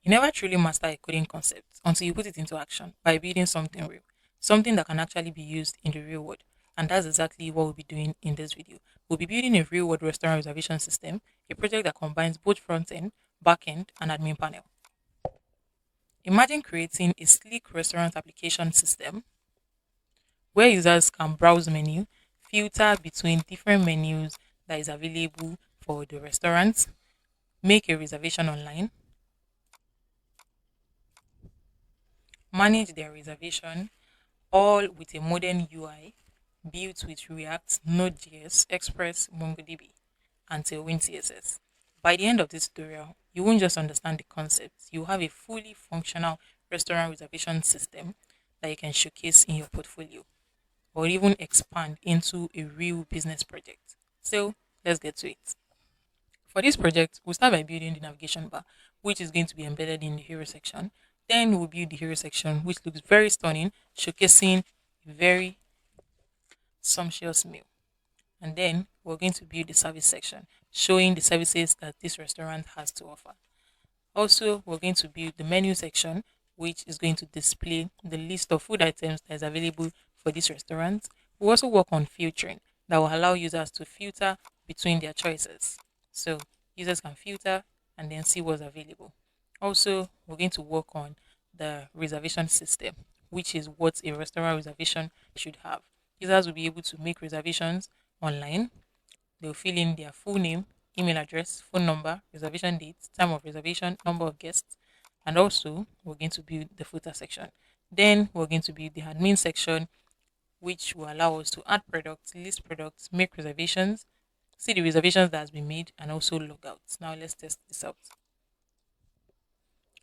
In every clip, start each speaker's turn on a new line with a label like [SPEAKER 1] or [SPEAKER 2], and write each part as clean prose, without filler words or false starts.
[SPEAKER 1] You never truly master a coding concept until you put it into action by building something real, something that can actually be used in the real world. And that's exactly what we'll be doing in this video. We'll be building a real world restaurant reservation system, a project that combines both front end, back end, and admin panel. Imagine creating a sleek restaurant application system where users can browse menu, filter between different menus that is available for the restaurant, make a reservation online, manage their reservation, all with a modern UI built with React, Node.js, Express, MongoDB, and Tailwind CSS. By the end of this tutorial, you won't just understand the concepts, you have a fully functional restaurant reservation system that you can showcase in your portfolio or even expand into a real business project. So let's get to it. For this project, we'll start by building the navigation bar, which is going to be embedded in the hero section. Then we'll build the hero section, which looks very stunning, showcasing a very sumptuous meal. And then we're going to build the service section, showing the services that this restaurant has to offer. Also, we're going to build the menu section, which is going to display the list of food items that is available for this restaurant. We'll also work on filtering that will allow users to filter between their choices. So users can filter and then see what's available. Also, we're going to work on the reservation system, which is what a restaurant reservation should have. Users will be able to make reservations online. They'll fill in their full name, email address, phone number, reservation date, time of reservation, number of guests, and also we're going to build the footer section. Then we're going to build the admin section, which will allow us to add products, list products, make reservations, see the reservations that has been made, and also log out. Now let's test this out.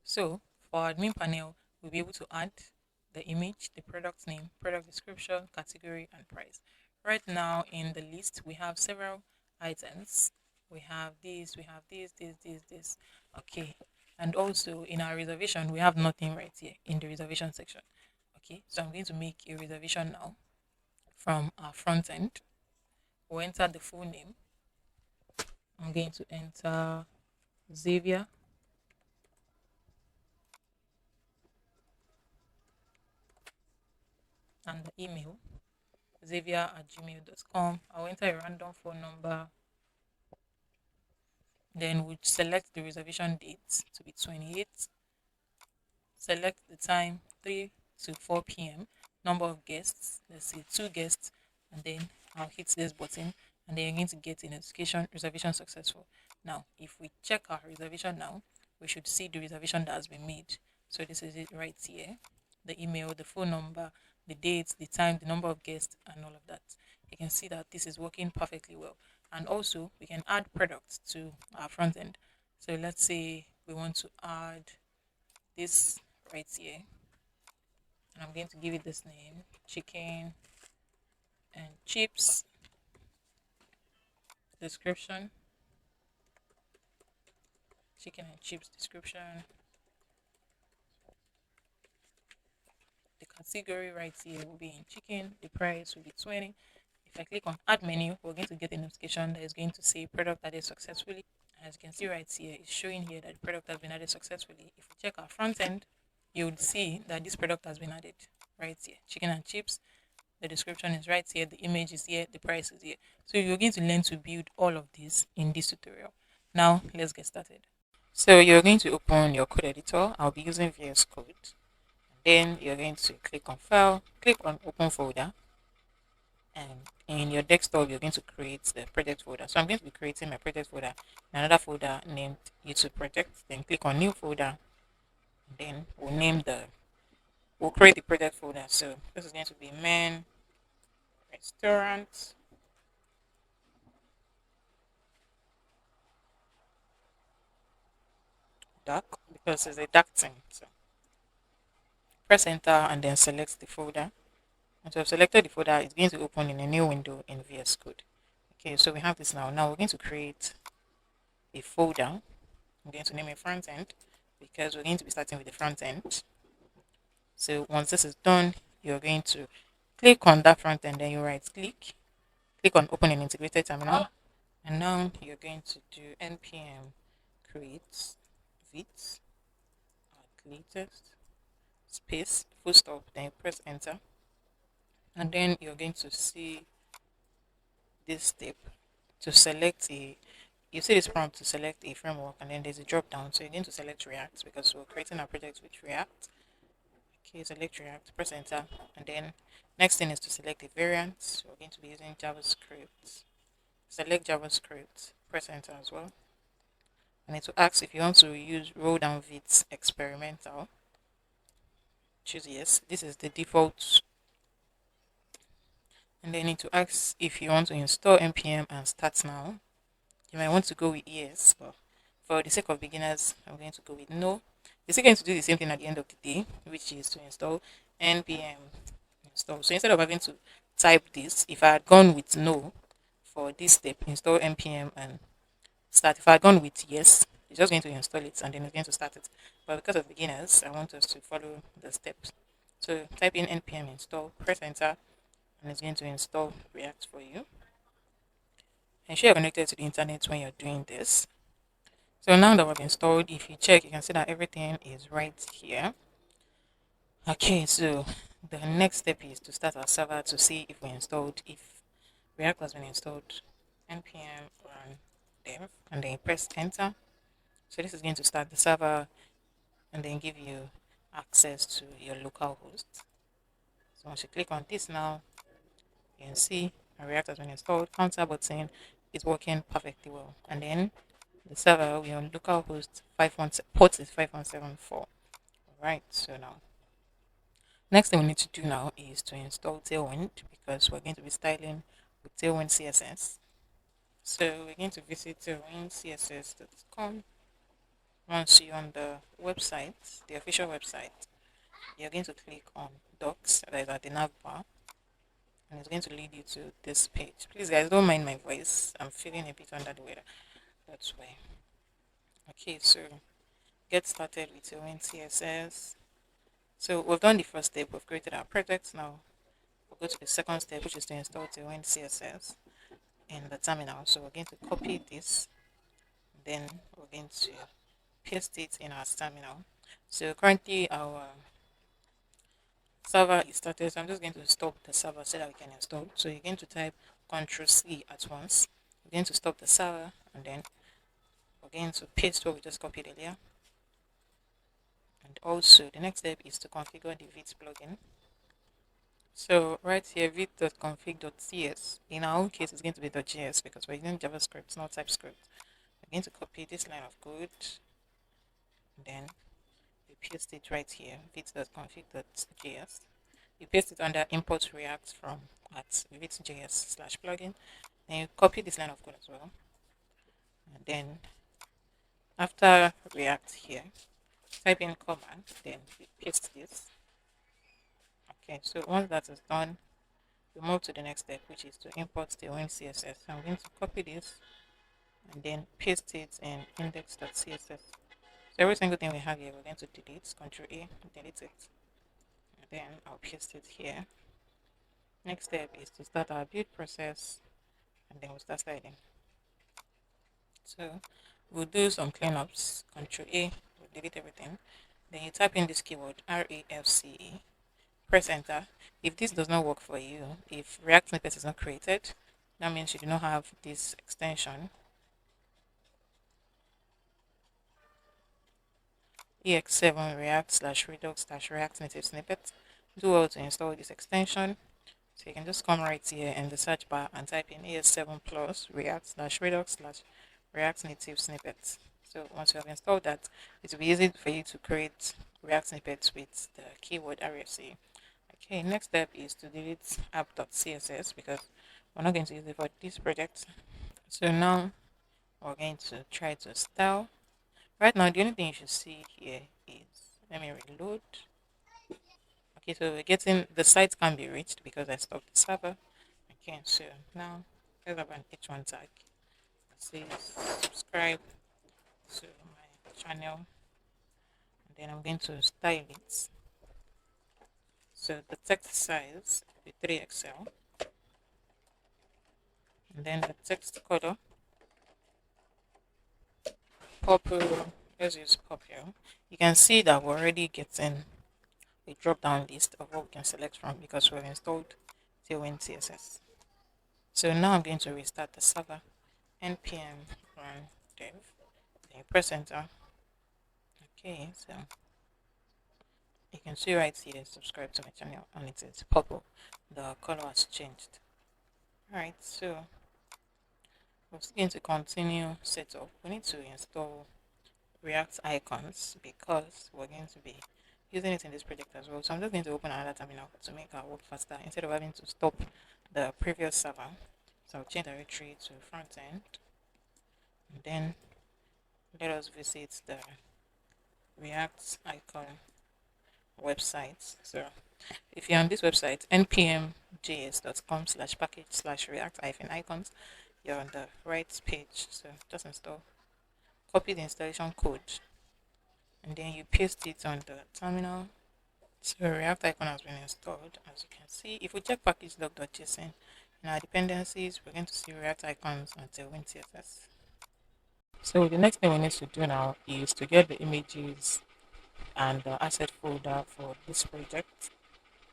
[SPEAKER 1] So for our admin panel, we'll be able to add the image, the product name, product description, category, and price. Right now in the list, we have several items. We have this. Okay. And also in our reservation, we have nothing right here in the reservation section. Okay. So I'm going to make a reservation now from our front end. We'll enter the full name. I'm going to enter Xavier. And the email, xavier@gmail.com. I'll enter a random phone number. Then we'll select the reservation date to be 28. Select the time 3 to 4 p.m. Number of guests, let's say 2 guests. And then I'll hit this button. And then you're going to get a notification reservation successful. Now, if we check our reservation now, we should see the reservation that has been made. So this is it right here. The email, the phone number, the date, the time, the number of guests, and all of that. You can see that this is working perfectly well. And also, we can add products to our front end. So let's say we want to add this right here. And I'm going to give it this name, chicken and chips. Description, chicken and chips description. The category right here will be in chicken. The price will be 20. If I click on add menu, we're going to get a notification that is going to say product added successfully. As you can see right here, it's showing here that the product has been added successfully. If we check our front end, you would see that this product has been added right here. Chicken and chips. The description is right here. The image is here. The price is here. So you're going to learn to build all of this in this tutorial. Now let's get started. So you're going to open your code editor. I'll be using VS Code. Then you're going to click on File, click on Open Folder, and in your desktop, you're going to create the project folder. So I'm going to be creating my project folder, another folder named YouTube Project. Then click on New Folder, and then we'll create the project folder. So this is going to be MERN Restaurant Dark, because it's a dark thing. So press enter and then select the folder. And to have selected the folder, it's going to open in a new window in VS Code. Okay, so we have this now. Now we're going to create a folder. I'm going to name it front end because we're going to be starting with the front end. So once this is done, you're going to click on that front end, then you right click on open an integrated terminal. And now you're going to do npm create vit latest space full stop, then you press enter, and then you're going to see this step to select a you see this prompt to select a framework, and then there's a drop down, so you're going to select React because we're creating our project with React. Okay, select React, press enter, and then next thing is to select a variant. So we're going to be using JavaScript. Select JavaScript, press enter as well, and it will ask if you want to use roll down vits experimental. Choose yes. This is the default, and then it will ask if you want to install npm and start now. You might want to go with yes, but for the sake of beginners, I'm going to go with no. You're still going to do the same thing at the end of the day, which is to install npm install. So instead of having to type this, if I had gone with no for this step, install npm and start. If I had gone with yes, it's just going to install it and then it's going to start it. But because of beginners, I want us to follow the steps. So type in npm install, press enter, and it's going to install React for you. Ensure you're connected to the internet when you're doing this. So now that we've installed, if you check, you can see that everything is right here. Okay, so the next step is to start our server to see if we installed, if React has been installed, npm run dev, and then press enter. So this is going to start the server and then give you access to your local host. So once you click on this now, you can see React has been installed, counter button is working perfectly well. And then the server, we are on localhost 517, port is 5174. Alright, so now next thing we need to do now is to install Tailwind because we're going to be styling with Tailwind CSS. So we're going to visit tailwindcss.com. Once you're on the website, the official website, you're going to click on docs that is at the navbar, and it's going to lead you to this page. Please guys, don't mind my voice, I'm feeling a bit under the weather, that's why. Okay, so get started with Tailwind CSS. So we've done the first step, we've created our project. Now we'll go to the second step, which is to install Tailwind CSS in the terminal. So we're going to copy this, then we're going to paste it in our terminal. So currently our server is started, so I'm just going to stop the server so that we can install. So you're going to type Ctrl+C at once. We're going to stop the server, and then we're going to paste what we just copied earlier. And also the next step is to configure the vit plugin. So right here, vit.config.cs. In our own case, it's going to be .js because we're using JavaScript, not TypeScript. We're going to copy this line of code, then we paste it right here, vit.config.js. You paste it under import react from at vit.js/plugin. Then you copy this line of code as well. And then after react here, type in command, then we paste this. Okay, so once that is done, we move to the next step, which is to import the Tailwind CSS. So I'm going to copy this and then paste it in index.css. So every single thing we have here, we're going to delete, Ctrl+A, delete it. And then I'll paste it here. Next step is to start our build process, and then we'll start styling. So we'll do some cleanups, Ctrl+A, we'll delete everything. Then you type in this keyword, RAFCE, press enter. If this does not work for you, if React snippet is not created, that means you do not have this extension, ex7 react/redux/react native snippet. Do well to install this extension. So you can just come right here in the search bar and type in ES7 plus react/redux/react native snippets. So once you have installed that, it will be easy for you to create React snippets with the keyword RFC. Okay, next step is to delete app.css because we're not going to use it for this project. So now we're going to try to style. Right now, the only thing you should see here is, let me reload. Okay, so we're getting, the site can be reached because I stopped the server. Okay, so now let's have an H1 tag. It says subscribe to my channel, and then I'm going to style it. So the text size will be 3XL, and then the text color, purple let's use Popio. You can see that we're already getting a drop down list of what we can select from because we've installed Tailwind CSS. So now I'm going to restart the server, npm run dev, then press enter. Okay, so you can see right here, subscribe to my channel, and it is purple. The color has changed. Alright, so we're going to continue setup. We need to install React icons because we're going to be using it in this project as well. So I'm just going to open another terminal to make our work faster instead of having to stop the previous server. So I'll change directory to frontend, and then let us visit the React icon website. So if you're on this website, npmjs.com/package/react-icons, you're on the right page. So just install, copy the installation code, and then you paste it on the terminal. So React icon has been installed. As you can see, if we check package.json in our dependencies, we're going to see React icons and Tailwind CSS. So the next thing we need to do now is to get the images and the asset folder for this project.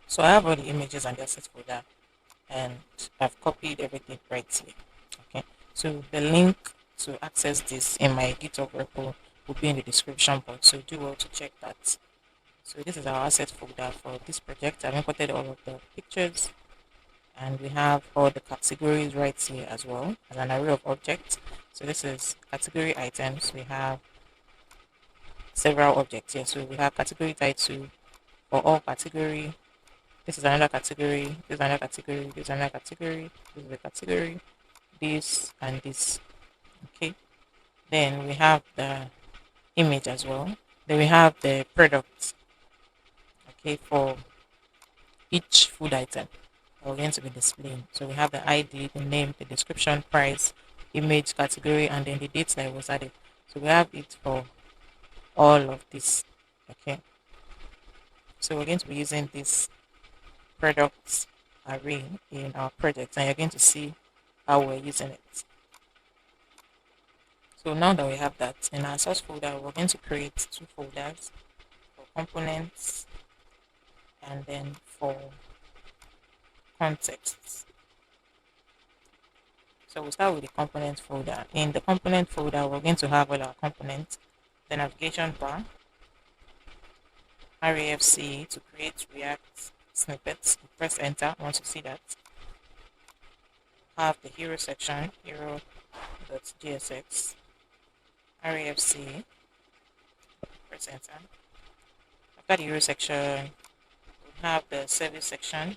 [SPEAKER 1] So I have all the images and the asset folder, and I've copied everything right here. Okay, so the link to access this in my GitHub repo will be in the description box, so do well to check that. So this is our asset folder for this project. I've imported all of the pictures, and we have all the categories right here as well as an array of objects. So this is category items. We have several objects here. So we have category title for all category. This is another category. This is another category. This is another category. This is a category. This and this. Okay. Then we have the image as well. Then we have the product. Okay, for each food item we're going to be displaying. So we have the ID, the name, the description, price, image, category, and then the dates that was added. So we have it for all of this. Okay. So we're going to be using this products array in our project, and you're going to see how we're using it. So now that we have that in our source folder, we're going to create two folders for components and then for contexts. So we'll start with the component folder. In the component folder, we're going to have all our components, the navigation bar, RAFC to create React snippets. You press enter once you see that. Have the hero section, hero.gsx, RAFC, press enter. After the hero section, we have the service section,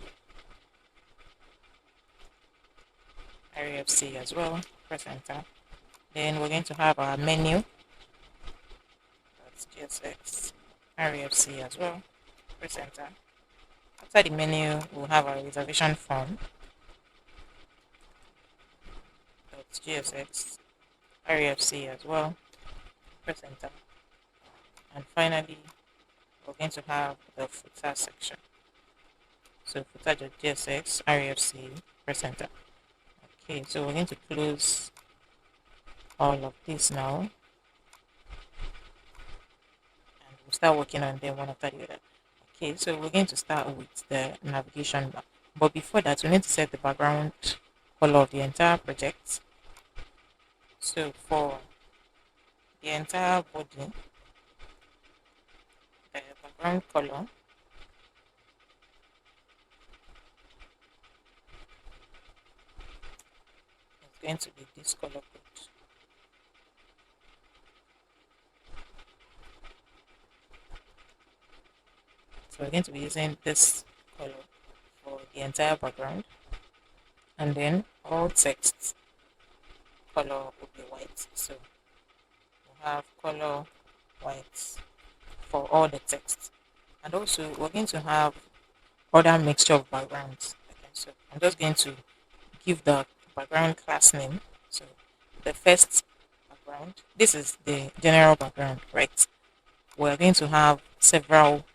[SPEAKER 1] RAFC as well, press enter. Then we're going to have our menu, that's GSX, RAFC as well, press enter. After the menu, we'll have our reservation form, that's GSX, RAFC as well, press enter. And finally, we're going to have the footer section. So footer.gsx, RAFC, press enter. Okay, so we're going to close all of this now, and we'll start working on them one after the other. Okay, so we're going to start with the navigation bar, but before that we need to set the background color of the entire project. So for the entire body, the background color is going to be this color code. So we're going to be using this color for the entire background, and then all text color will be white. So we'll have color white for all the text, and also we're going to have other mixture of backgrounds. Okay, so I'm just going to give the background class name. So the first background, this is the general background, right? We're going to have several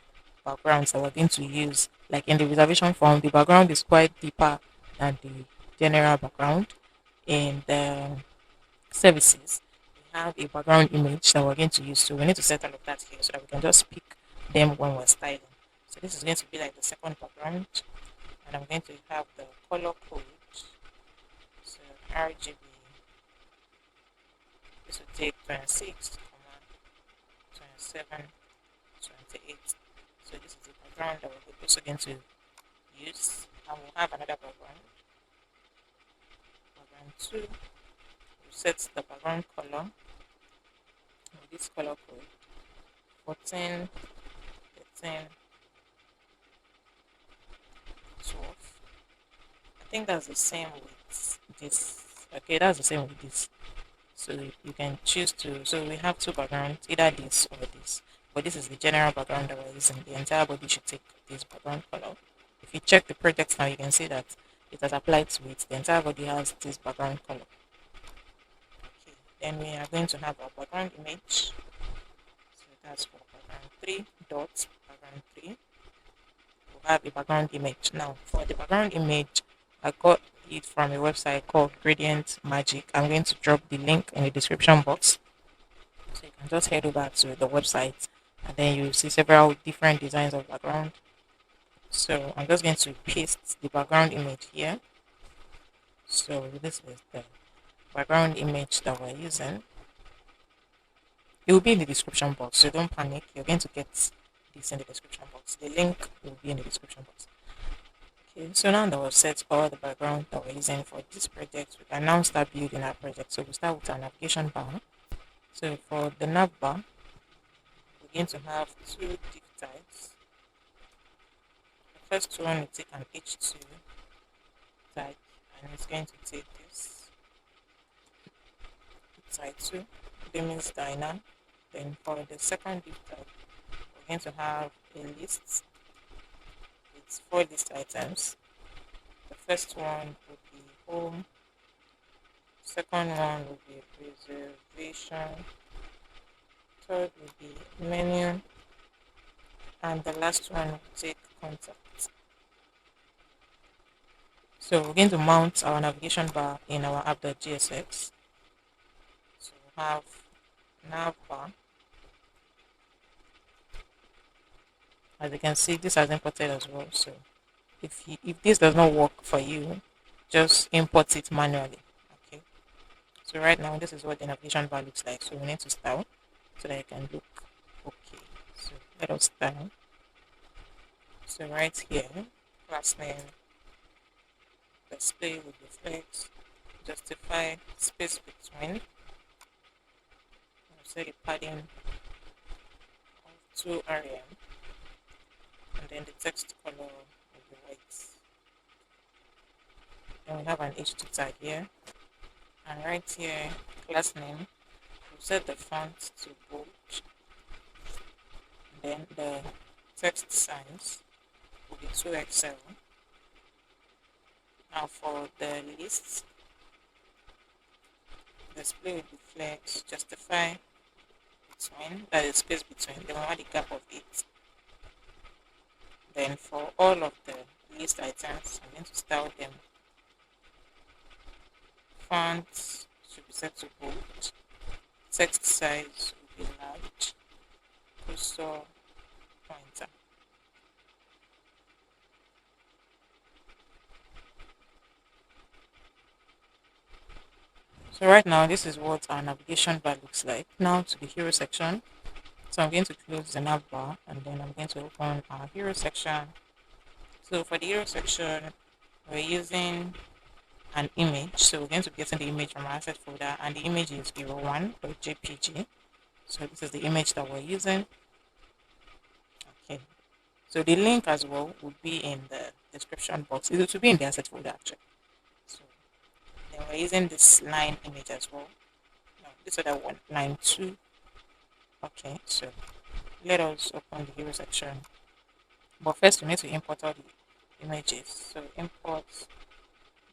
[SPEAKER 1] backgrounds that we're going to use. Like in the reservation form, the background is quite deeper than the general background. In the services, we have a background image that we're going to use. So we need to set all of that here so that we can just pick them when we're styling. So this is going to be like the second background, and I'm going to have the color code. So RGB. This will take 26, 27, 28. So this is the background that we're also going to use, and we'll have another background. Background 2. We'll set the background color with this color code 14, 13, 12. I think that's the same with this. Okay, that's the same with this. So you can choose to. So we have two backgrounds, either this or this. But this is the general background that we're using. The entire body should take this background color. If you check the project now, you can see that it has applied to it. The entire body has this background color. Okay. Then we are going to have our background image. So that's for background 3 dots. Background 3. We'll have a background image. Now for the background image, I got it from a website called Gradient Magic. I'm going to drop the link in the description box. So you can just head over to the website and then you see several different designs of background. So I'm just going to paste the background image here. So this is the background image that we're using. It will be in the description box, so don't panic. You're going to get this in the description box. The link will be in the description box. Okay, so now that we've set all the background that we're using for this project, we can now start building our project. So we'll start with our navigation bar. So for the navbar, we're going to have two div types. The first one will take an H2 type, and it's going to take this title, means diner. Then for the second div type, we're going to have a list with 4 list items. The first one would be home, second one would be reservation, third would be menu, and the last one will take contact. So we're going to mount our navigation bar in our app.jsx. So we have navbar. As you can see, this has imported as well. So if this does not work for you, just import it manually. Okay. So right now, this is what the navigation bar looks like. So we need to style so that it can look okay. So let us style. So right here, class name, display with reflect, justify space between. Set the padding of 2 rem, and then the text color will be white. Then we have an H2 tag here, and right here, class name, we'll set the font to bold, then the text size will be 2XL. Now for the list, display with reflect, justify between, that is space between, then we want the gap of 8. Then for all of the list items, I'm going to style them. Font should be set to bold. Text size will be large. Cursor pointer. So right now, this is what our navigation bar looks like. Now to the hero section. So I'm going to close the nav bar and then I'm going to open our hero section. So for the hero section, we're using an image. So we're going to be getting the image from our asset folder, and the image is hero1.jpg. So this is the image that we're using. Okay. So the link as well will be in the description box. It will be in the asset folder actually. So then we're using this line image as well. No, this other one, line 2. Okay, so let us open the hero section. But first we need to import all the images. So import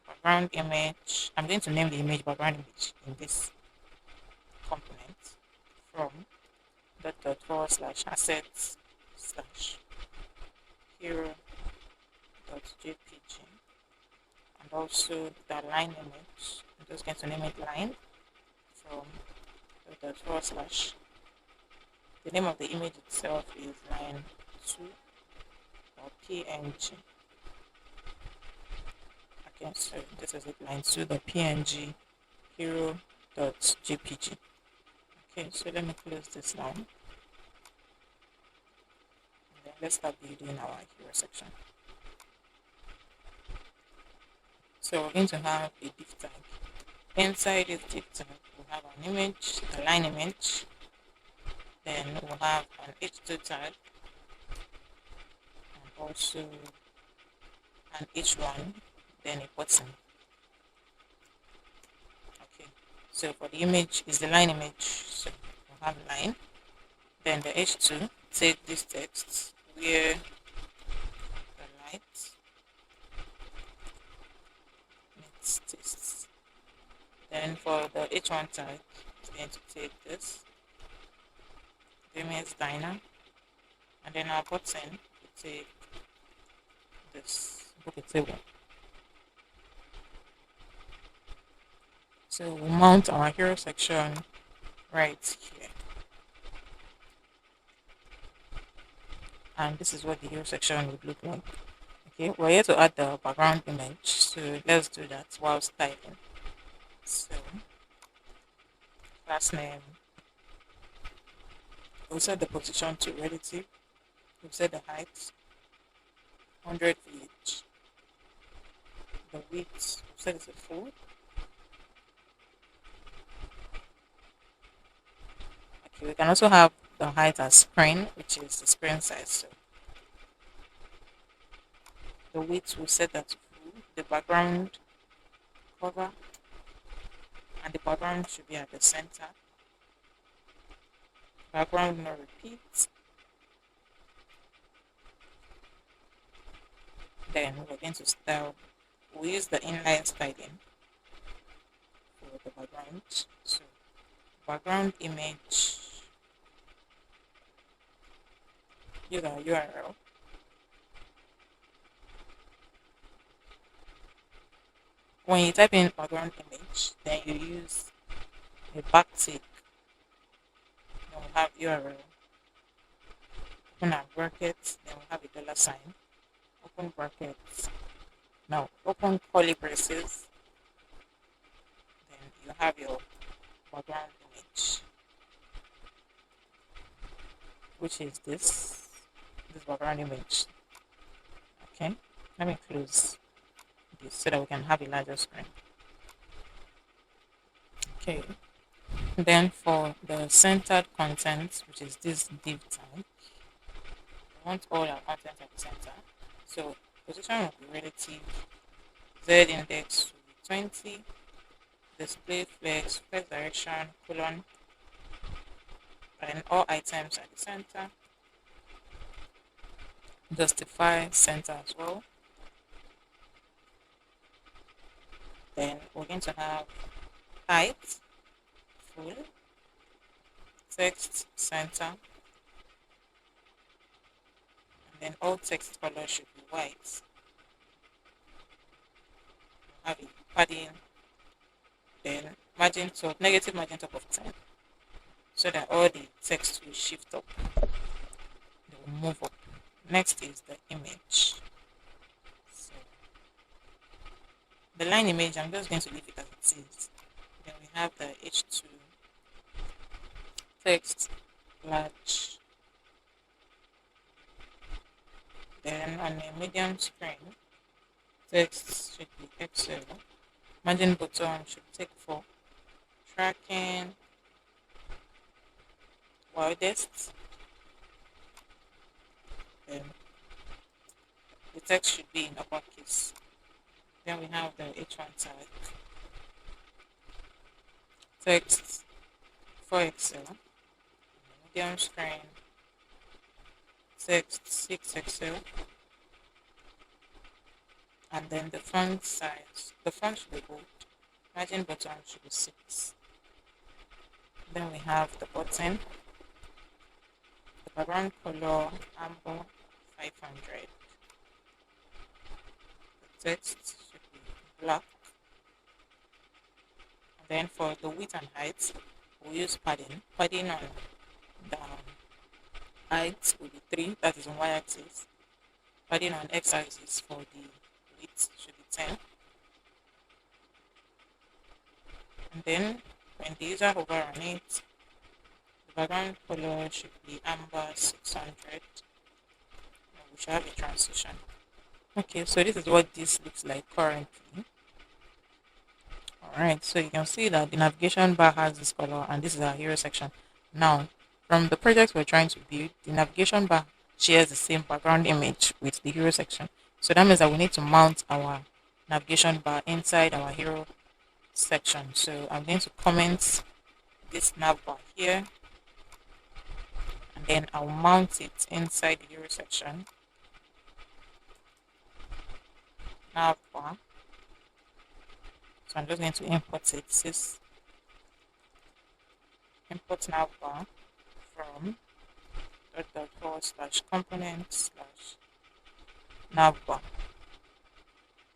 [SPEAKER 1] background image. I'm going to name the image background image in this component from /assets/ hero.jpg, and also the line image. I'm just going to name it line from So that's forward slash. The name of the image itself is line 2 or PNG. Okay, so this is it, line 2 the PNG hero.jpg. Okay, so let me close this now. And then let's start building our hero section. So we're going to have a div tag. Inside this div tag, we'll have an image, a line image. Then we'll have an h2 tag and also an h1, then a button. Okay, so for the image is the line image, so we'll have line. Then the h2, take this text where the light meets text. Then for the h1 tag, it's going to take this image diner, and then our button will take this book table. So we'll mount our hero section right here. And this is what the hero section would look like. Okay, we're here to add the background image, so let's do that while styling. So class name, we'll set the position to relative, we'll set the height 100 VH, the width, we'll set it to full. Okay, we can also have the height as screen, which is the screen size. So the width will set that to full. The background cover and the background should be at the center. Background no repeat. Then we're going to style. We'll use the inline styling for the background. So background image, use our URL. When you type in background image, then you use a backtick. Then we'll have URL. Open our brackets, then we'll have a dollar sign. Open brackets. Now open curly braces. Then you have your background image, which is this background image. Okay, let me close this so that we can have a larger screen. Okay, then for the centered content, which is this div tag, we want all our content at the center. So position will be relative, z index will be 20, display flex, flex direction, colon, and all items at the center. Justify center as well. Then we're going to have height, full, text center, and then all text color should be white. We'll have a padding, then margin top, negative margin top of 10, so that all the text will shift up, they will move up. Next is the image. So the line image, I'm just going to leave it as it is. Then we have the H2 text large. Then on a medium screen, text should be Excel. Margin bottom should take 4. Tracking widest. Then the text should be in uppercase. Then we have the H1 tag. Text for Excel. Medium screen. Text 6XL. And then the font size. The font should be bold. Margin bottom should be 6. Then we have the button. The background color amber 500. The text should be black. And then for the width and height, we'll use padding. Padding on the height will be 3, that is on y-axis. Padding on x-axis for the width should be 10. And then when the user hover on it, the background color should be amber 600. We should have a transition. Okay, so this is what this looks like currently. Alright, so you can see that the navigation bar has this color and this is our hero section. Now, from the project we're trying to build, the navigation bar shares the same background image with the hero section. So that means that we need to mount our navigation bar inside our hero section. So I'm going to comment this nav bar here, and then I'll mount it inside the hero section. Nav bar. So I'm just going to import it. This import navbar from .component/navbar,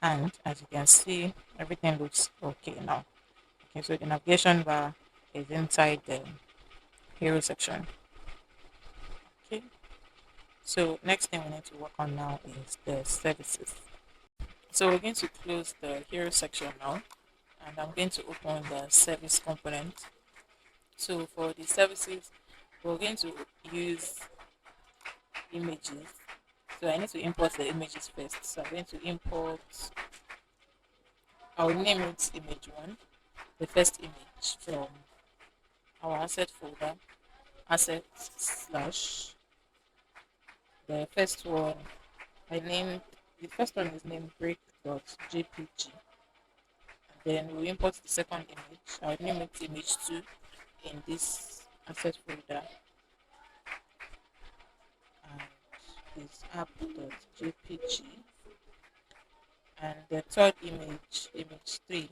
[SPEAKER 1] and as you can see, everything looks okay now. Okay, so the navigation bar is inside the hero section. Okay, so next thing we need to work on now is the services. So we're going to close the hero section now, and I'm going to open the service component. So for the services, we're going to use images. So I need to import the images first. So I'm going to import, I'll name it image1, the first image from our asset folder, asset slash, the first one, the first one is named break.jpg. Then we import the second image. I'll name it image2 in this asset folder, and this app.jpg. And the third image, image3,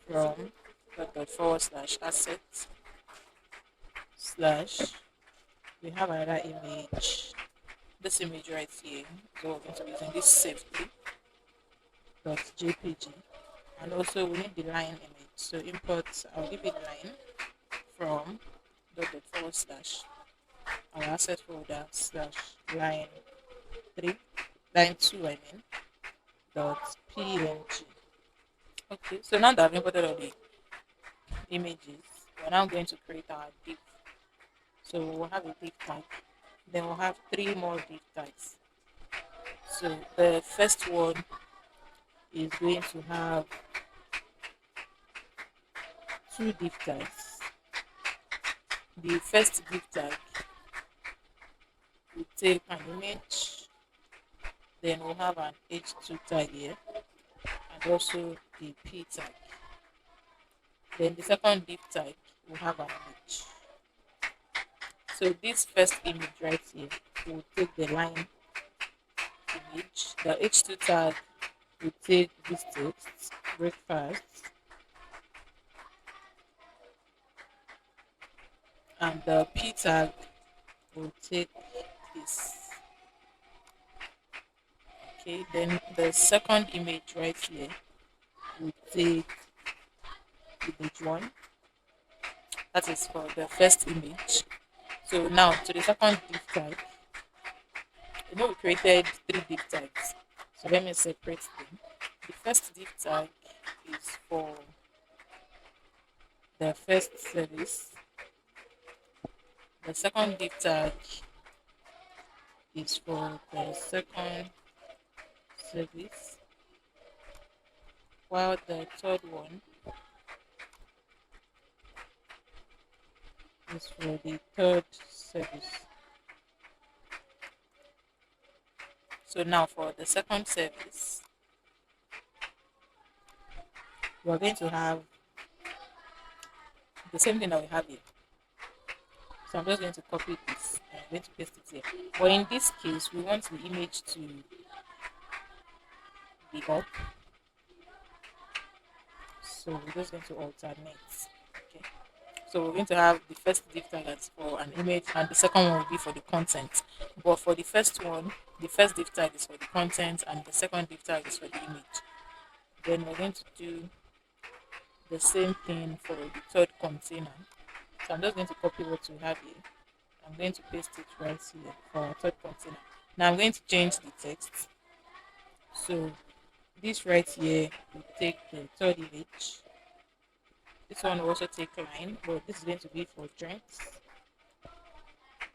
[SPEAKER 1] from /asset slash, we have another image, this image right here. So we're going to be using this safety.jpg. And also we need the line image. So import, I'll give it line from our asset folder slash line 2 dot png. Okay, so now that I've imported all the images, we're now going to create our div. So we'll have a div type, then we'll have 3 more div types. So the first one is going to have 2 div types. The first div type will take an image, then we'll have an h2 tag here, and also the p tag. Then the second div type will have an image. So this first image right here will take the line image. The h2 tag will take this text, breakfast, and the p tag will take this. Okay, then the second image right here will take image 1. That is for the first image. So now to the second div type, we created 3 div types. So let me separate them. The first div type is for the first service. The second div tag is for the second service, while the third one is for the third service. So now for the second service, we're going to have the same thing that we have here. So I'm just going to copy this and I'm going to paste it here. But in this case, we want the image to be up. So we're just going to alternate. Okay. So we're going to have the first div tag that's for an image and the second one will be for the content. But for the first one, the first div tag is for the content and the second div tag is for the image. Then we're going to do the same thing for the third container. So I'm just going to copy what we have here. I'm going to paste it right here for our third container. Now I'm going to change the text. So this right here will take the third image. This one will also take line, but this is going to be for drinks.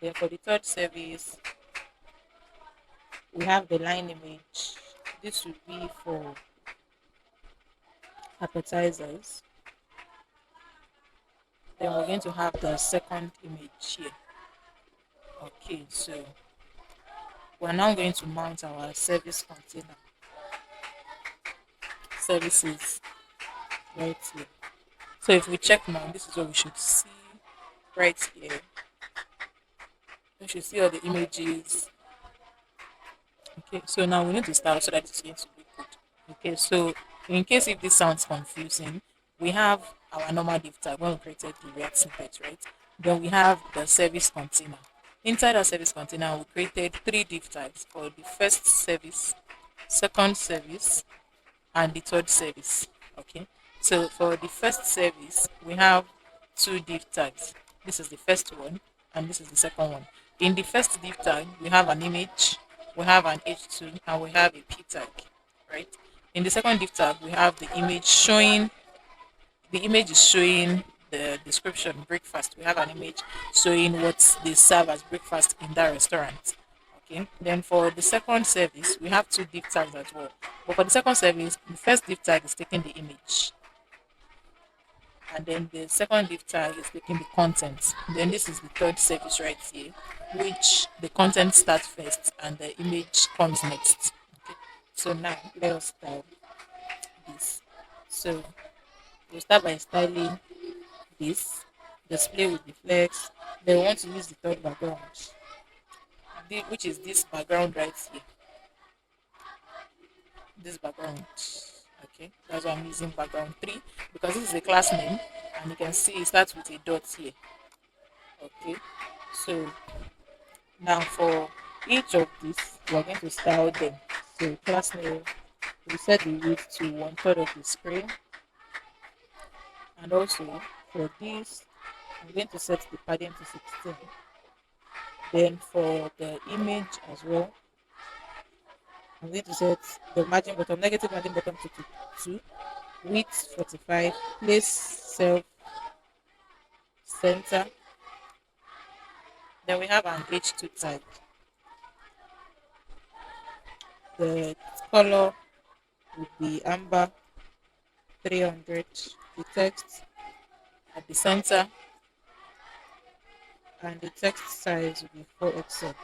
[SPEAKER 1] Then for the third service, we have the line image. This will be for appetizers. Then we're going to have the second image here. Okay, so we're now going to mount our service container services right here. So if we check now, this is what we should see right here. We should see all the images. Okay, so now we need to start so that it's going to be good. Okay, so in case if this sounds confusing, we have our normal div tag when we created the React snippet, right? Then we have the service container. Inside our service container, we created 3 div tags for the first service, second service, and the third service. Okay, so for the first service, we have 2 div tags. This is the first one, and this is the second one. In the first div tag, we have an image, we have an h2, and we have a p tag, right? In the second div tag, we have the image showing. The image is showing the description breakfast. We have an image showing what they serve as breakfast in that restaurant. Okay. Then for the second service, we have 2 div tags as well. But for the second service, the first div tag is taking the image, and then the second div tag is taking the content. Then this is the third service right here, which the content starts first and the image comes next. Okay. So now let us style this. So we'll start by styling this display with the flex. Then we want to use the third background, which is this background right here. This background. Okay, that's why I'm using background 3, because this is a class name, and you can see it starts with a dot here. Okay, so now for each of these, we're going to style them. So class name, we set the width to 1/3 of the screen, and also for this, I'm going to set the padding to 16. Then for the image as well, I'm going to set the margin bottom, negative margin bottom to 2, width 45, place self center. Then we have an h2 tag. The color would be amber 300. The text at the center, and the text size will be 4XL.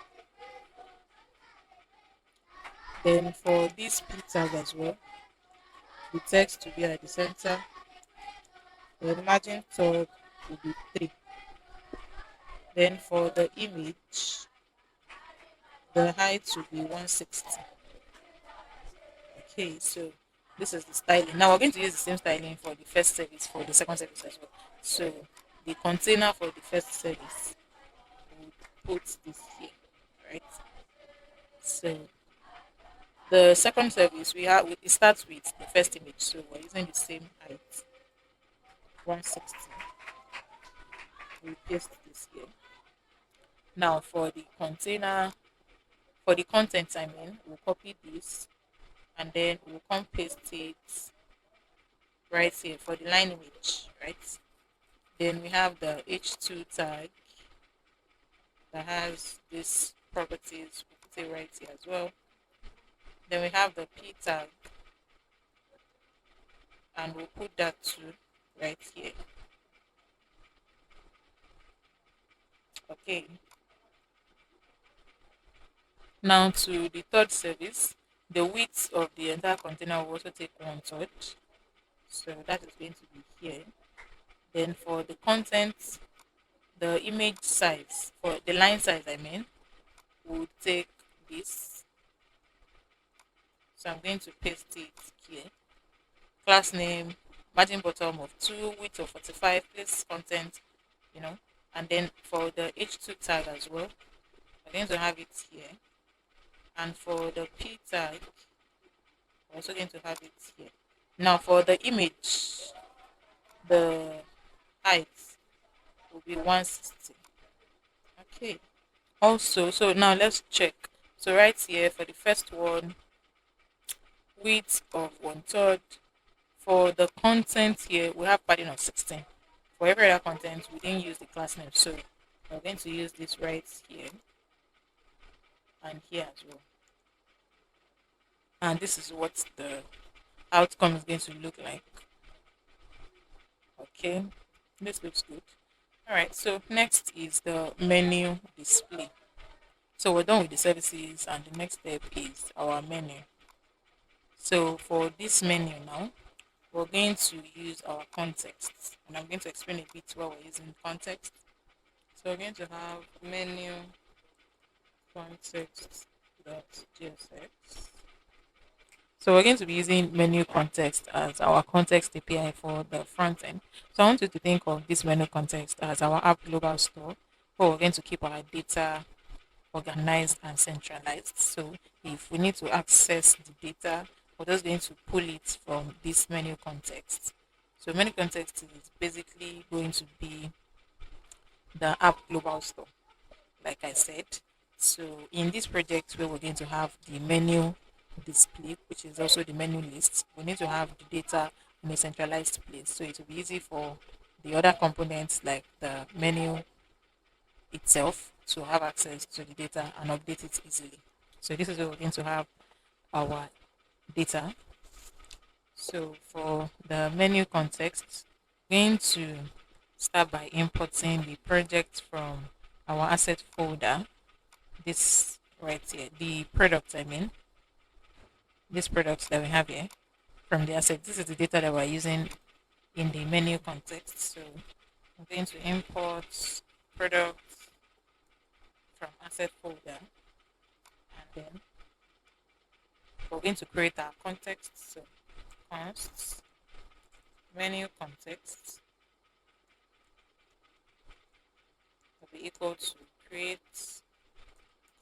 [SPEAKER 1] Then for this p tag as well, the text will be at the center. The margin top will be 3. Then for the image, the height will be 160. Okay, so this is the styling. Now we're going to use the same styling for the first service, for the second service as well. So the container for the first service, we'll put this here, right? So the second service, it starts with the first image, so we're using the same height, 160. We paste this here. Now for the container, for the content, we'll copy this, and then we'll come paste it right here for the line image, right? Then we have the h2 tag that has these properties. We'll put it right here as well. Then we have the p tag, and we'll put that too right here. Okay. Now to the third service, the width of the entire container will also take 1/3. So that is going to be here. Then for the content, the image size, for the line size, we'll take this. So I'm going to paste it here. Class name, margin bottom of 2, width of 45, place content, and then for the h2 tag as well, I'm going to have it here. And for the p tag, I'm also going to have it here. Now for the image, the height will be 160. Okay. Also, so now let's check. So right here for the first one, width of 1/3. For the content here, we have padding of 16. For every other content, we didn't use the class name, so we're going to use this right here and here as well. And this is what the outcome is going to look like. Okay, this looks good. All right, so next is the menu display. So we're done with the services, and the next step is our menu. So for this menu now, we're going to use our context, and I'm going to explain a bit why we're using context. So we're going to have menu context.gsx. So we're going to be using menu context as our context API for the front end. So I want you to think of this menu context as our app global store, where we're going to keep our data organized and centralized. So if we need to access the data, we're just going to pull it from this menu context. So menu context is basically going to be the app global store, like I said. So in this project where we're going to have the menu display, which is also the menu list, we need to have the data in a centralized place. So it will be easy for the other components like the menu itself to have access to the data and update it easily. So this is where we're going to have our data. So for the menu context, we're going to start by importing the project from our asset folder. This right here, the product, I mean, this product that we have here from the asset. This is the data that we're using in the menu context. So I'm going to import product from asset folder, and then we're going to create our context. So const menu context will be equal to create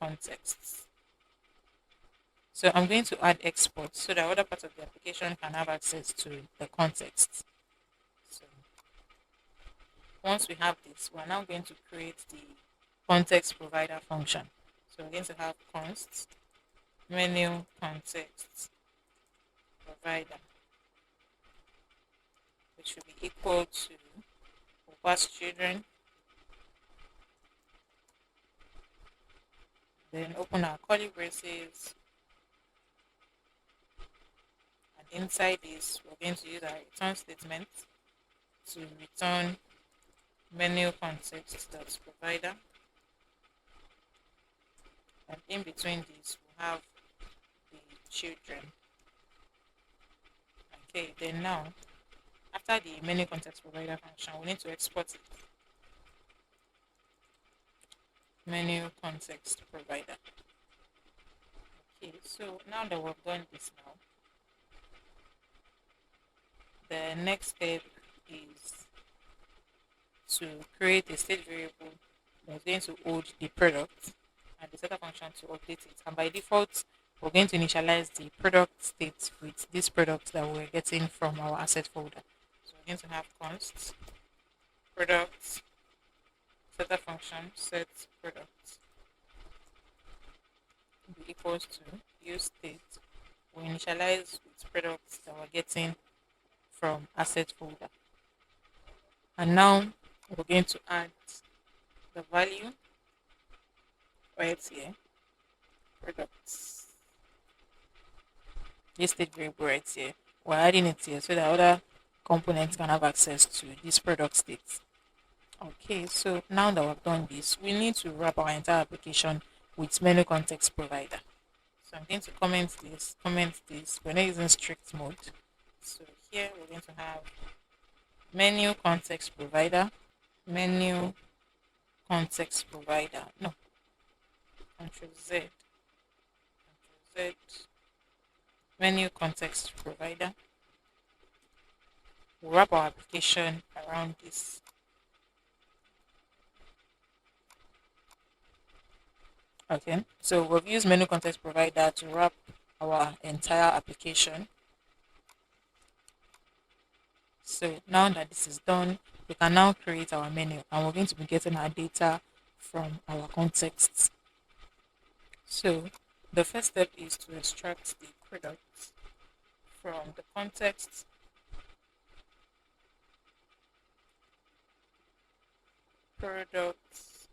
[SPEAKER 1] context. So I'm going to add export so that other parts of the application can have access to the context. So once we have this, we're now going to create the context provider function. So we're going to have const menu context provider, which should be equal to pass children. Then open our curly braces. And inside this, we're going to use our return statement to return menu context that's provider. And in between this, we have the children. Okay, then now, after the menu context provider function, we need to export it. Menu context provider. Okay, so now that we've done this now, the next step is to create a state variable that's going to hold the product and the setter function to update it. And by default, we're going to initialize the product state with this product that we're getting from our asset folder. So we're going to have const product setter function set product be equals to use state. We initialize with products that we're getting from asset folder. And now we're going to add the value right here, products. This state variable right here, we're adding it here so that other components can have access to this product state. Okay, so now that we've done this, we need to wrap our entire application with menu context provider. So I'm going to comment this. We're not using strict mode. So here we're going to have menu context provider, menu context provider. No, Control Z, menu context provider. We'll wrap our application around this. Okay, so we've used menu context provider to wrap our entire application. So now that this is done, we can now create our menu, and we're going to be getting our data from our contexts. So the first step is to extract the product from the context. Products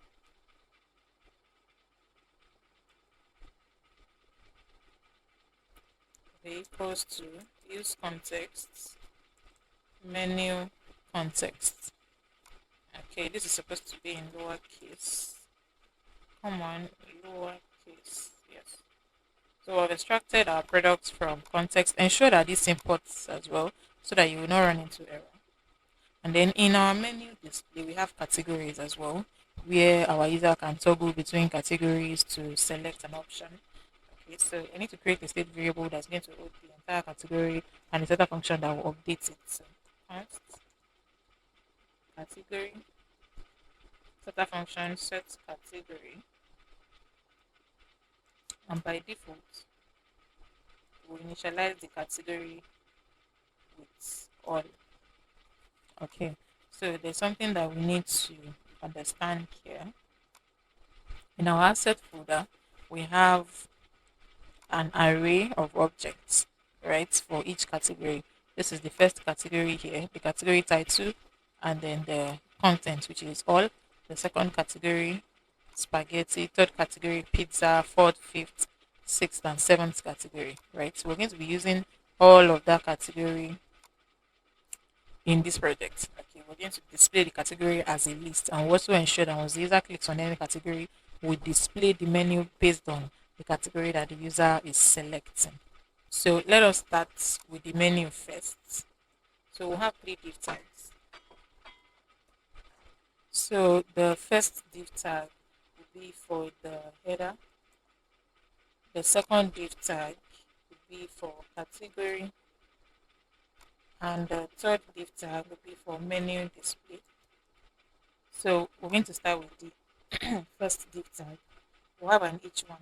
[SPEAKER 1] equals to use context menu context. Okay, this is supposed to be in lowercase. Come on, lowercase. Yes. So I've extracted our products from context. Ensure that this imports as well, so that you will not run into error. And then in our menu display, we have categories as well, where our user can toggle between categories to select an option. Okay, so I need to create a state variable that's going to hold the entire category and a data function that will update it. So const category, data function set category, and by default, we'll initialize the category with all. Okay, so there's something that we need to understand here. In our asset folder, we have an array of objects, right, for each category. This is the first category here, the category title, and then the content, which is all. The second category, spaghetti. Third category, pizza. Fourth, fifth, sixth, and seventh category, right? So we're going to be using all of that category in this project. Okay, we're going to display the category as a list, and we also ensure that once the user clicks on any category, we display the menu based on the category that the user is selecting. So let us start with the menu first. So we'll have 3 div tags. So the first div tag will be for the header. The second div tag will be for category. And the third div tag will be for menu display. So we're going to start with the first div tag. We'll have an each one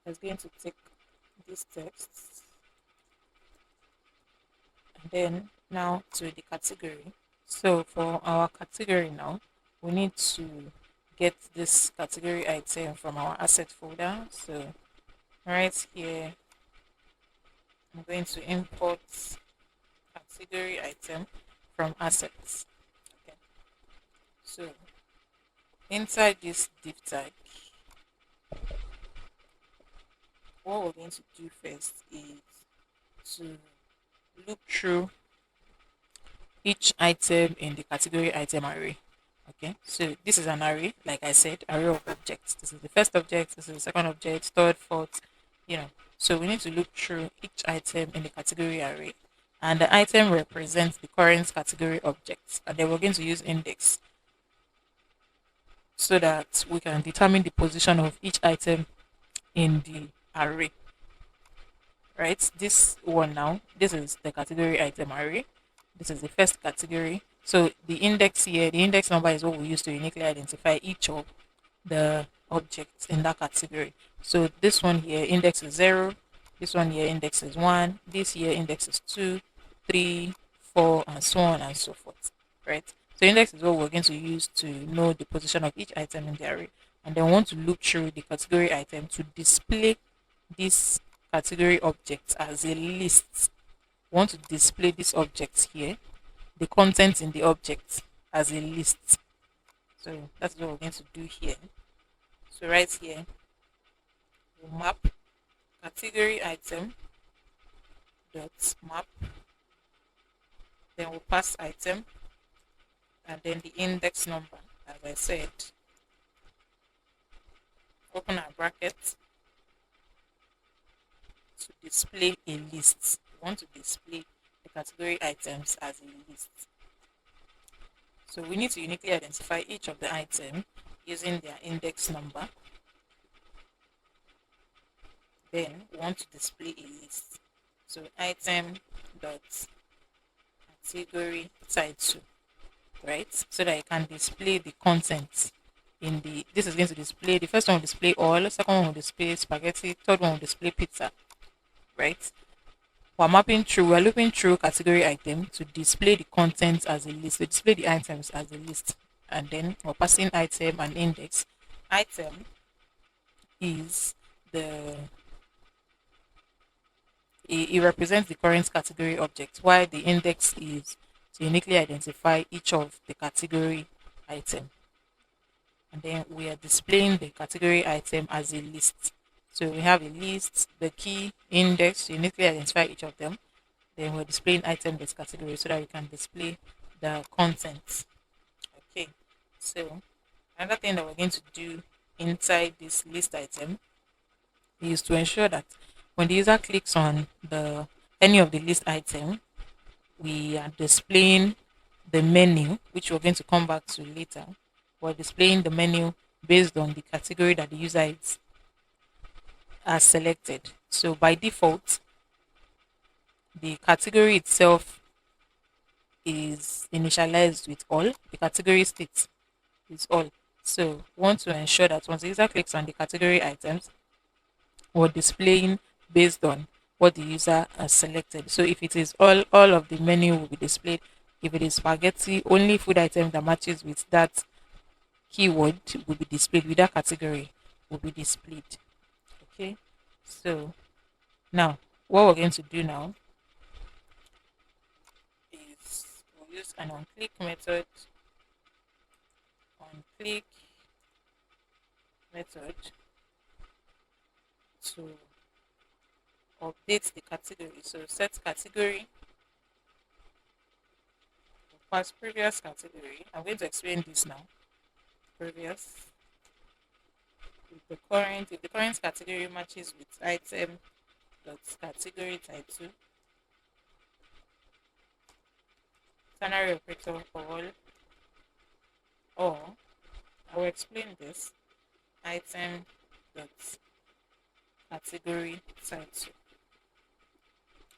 [SPEAKER 1] that's going to take this text, and then now to the category. So for our category now, we need to get this category item from our asset folder. So right here, I'm going to import category item from assets. Okay. So inside this div tag, what we're going to do first is to look through each item in the category item array. Okay, so this is an array, like I said, array of objects. This is the first object, this is the second object, third, fourth, So we need to look through each item in the category array, and the item represents the current category object, and then we're going to use index so that we can determine the position of each item in the array. Right, this one now, this is the category item array. This is the first category. So the index here, the index number is what we use to uniquely identify each of the objects in that category. So this one here, index is 0. This one here, index is 1. This here, index is 2, 3, 4, and so on and so forth. Right? So index is what we're going to use to know the position of each item in the array. And then we want to look through the category item to display this category object as a list. We want to display this object here, the content in the object as a list. So that's what we're going to do here. So right here, we'll map category item dot map, then we'll pass item, and then the index number, as I said. Open our brackets to display a list. We want to display the category items as a list. So we need to uniquely identify each of the item using their index number. Then we want to display a list. So item dot category title, right? So that you can display the content in the. This is going to display, the first one will display all, the second one will display spaghetti, third one will display pizza, right? We're looping through category item to display the content as a list, to display the items as a list. And then we're passing item and index. Item is the it represents the current category object, while the index is to uniquely identify each of the category item. And then we are displaying the category item as a list. So we have a list, the key, index to uniquely identify each of them. Then we're displaying item based category so that we can display the content. Okay. So another thing that we're going to do inside this list item is to ensure that when the user clicks on the any of the list item, we are displaying the menu, which we're going to come back to later. We're displaying the menu based on the category that the user has selected. So by default, the category itself is initialized with all. The category state is all. So we want to ensure that once the user clicks on the category items, we're displaying based on what the user has selected. So if it is all of the menu will be displayed. If it is spaghetti, only food item that matches with that keyword will be displayed, with that category will be displayed. Okay, so now what we're going to do now is we'll use an onClick method. OnClick method to update the category. So set category, pass previous category. I'm going to explain this now. Previous with the current, if the current category matches with item dot category title, ternary operator or I will explain this, item dot category title.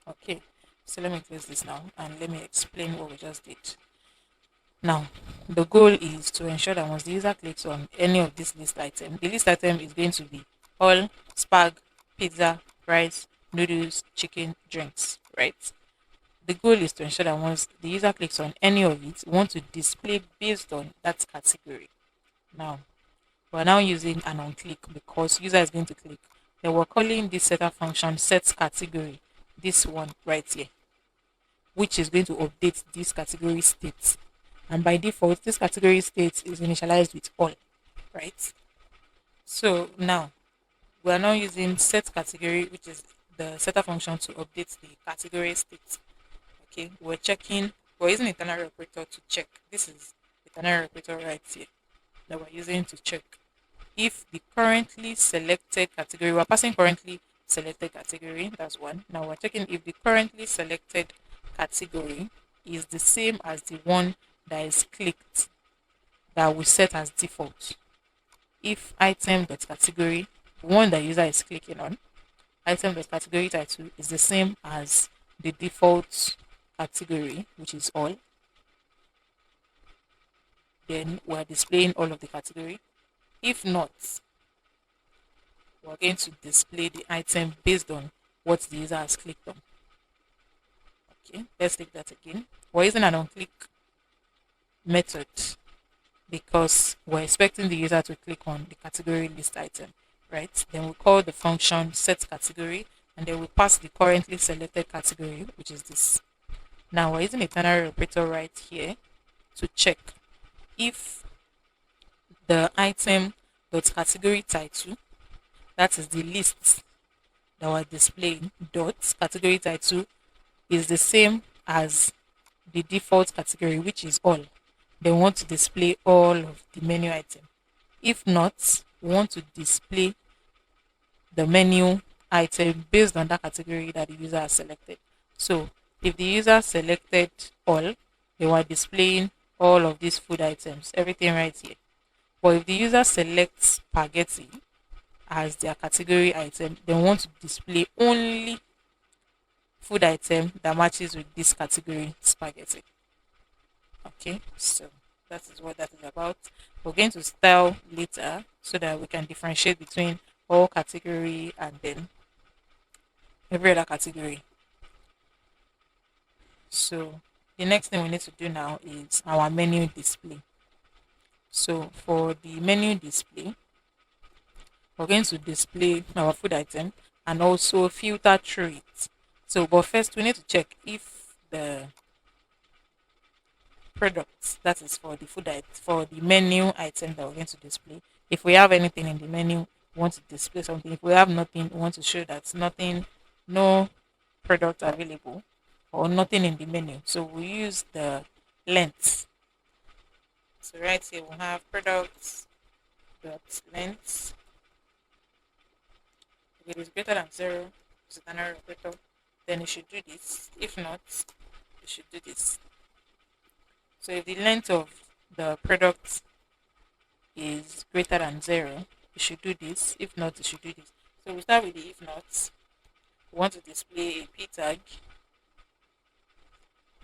[SPEAKER 1] Okay, so let me close this now and let me explain what we just did. Now, the goal is to ensure that once the user clicks on any of this list item, the list item is going to be all spag, pizza, rice, noodles, chicken, drinks, right? The goal is to ensure that once the user clicks on any of it, we want to display based on that category. Now, we're now using an onClick because user is going to click. Then we're calling this setter function set category, this one right here, which is going to update this category state. And by default, this category state is initialized with all, right? So now we are now using set category, which is the setter function to update the category state. Okay, we're using a ternary operator to check. This is the ternary operator right here that we're using to check if the currently selected category, we're passing currently selected category, that's one. Now we're checking if the currently selected category is the same as the one that is clicked, that we set as default. If item.category, the one that user is clicking on, item.category title is the same as the default category, which is all, then we're displaying all of the category. If not, we're going to display the item based on what the user has clicked on. Okay, let's take that again. We're using an onClick method because we're expecting the user to click on the category list item, right? Then we call the function set category and then we pass the currently selected category, which is this. Now we're using a ternary operator right here to check if the item dot category title, that is the list that we're displaying, dot category title is the same as the default category, which is all. They want to display all of the menu item. If not, we want to display the menu item based on that category that the user has selected. So if the user selected all, they were displaying all of these food items, everything right here. But if the user selects spaghetti as their category item, they want to display only food item that matches with this category, spaghetti. Okay, so that is what that is about. We're going to style later so that we can differentiate between all category and then every other category. So the next thing we need to do now is our menu display. So for the menu display, we're going to display our food item and also filter through it. So, but first we need to check if the products that is for the food item, for the menu item that we're going to display, if we have anything in the menu, we want to display something. If we have nothing, we want to show that nothing, no product available or nothing in the menu. So we use the length. So right here we have products dot length. If it is greater than 0, it's an error operator, then it should do this. If not, it should do this. So if the length of the product is greater than 0, it should do this. If not, it should do this. So we start with the if not. We want to display a p tag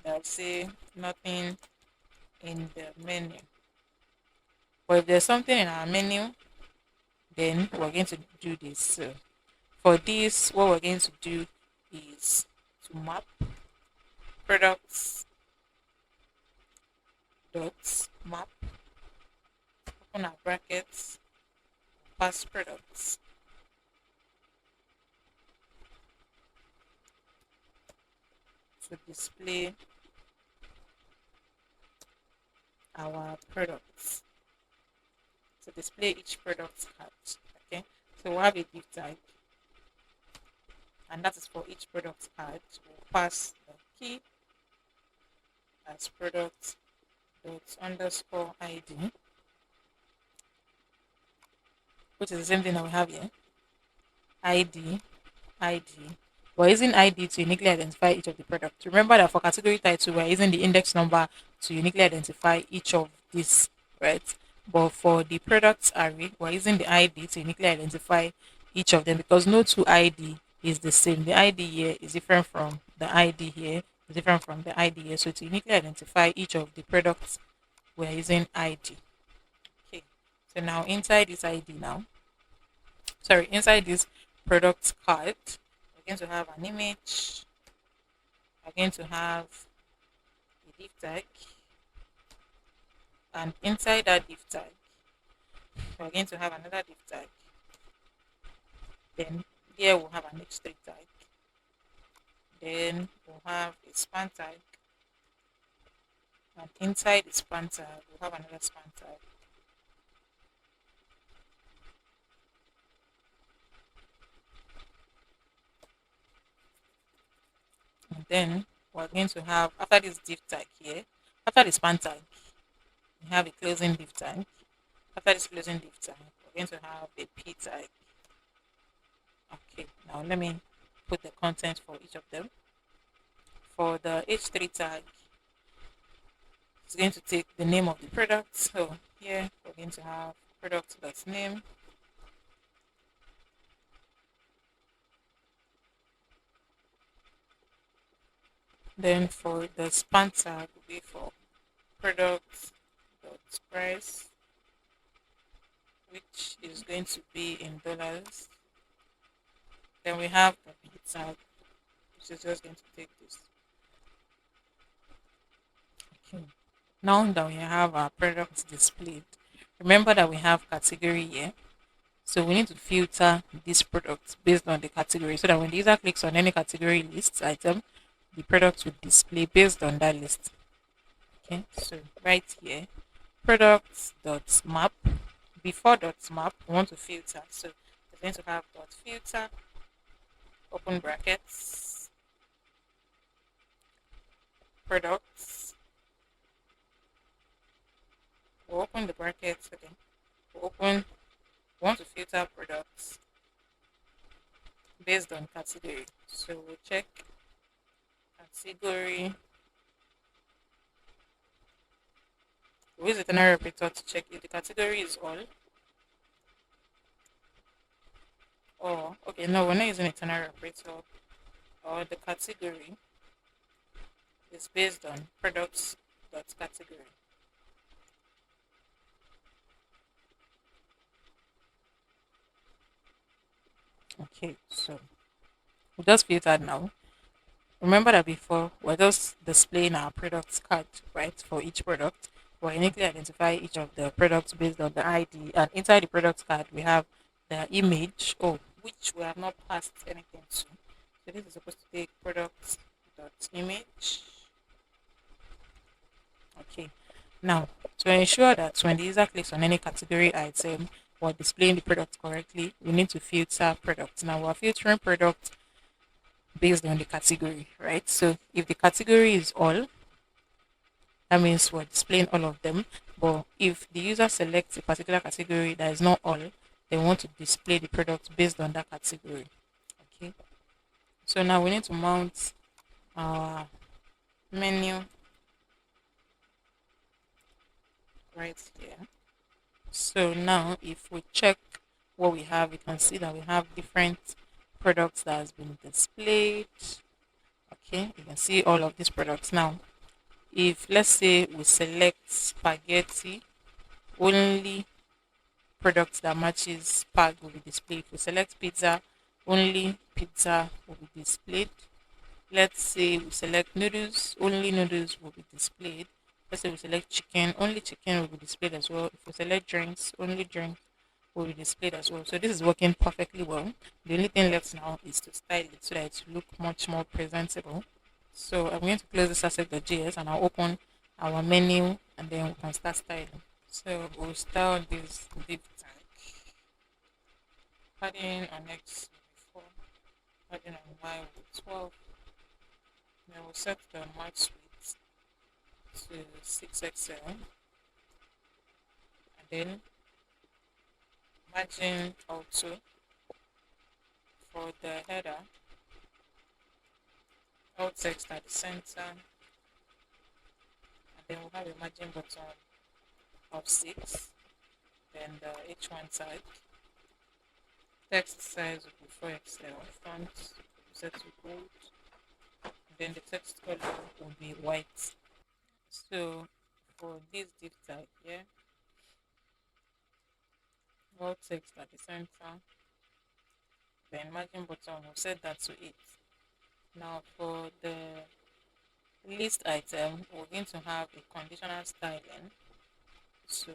[SPEAKER 1] that will say nothing in the menu. But if there's something in our menu, then we're going to do this. So for this, what we're going to do is to map products dot map, open our brackets, pass products. To display our products. To display each product hat. Okay, so we'll have a div tag, and that is for each product hat. We'll pass the key as product dot underscore ID, which is the same thing that we have here. ID. We're using ID to uniquely identify each of the products. Remember that for category title, we're using the index number to uniquely identify each of these, right? But for the products array, we're using the ID to uniquely identify each of them because no two ID is the same. The ID here is different from the ID here, is different from the ID here. So to uniquely identify each of the products, we're using ID. Okay. So now inside this ID inside this product card, we're going to have an image. We're going to have a div tag, and inside that div tag, we're going to have another div tag. Then here we'll have an h3 tag. Then we'll have a span tag, and inside the span tag, we'll have another span tag. And then we're going to have, after this div tag here, after the span tag, we have a closing div tag. After this closing div tag, we're going to have a p tag. Okay, now let me put the content for each of them. For the h3 tag, it's going to take the name of the product. So here we're going to have product.name. Then for the span tag will be for product.price, which is going to be in dollars. Then we have the p tag, which is just going to take this. Okay. Now that we have our products displayed, remember that we have category here. So we need to filter these products based on the category so that when the user clicks on any category list item, the product will display based on that list. Okay, so right here, products.map. Before .map, we want to filter. So we're going to have .filter, open brackets, products. We'll open the brackets again. We want to filter products based on category. So we'll check category. We use the ternary operator to check if the category is all. Or, okay, no, we're not using a ternary operator. Or the category is based on products.category. Okay, so we just filtered now. Remember that before we're just displaying our product card, right, for each product. We'll uniquely identify each of the products based on the ID, and inside the product card we have the image, which we have not passed anything to. So this is supposed to take product dot image. Okay. Now, to ensure that when the user clicks on any category item or displaying the product correctly, we need to filter product. Now we're filtering product based on the category, right? So if the category is all, that means we're displaying all of them. But if the user selects a particular category that is not all, they want to display the product based on that category. Okay. So now we need to mount our menu right here. So now if we check what we have, we can see that we have different products that has been displayed. Okay, you can see all of these products. Now, if let's say we select spaghetti, only products that matches spag will be displayed. If we select pizza, only pizza will be displayed. Let's say we select noodles, only noodles will be displayed. Let's say we select chicken, only chicken will be displayed as well. If we select drinks, only drinks will be displayed as well. So this is working perfectly well. The only thing left now is to style it so that it will look much more presentable. So I'm going to close this asset.js and I'll open our menu and then we can start styling. So we'll style this div tag, padding on X will be 4, padding on Y will be 12. Then we'll set the max width to 6XL and then margin also for the header, alt text at the center, and then we'll have a margin button of 6, then the H1 tag, text size will be 4XL, font will be set to bold, and then the text color will be white. So for this div tag here, alt text at the center, then margin button will set that to 8. Now for the list item, we're going to have a conditional styling. So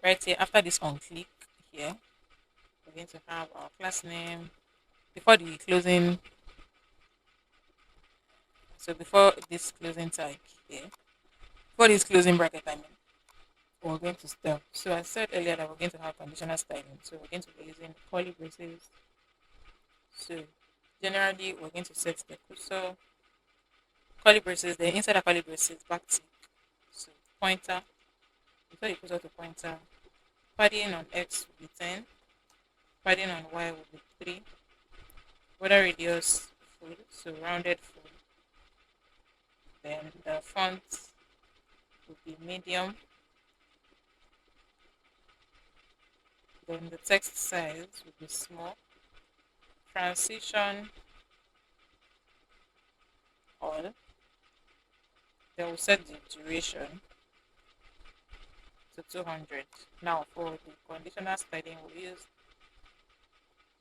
[SPEAKER 1] right here, after this on click here, we're going to have our class name before the closing. So before this closing tag here, before this closing bracket, I mean, we're going to style. So I said earlier that we're going to have conditional styling. So we're going to be using curly braces. So generally, we're going to set the cursor, curly braces, then inside the curly braces, backtick. So pointer, before you cursor to pointer, padding on X will be 10, padding on Y will be 3, border radius full, so rounded full. Then the font will be medium. Then the text size will be small. Transition all. Then we'll set the duration to 200. Now for the conditional styling, we'll use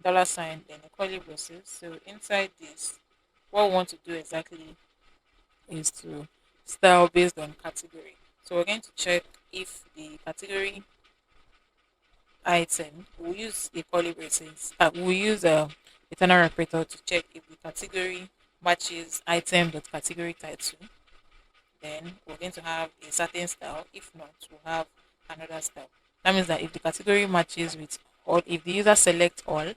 [SPEAKER 1] $, then the curly braces. So inside this, what we want to do exactly is to style based on category. So we're going to check if the category item, we'll use a curly braces, we'll use a ternary operator to check if the category matches item.category title. Then we're going to have a certain style. If not, we'll have another style. That means that if the category matches with all, if the user selects all,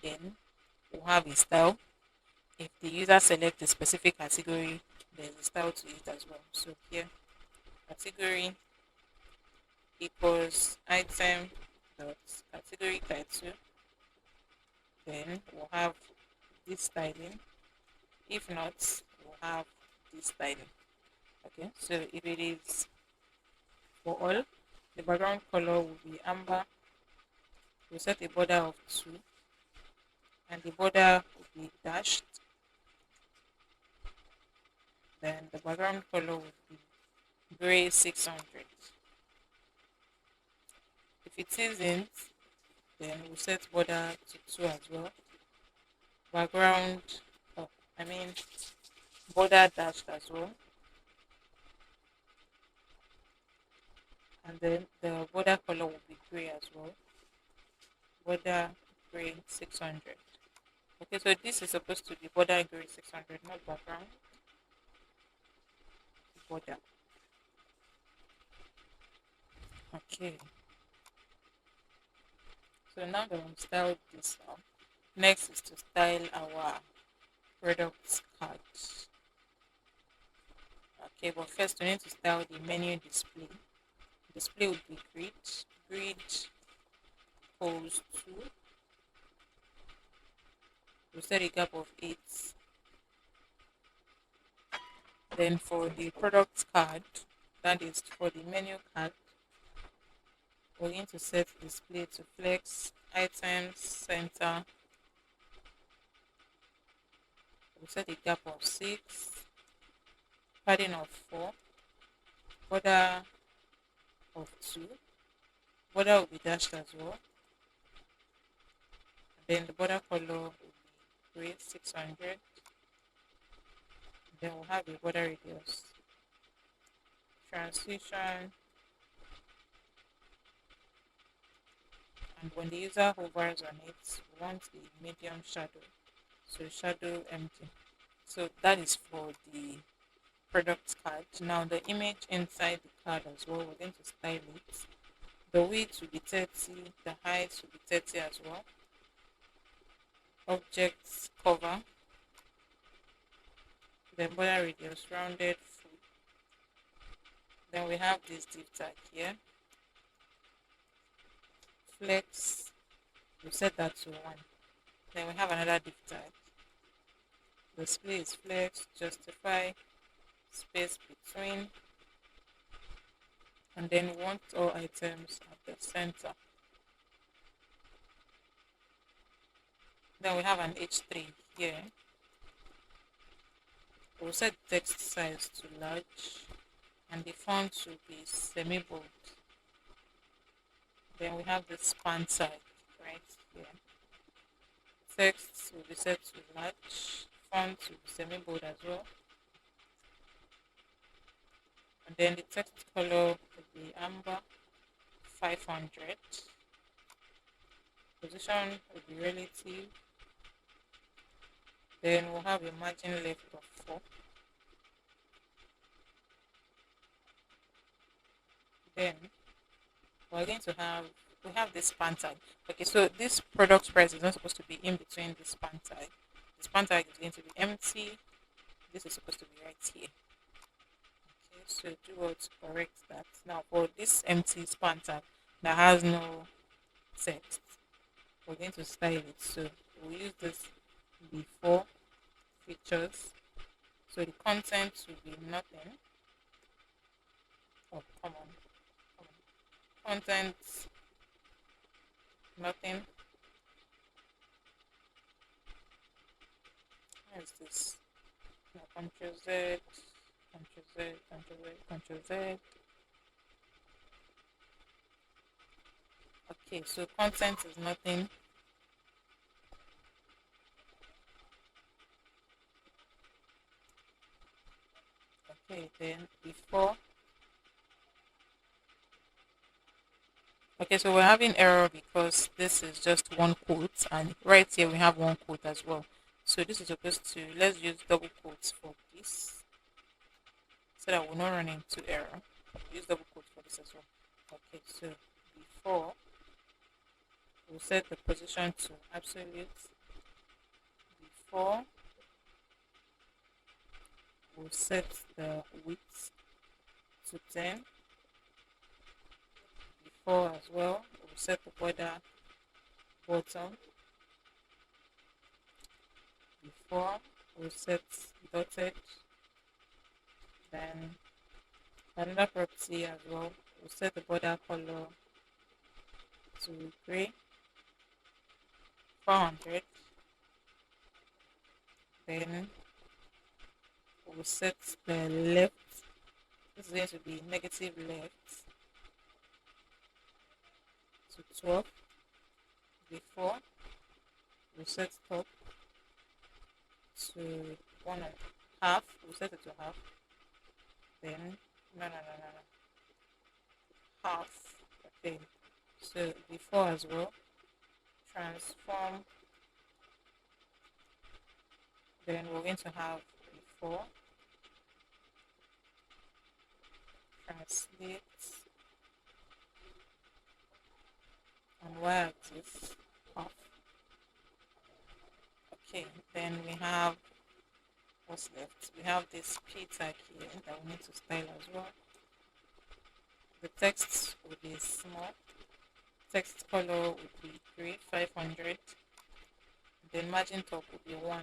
[SPEAKER 1] then we'll have a style. If the user selects a specific category, there's a style to it as well. So here, category equals item dot category title. Then we'll have this styling. If not, we'll have this styling. Okay, so if it is for all, the background color will be amber. We'll set a border of 2, and the border will be dashed. Then the background color will be gray 600. If it isn't, then we'll set border to 2 as well. Background, I mean border dashed as well, and then the border color will be gray as well. Border gray 600. Okay, so this is supposed to be border gray 600, not background. Border. Okay. So now that we've styled this out, next is to style our product card. Okay, but first we need to style the menu display. Display would be grid. Grid pose 2. We'll set a gap of 8. Then for the product card, that is for the menu card, we're going to set display to flex, items, center. We'll set a gap of 6, padding of 4, border of 2, border will be dashed as well. Then the border color will be gray 600. Then we'll have a border radius. Transition. And when the user hovers on it, we want a medium shadow. So shadow empty. So that is for the product card. Now the image inside the card as well, we're going to style it. The width will be 30, the height will be 30 as well. Objects cover. Then border radius rounded full. Then we have this div tag here. Flex, we set that to 1. Then we have another div tag. Display is flex, justify, space between, and then we want all items at the center. Then we have an H3 here. We'll set text size to large, and the font will be semi-bold. Then we have the span size right here. Text will be set to large, font will be semi-bold as well. And then the text color will be amber 500. Position will be relative. Then we'll have a margin left of 4. Then we're going to have this span tag. Okay, so this product price is not supposed to be in between the span tag. The span tag is going to be empty. This is supposed to be right here. Okay, so do what to correct that. Now for this empty span tag that has no text, we're going to style it. So we'll use this before features. So the content will be nothing. Oh, come on. Content nothing. What is this? No, Control Z, Control Z, Control Z, Control Z. Okay, so content is nothing. Okay, then before. Okay, so we're having error because this is just one quote, and right here we have one quote as well. So this is supposed to, let's use double quotes for this so that we'll not run into error. We'll use double quotes for this as well. Okay, so before, we'll set the position to absolute. Before, we'll set the width to 10. Before as well, we'll set the border bottom. Before, we'll set dotted. Then another property as well, we'll set the border color to gray 400. Then we'll set the left. This is going to be negative left to 12. Before, we'll set top to 1.5. We'll set it to half. Then no, half. Okay. So before as well. Transform. Then we're going to have before. Translate. And y-axis off. Okay. Then we have what's left. We have this p tag here that we need to style as well. The text will be small. Text color would be gray 500. Then margin top would be 1.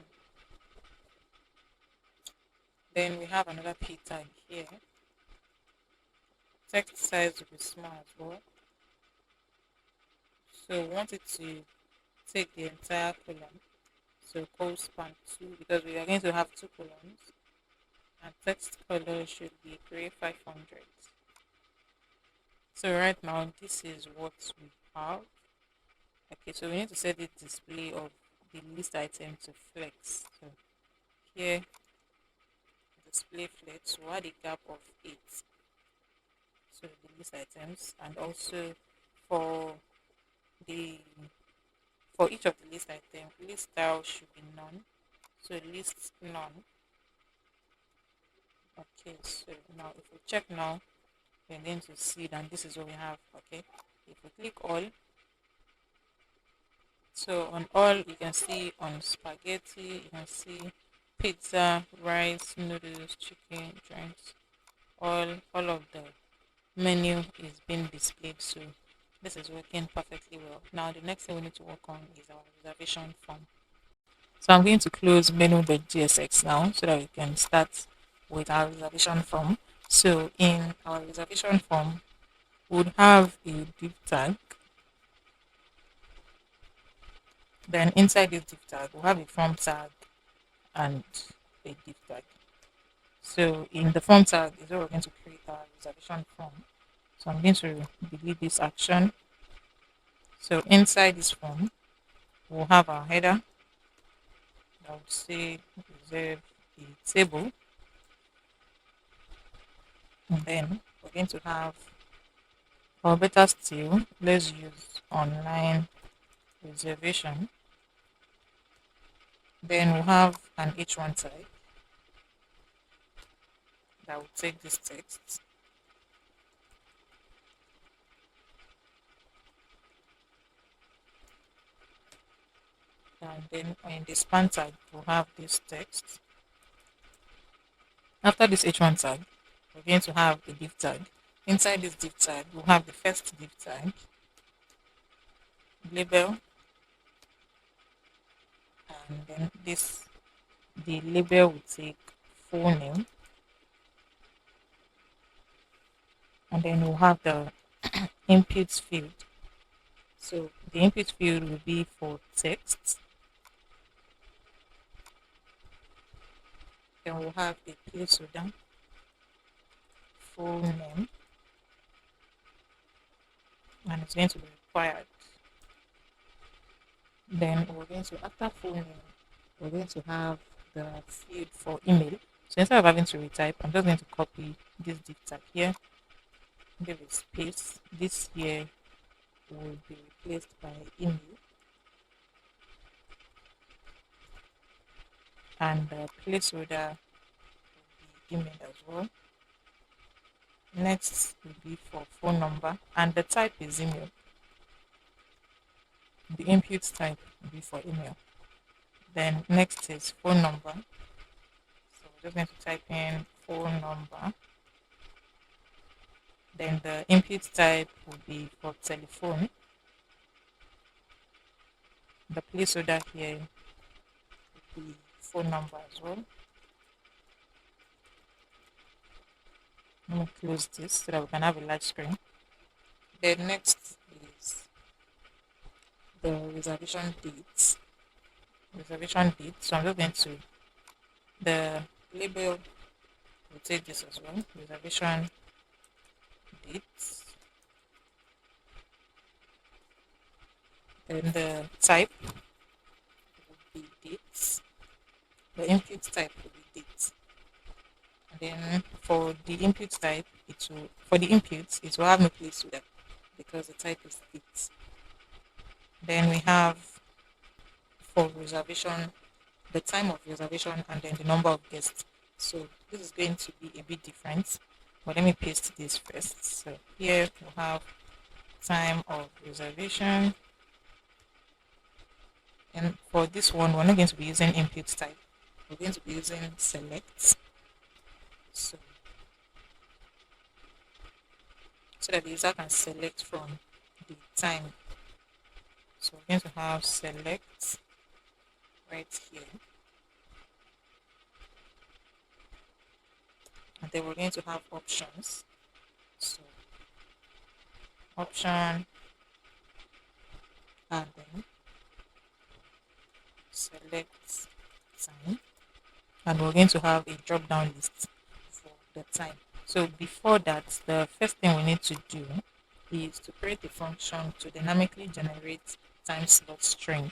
[SPEAKER 1] Then we have another p tag here. Text size will be small as well. So we want it to take the entire column. So col span 2 because we are going to have 2 columns. And text color should be gray 500. So right now this is what we have. Okay, so we need to set the display of the list item to flex. So here display flex, we'll add a gap of 8. So the list items, and also for the for each of the list item, list style should be none. So list none. Okay, so now if we check now, we're going to see that this is what we have. Okay, if we click all, so on all you can see on spaghetti, you can see pizza, rice, noodles, chicken, drinks, all of the menu is being displayed. So this is working perfectly well. Now the next thing we need to work on is our reservation form. So I'm going to close menu.gsx now so that we can start with our reservation form. So in our reservation form, we would have a div tag. Then inside this div tag, we'll have a form tag and a div tag. So in the form tag is where we're going to create our reservation form. So I'm going to delete this action. So inside this form, we'll have our header. I would say reserve a table. And then we're going to have, or better still, let's use online reservation. Then we'll have an H1 type that will take this text. And then in the span tag, we'll have this text. After this H1 tag, we're going to have a div tag. Inside this div tag, we'll have the first div tag, label, and then the label will take full name. And then we'll have the input field. So the input field will be for text. Then we'll have a placeholder, full name, and it's going to be required. Then we're going to, after full name, we're going to have the field for email. So instead of having to retype, I'm just going to copy this div tag here, give it space. This here will be replaced by email. And the placeholder will be email as well. Next will be for phone number, and the type is email. The input type will be for email. Then next is phone number. So we're just going to type in phone number. Then the input type will be for telephone. The placeholder here will be phone number as well. Let me close this so that we can have a large screen. Then next is the reservation date. Reservation date. So I'm just going to, the label will take this as well. Reservation date. Then the type will be dates. the input type will be date. And then for the input type, for the inputs, it will have no placeholder because the type is date. Then we have for reservation, the time of reservation and then the number of guests. So this is going to be a bit different. But let me paste this first. So here we have time of reservation. And for this one, we're not going to be using input type. We're going to be using select. So that the user can select from the time. So we're going to have select right here. And then we're going to have options. So option and then select time. And we're going to have a drop down list for the time. So before that, the first thing we need to do is to create a function to dynamically generate time slot string.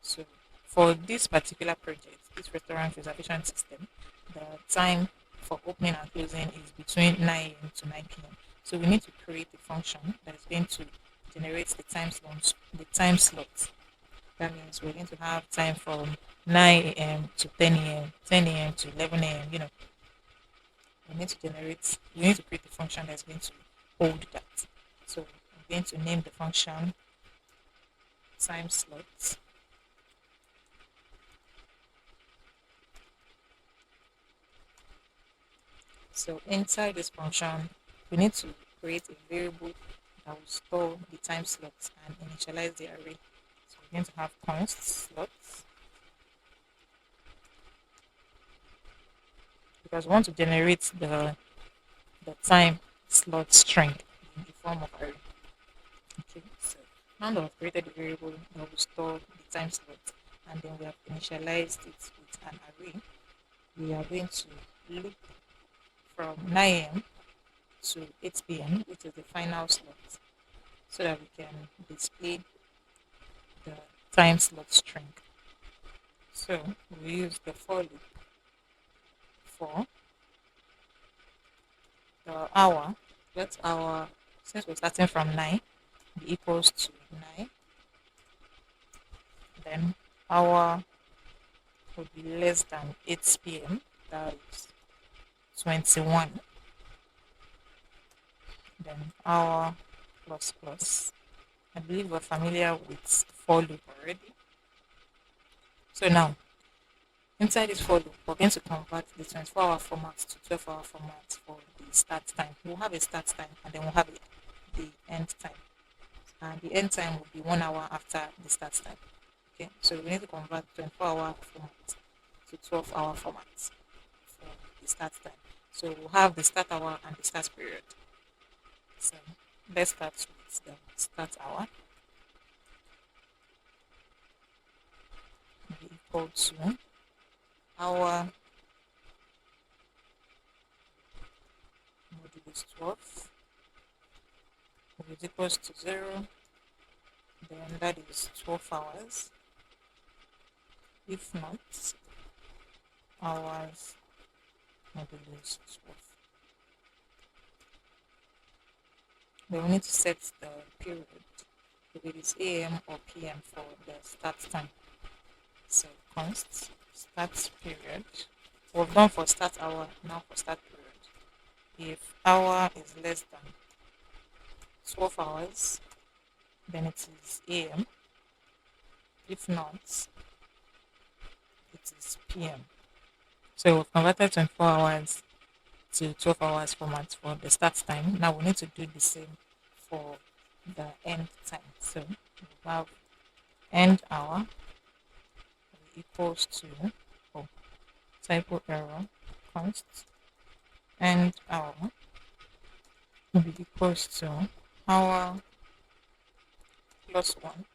[SPEAKER 1] So for this particular project, this restaurant reservation system, the time for opening and closing is between 9 a.m. to 9 p.m. So we need to create a function that is going to generate the time slots. That means we're going to have time from 9 a.m. to 10 a.m., 10 a.m. to 11 a.m. We need to create a function that's going to hold that. So I'm going to name the function time slots. So inside this function, we need to create a variable that will store the time slots and initialize the array. So we're going to have const slots because we want to generate the time slot string in the form of array. Okay, so now that we've created the variable that will store the time slot and then we have initialized it with an array, we are going to loop from 9 a.m. to 8 p.m., which is the final slot, so that we can display the time slot string. So we use the for loop for the hour. Let our, since we're starting from 9, be equals to 9. Then hour will be less than 8 p.m. That is 21. Then hour plus plus. I believe we're familiar with for loop already. So now, inside this for loop, we're going to convert the 24-hour format to 12-hour format for the start time. We'll have a start time and then we'll have the end time. And the end time will be 1 hour after the start time. Okay, so we need to convert 24-hour format to 12-hour format for the start time. So we'll have the start hour and the start period. So let's start with the start hour. Will be equal to hour modulus 12 is equals to 0. Then that is 12 hours. If not, hours modulus 12. Then we need to set the period, if it is AM or PM for the start time. So const start period. We've done for start hour, now for start period. If hour is less than 12 hours, then it is AM. If not, it is PM. So we've converted 24 hours to 12 hours format for the start time. Now we need to do the same for the end time. So we have end hour equals to, typo error, const end hour will be equals to hour plus 1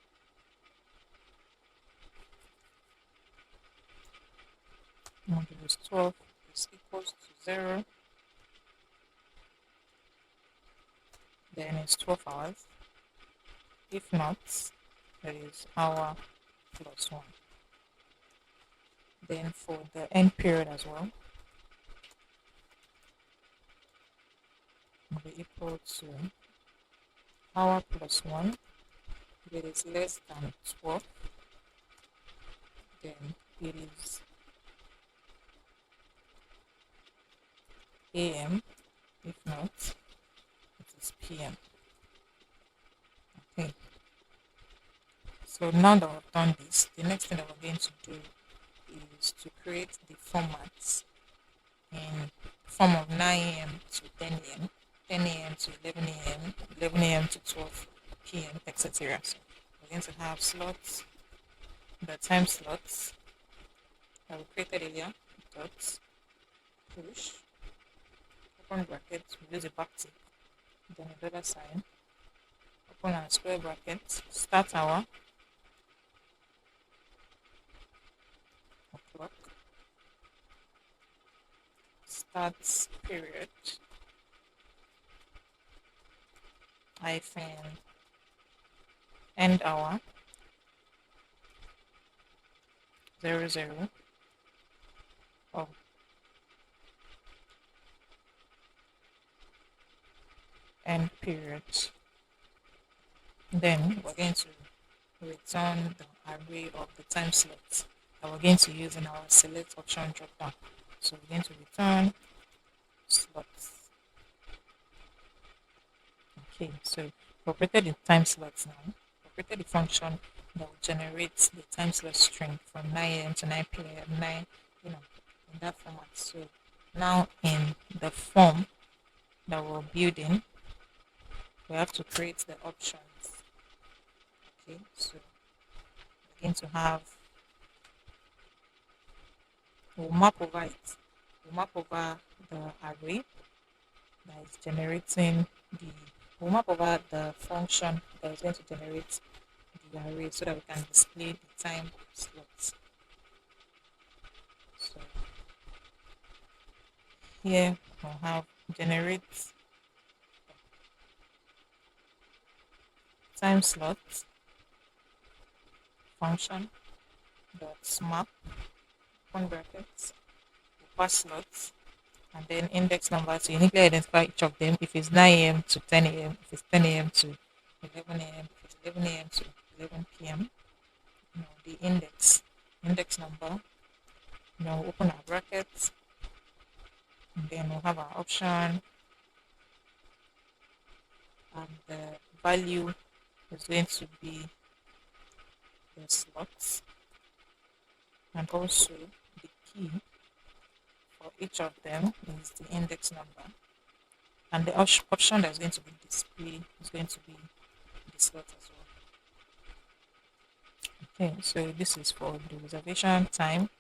[SPEAKER 1] modulus 12 is equals to 0. Then it's 12 hours. If not, that is hour plus 1. Then for the end period as well, will be equal to hour plus 1. If it is less than 12, then it is AM. If not, it is PM. Okay. So now that we've done this, the next thing that we're going to do is to create the formats in form of 9 a.m. to 10 a.m., 10 a.m. to 11 a.m., 11 a.m. to 12 p.m., etc. So we're going to have slots, the time slots that we created earlier, dot, push, open bracket, we use a backtick, then a dollar sign, open and square bracket, start hour, o'clock, start period, hyphen, end hour, 00, oh, end period. Then we're going to return the array of the time slots that we're going to use in our select option dropdown. So we're going to return slots. Okay, so we created the time slots now. We created the function that will generate the time slot string from 9 a.m. to 9 p.m. 9, in that format. So now in the form that we're building, we have to create the options. Okay, so we're going to have, we'll map over it. We'll map over the array that is generating the, we'll map over the function that is going to generate the array so that we can display the time slots. So here we'll have generate time slots function dot map, open brackets, pass slots, and then index number to uniquely identify each of them. If it's 9 a.m. to 10 a.m., if it's 10 a.m. to 11 a.m., if it's 11 a.m. to 11 p.m., the index number, open our brackets, and then we'll have our option, and the value is going to be the slots, and also the key for each of them is the index number, and the option that's going to be displayed is going to be the slot as well. Okay, so this is for the reservation time.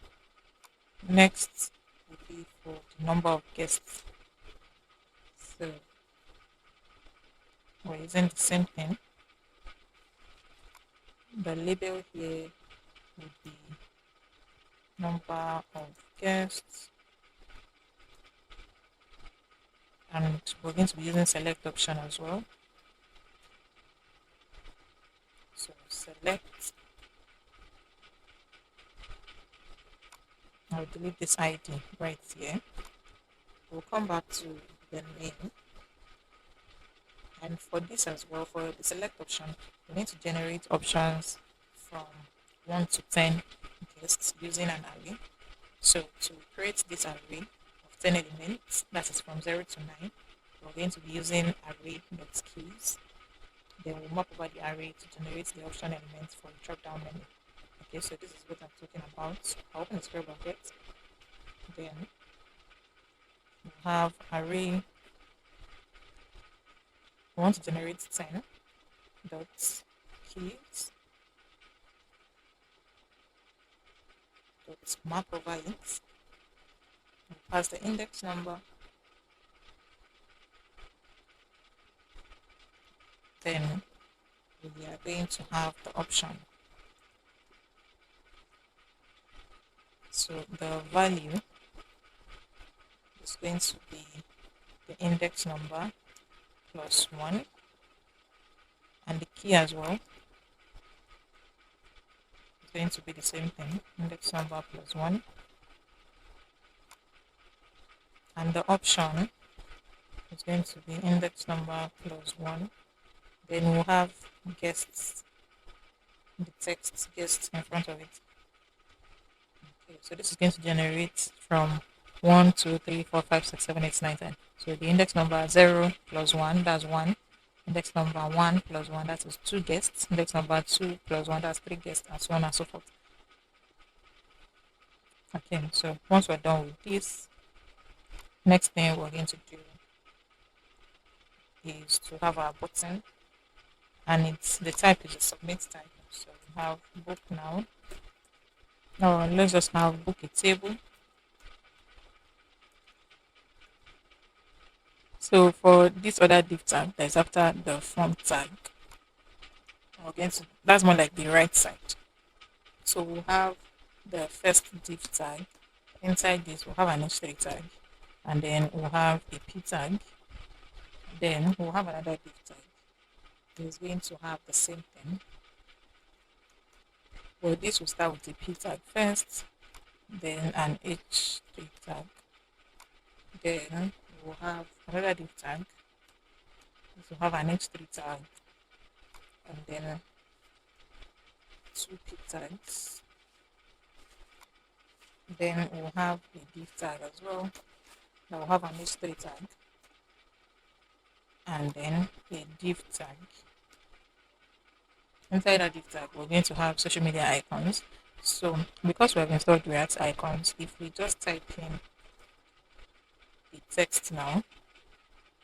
[SPEAKER 1] Next will be for the number of guests. So we're using the same thing. The label here would be number of guests, and we're going to be using select option as well. So select, I'll delete this ID right here. We'll come back to the name, and for this as well, for the select option, we need to generate options from 1 to 10 guests using an array. So to create this array of 10 elements, that is from 0 to 9, we're going to be using array.keys. Then we'll map over the array to generate the option elements for the drop-down menu. Okay, so this is what I'm talking about. I'll open the square bracket. Then we have array. We want to generate 10 dot keys dot map over it. We'll pass the index number. Then we are going to have the option. So the value is going to be the index number plus 1, and the key as well is going to be the same thing, index number plus 1. And the option is going to be index number plus 1. Then we'll have guests, the text guests in front of it. Okay, so this is going to generate from 1, 2, 3, 4, 5, 6, 7, 8, 9, 10. So the index number 0 plus 1, that's 1. Index number 1 plus 1, that is 2 guests. Index number 2 plus 1, that's 3 guests, and so on and so forth. Okay, so once we're done with this, next thing we're going to do is to have our button, and it's the type is a submit type. So we have book now. Now let's just have book a table. So for this other div tag that is after the front tag, we're going to, that's more like the right side. So we'll have the first div tag. Inside this, we'll have an h3 tag, and then we'll have a p tag. Then we'll have another div tag. It's going to have the same thing. Well, this will start with a p tag first, then an h3 tag. Then we'll have another div tag. This will have an h3 tag, and then 2 p tags. Then we'll have a div tag as well. That will have an h3 tag, and then a div tag. Inside that div tag, we're going to have social media icons. So because we have installed React icons, if we just type in the text now,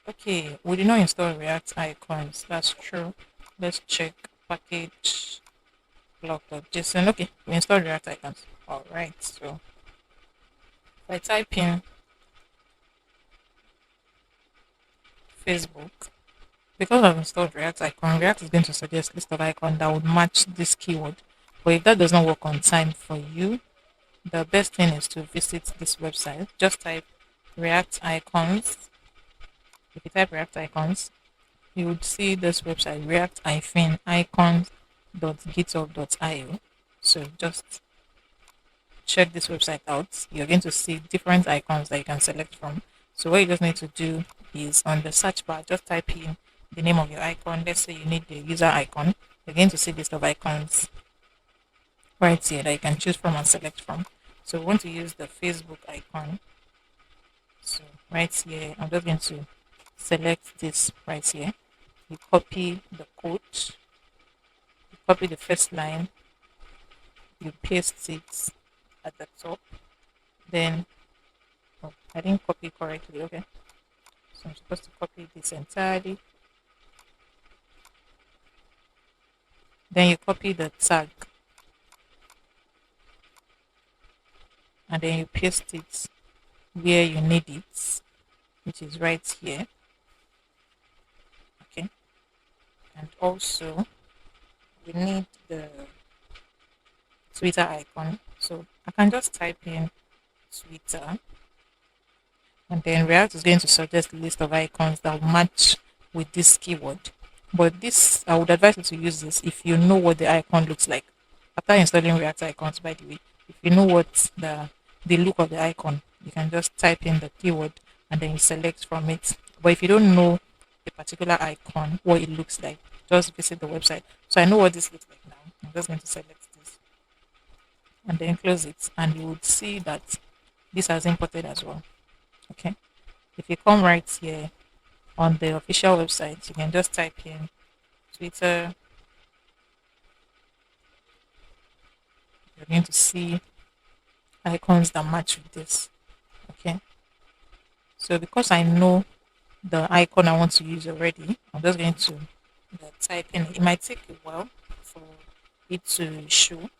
[SPEAKER 1] okay, we did not install React icons. That's true. Let's check package blog.json. Okay, we installed React icons. All right. So if I type in Facebook, because I've installed React icon, React is going to suggest a list of icons that would match this keyword. But if that does not work on time for you, the best thing is to visit this website. Just type React icons. If you type React icons, you would see this website, react-icons.github.io. So just check this website out. You're going to see different icons that you can select from. So what you just need to do is on the search bar, just type in the name of your icon. Let's say you need the user icon. You're going to see list of icons right here that you can choose from and select from. So we want to use the Facebook icon. So right here, I'm just going to select this right here. You copy the code, you copy the first line, you paste it at the top. Then, oh, I didn't copy correctly. Okay, so I'm supposed to copy this entirely. Then you copy the tag, and then you paste it where you need it, which is right here. Okay, and also we need the Twitter icon. So I can just type in Twitter, and then React is going to suggest a list of icons that will match with this keyword. But this, I would advise you to use this if you know what the icon looks like. After installing React icons, by the way, if you know what the look of the icon, you can just type in the keyword and then you select from it. But if you don't know the particular icon, what it looks like, just visit the website. So I know what this looks like now. I'm just going to select this and then close it, and you would see that this has imported as well. Okay, if you come right here on the official website, you can just type in Twitter. You're going to see icons that match with this. Okay, so because I know the icon I want to use already, I'm just going to type in. It might take a while for it to show.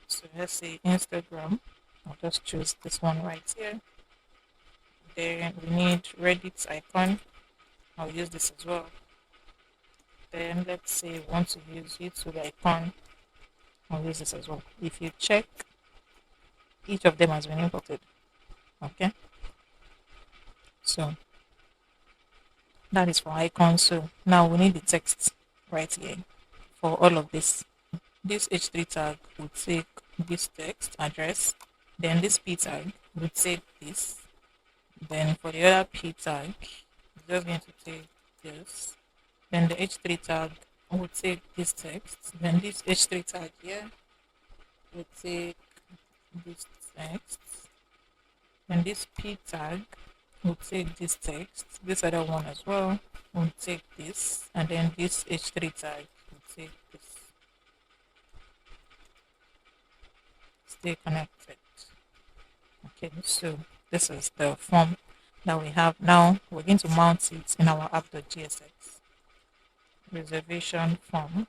[SPEAKER 1] So let's say Instagram. I'll just choose this one right here. Then we need Reddit icon. I'll use this as well. Then let's say we want to use YouTube icon. I'll use this as well. If you check, each of them has been imported. Okay. So that is for icons. So now we need the text right here for all of this. This h3 tag will take this text address, then this p tag will take this, then for the other p tag, it's just going to take this, then the h3 tag will take this text, then this h3 tag here will take this text, and this p tag will take this text, this other one as well will take this, and then this h3 tag will take this. Stay connected. Okay, so this is the form that we have. Now we're going to mount it in our app.jsx reservation form.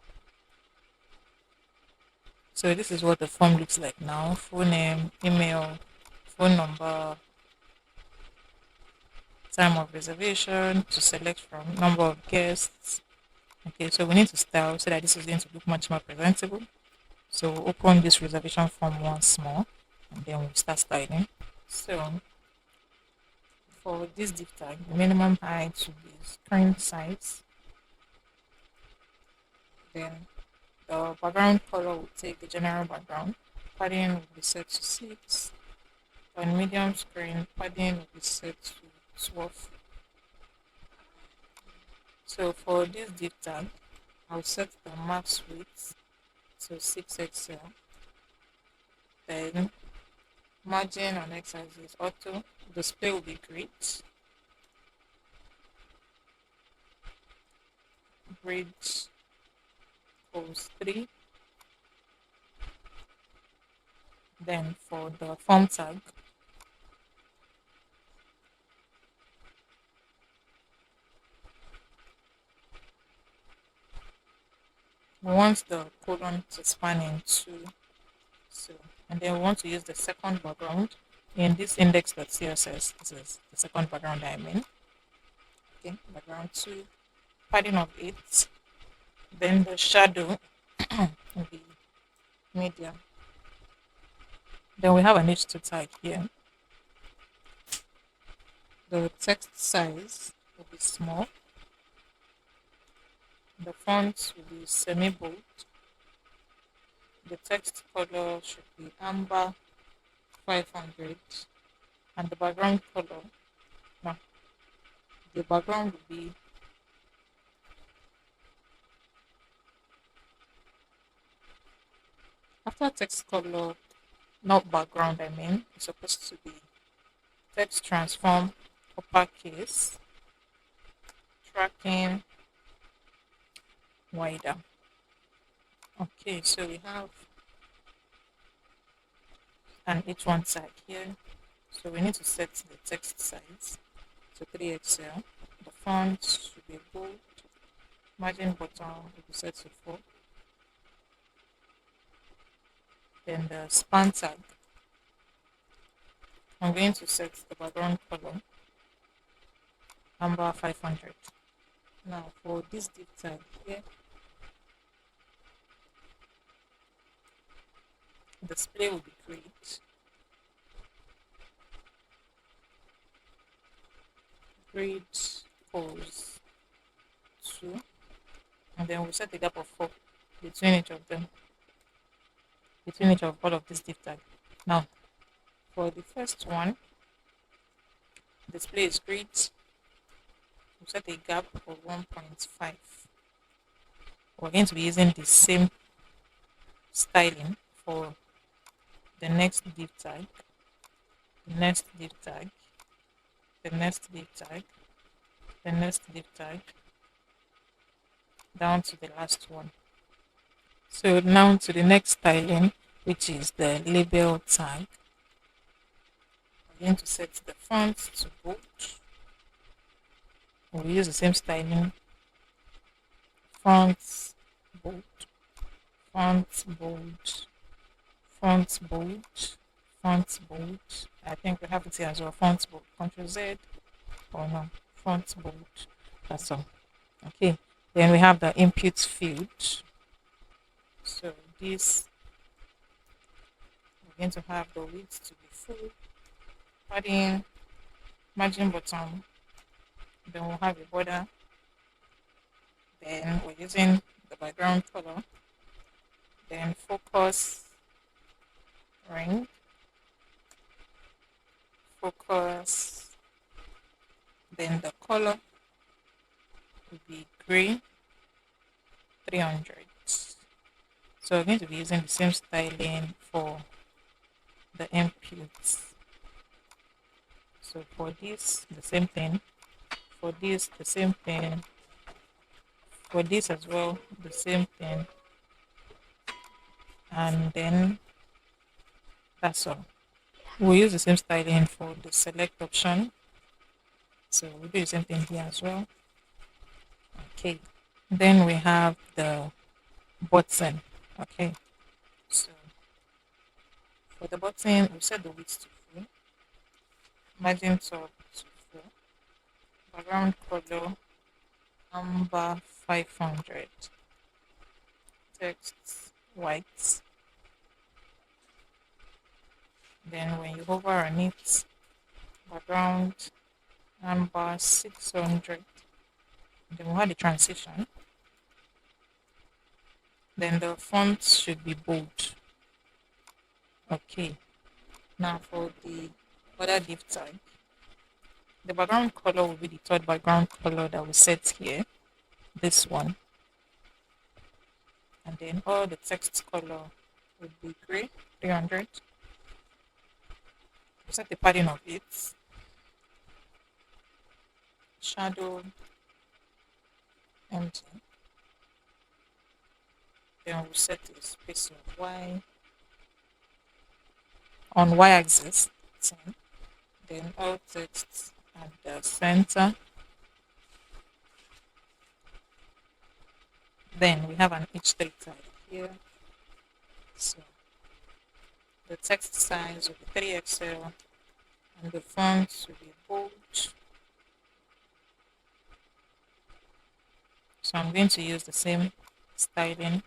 [SPEAKER 1] So this is what the form looks like now: full name, email, phone number, time of reservation to select from, number of guests. Okay, so we need to style so that this is going to look much more presentable. So we'll open this reservation form once more, and then we'll start styling. So for this div tag, the minimum height should be screen size. Then the background color will take the general background. Padding will be set to 6. On medium screen, padding will be set to 12. So for this div tag, I'll set the max width to 6 XL. Then margin on x-axis auto. Display will be grid. Grid equals 3. Then for the form tag, we want the colon to span in 2. So, and then we want to use the second background in this index.css. This is the second background I mean. Okay, background 2, padding of 8. Then the shadow will be medium. Then we have an h2 tag here. The text size will be small. The font will be semi-bold. The text color should be amber 500, and the background color, no, the background will be after text color, not background, I mean, it's supposed to be text transform uppercase, tracking wider. Okay, so we have an H1 tag here. So we need to set the text size to 3XL. The font should be bold. Margin bottom will be set to 4. Then the span tag, I'm going to set the background color amber 500. Now for this div tag here, display will be grid. Grid equals 2, and then we'll set a gap of 4 between each of them, between each of all of this div tag. Now for the first one, display is grid. We'll set a gap of 1.5. We're going to be using the same styling for the next div tag, the next div tag, the next div tag, the next div tag, down to the last one. So now to the next styling, which is the label tag. We're going to set the font to bold. We'll use the same styling. Font bold, font bold, font bold, font bold. I think we have it here as well. Font bold. Ctrl Z. Or no, font bold. That's all. Okay. Then we have the input field. So this, we're going to have the width to be full. Padding, margin bottom. Then we'll have a border. Then we're using the background color. then focus ring, focus, then the color will be gray 300. So we're going to be using the same styling for the inputs. So for this, the same thing. For this, the same thing. For this as well, the same thing. And then that's all. We'll use the same styling for the select option. So we'll do the same thing here as well. Okay. Then we have the button. Okay. So for the button, we set the width to full, margin top to full, background color amber 500, text white. Then when you hover on it, background amber 600. Then we'll have the transition. Then the font should be bold. Okay. Now for the other div tag, the background color will be the third background color that we set here. This one. And then all the text color would be gray 300. We set the padding of it. Shadow empty. Then we'll set the space of Y on y-axis 10. Then all text at the center. Then we have an H3 tag here. So the text size will be 3XL and the font will be bold. So I'm going to use the same styling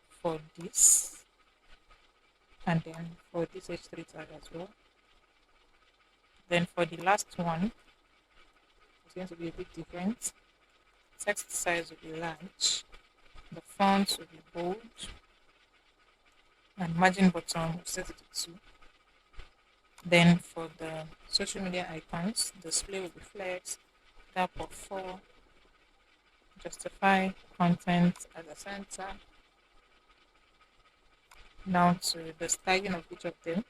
[SPEAKER 1] for this and then for this H3 tag as well. Then for the last one, it's going to be a bit different. Text size will be large, the font will be bold, and margin bottom will set it to 2. Then for the social media icons, display will be flex, tap of 4, justify content at the center. Now to the styling of each of them,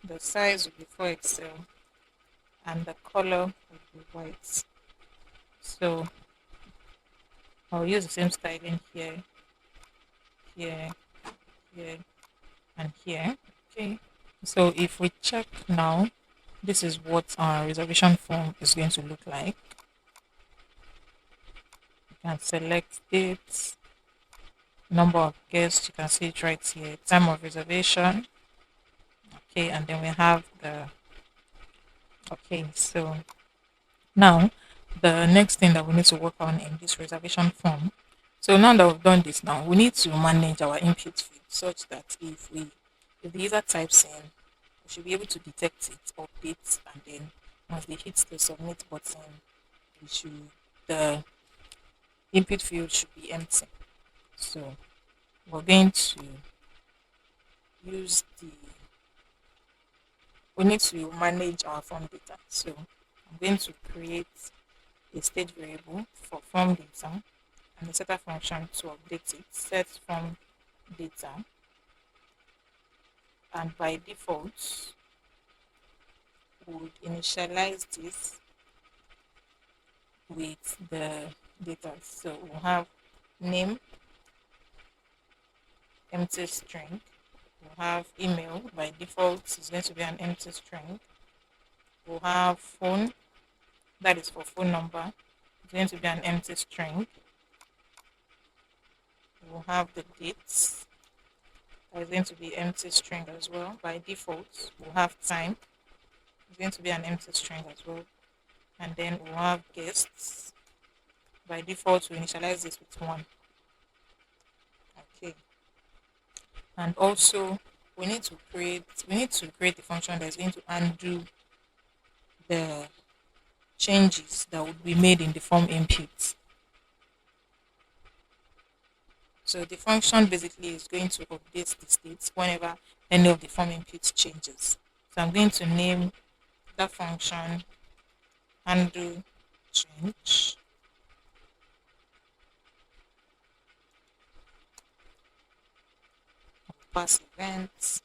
[SPEAKER 1] the size will be 4XL and the color will be white. So I'll use the same styling here, here, here, and here. Okay. So if we check now, this is what our reservation form is going to look like. You can select dates, number of guests, you can see it right here, time of reservation. Okay, and then we have the, okay, so now the next thing that we need to work on in this reservation form. So now that we've done this, now we need to manage our input field such that if the user types in, we should be able to detect it, update, and then once they hit the submit button, the input field should be empty. So we're going to use we need to manage our form data. So I'm going to create a state variable for form data and the setter function to update it, set form data, and by default would initialize this with the data. So we'll have name, empty string. We'll have email, by default it's going to be an empty string. We'll have phone, that is for phone number, it's going to be an empty string. We'll have the dates, that is going to be empty string as well. By default we'll have time, it's going to be an empty string as well. And then we'll have guests, by default we initialize this with 1. Okay. And also we need to create a function that's going to undo the changes that would be made in the form input. So the function basically is going to update the state whenever any of the form inputs changes. So I'm going to name that function handle change. Pass events.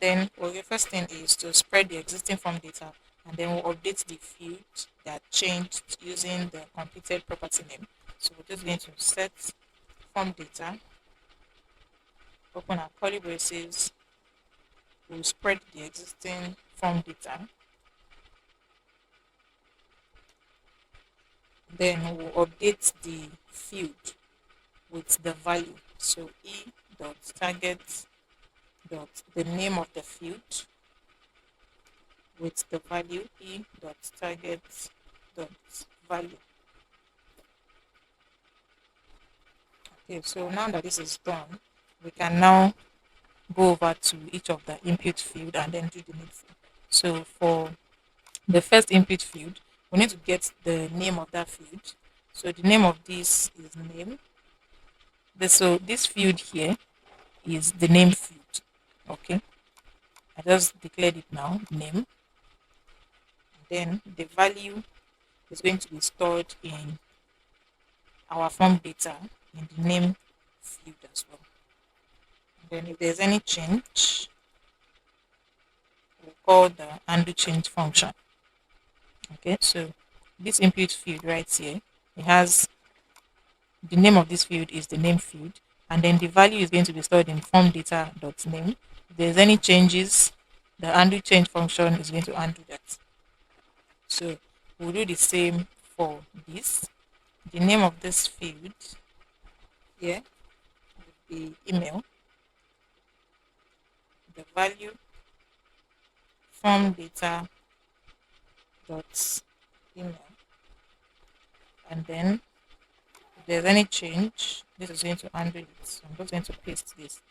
[SPEAKER 1] Then your first thing is to spread the existing form data, and then we'll update the field that changed using the completed property name. So we're just going to set form data, open our curly braces, we'll spread the existing form data, then we'll update the field with the value. So e dot target dot the name of the field with the value e dot target dot value. Okay, so now that this is done, we can now go over to each of the input field and then do the needful. So for the first input field, we need to get the name of that field. So the name of this is name. So this field here is the name field. Okay, I just declared it now, name. Then the value is going to be stored in our form data in the name field as well. And then if there's any change, we'll call the undo change function. Okay, so this input field right here, it has the name of this field is the name field, and then the value is going to be stored in form data dot name. If there's any changes, the undo change function is going to undo that. So we'll do the same for this. The name of this field here would be email. The value form data dot email, and then if there's any change, this is going to undo it. So I'm just going to paste this.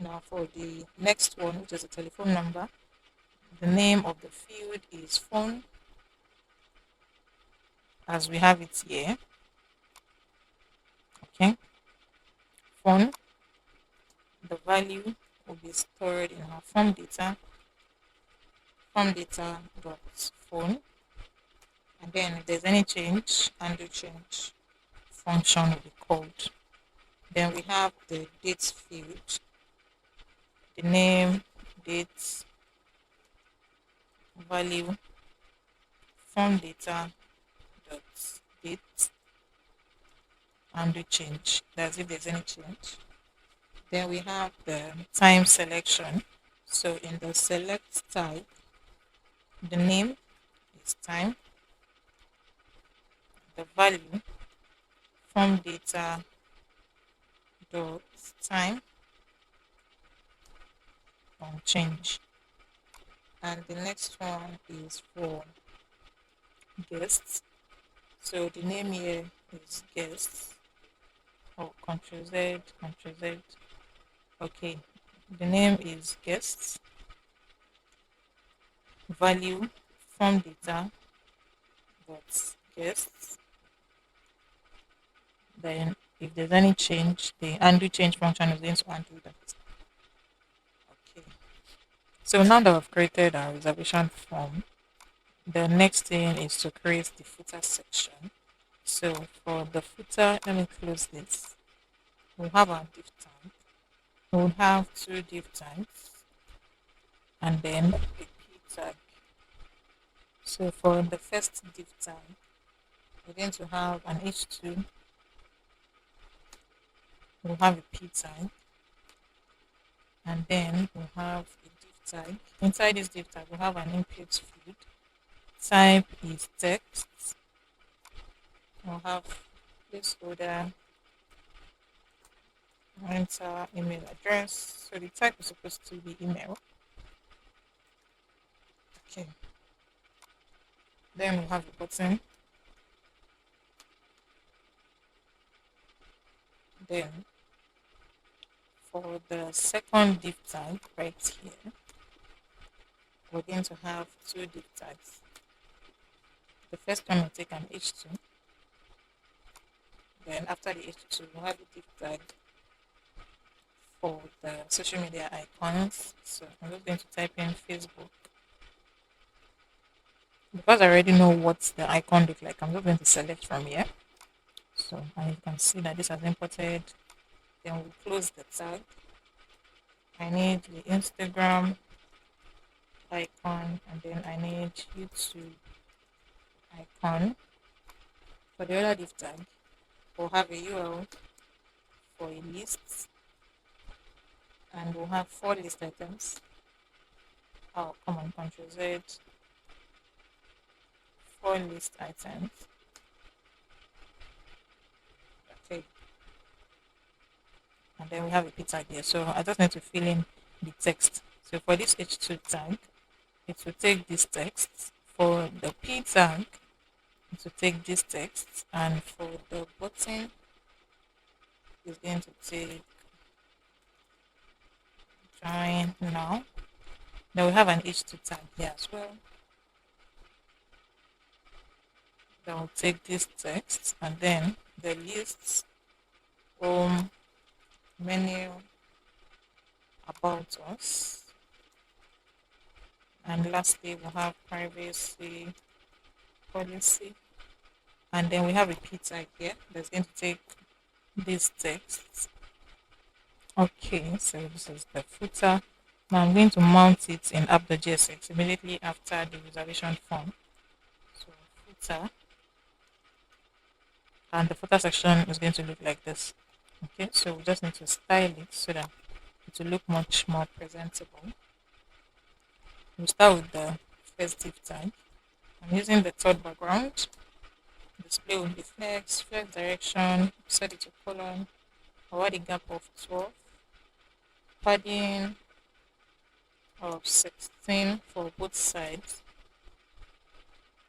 [SPEAKER 1] Now for the next one, which is a telephone number, the name of the field is phone, as we have it here. Okay, phone. The value will be stored in our form data dot phone, and then if there's any change, undo change function will be called. Then we have the date field, the name, date, value, form data dot date, undo change. That's if there's any change. Then we have the time selection. So in the select type, the name is time, the value form data dot time on change. And the next one is for guests. So the name here is guests, or Ctrl Z, Ctrl Z. Okay, the name is guests. Value form data dot guests. Then if there's any change, the undo change function is going to undo that. Okay. So now that we've created our reservation form, the next thing is to create the footer section. So for the footer, let me close this. We'll have our div tag. We'll have two div tags and then a p tag. So for the first div tag, we're going to have an h2. We'll have a p tag, and then we'll have a div tag. Inside this div tag, we'll have an input field. Type is text. We'll have placeholder, enter email address. So the type is supposed to be email. Okay. Then we'll have a button. Then for the second div tag right here, we're going to have two div tags. The first one will take an h2. Then after the H2, we'll have a div tag for the social media icons. So I'm just going to type in Facebook. Because I already know what the icon looks like, I'm just going to select from here. So and you can see that this has imported. Then we'll close the tag. I need the Instagram icon, and then I need YouTube icon. For the other div tag, we'll have a URL for a list, and we'll have 4 list items. Oh, come on, Control Z. 4 list items. Okay. And then we have a p tag here. So I just need to fill in the text. So for this h2 tag, it will take this text. For the p tag, it will take this text. And for the button, it's going to take join now. Then we have an h2 tag here as well. Then we'll take this text, and then the lists, home, menu, about us, and lastly we'll have privacy policy, and then we have a p tag here that's going to take this text. Okay, so this is the footer. Now I'm going to mount it in app.jsx immediately after the reservation form. So footer, and the footer section is going to look like this. Okay, so we just need to style it so that it will look much more presentable. We'll start with the first div tag. I'm using the third background. Display will be flex direction, set it to colon, avoid a gap of 12, padding of 16 for both sides.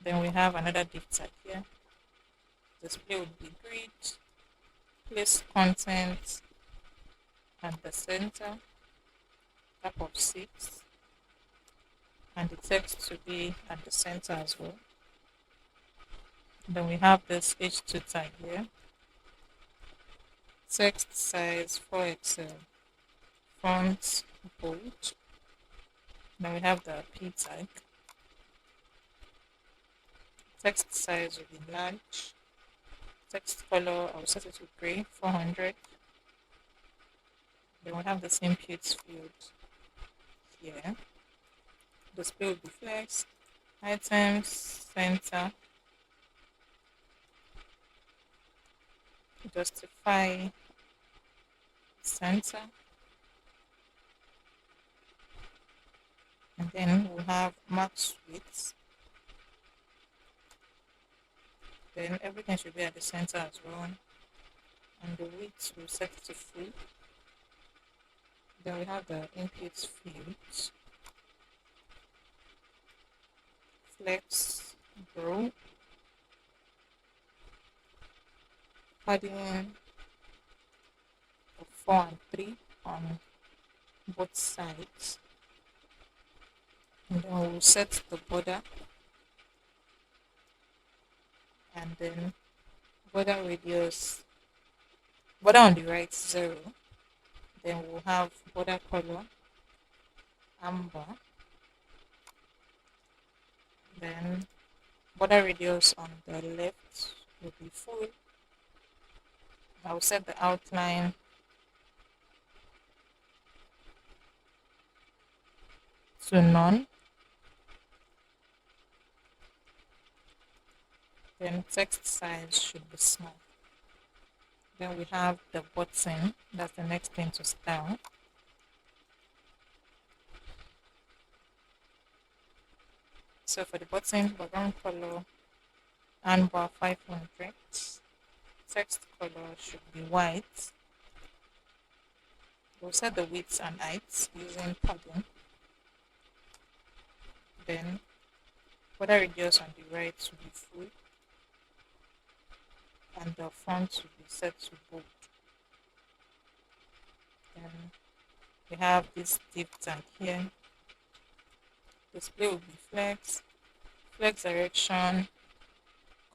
[SPEAKER 1] Then we have another div tag here. Display will be grid, place content at the center, gap of 6, and the text to be at the center as well. Then we have this h2 tag here. Text size 4XL, font bold. Then we have the p tag. Text size will be large. Text color, I'll set it to gray, 400. Then we have the input field here. Display will be flex, items, center, justify, center, and then we'll have max width. Then everything should be at the center as well, and the width will set it to full. Then we have the input fields, flex, grow, padding of 4 and 3 on both sides. And then we'll set the border, and then border radius, border on the right 0. Then we'll have border color amber. Then border radius on the left will be full. I'll set the outline to none. Then text size should be small. Then we have the button, that's the next thing to style. So for the button, background color amber 500. Text color should be white. We'll set the width and height using padding. Then border radius on the right will be full, and the font will be set to bold. Then we have this div tag here. Display will be flex, flex direction,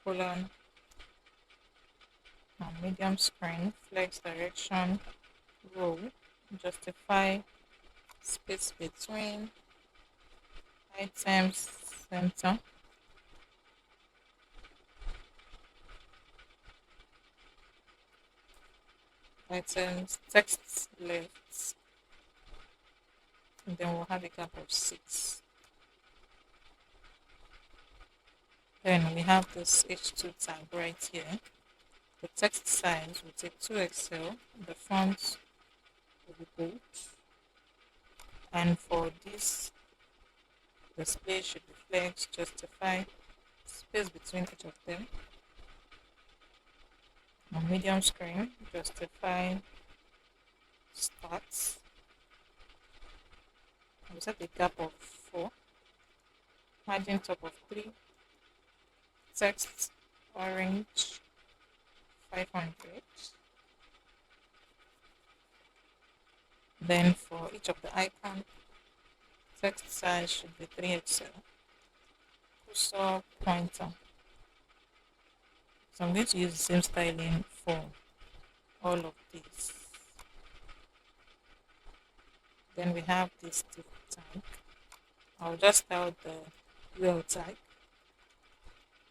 [SPEAKER 1] colon, medium screen, flex direction, row, justify space between items, center, items, text left, and then we'll have a gap of 6. Then we have this H2 tag right here. The text size will take 2XL, the font will be bold, and for this display should be flex, justify space between each of them. On medium screen, justify starts. We'll set a gap of 4, margin top of 3, text orange 500. Then for each of the icon, text size should be 3XL. Cursor pointer. So I'm going to use the same styling for all of these. Then we have this div tag. I'll just style the UL tag.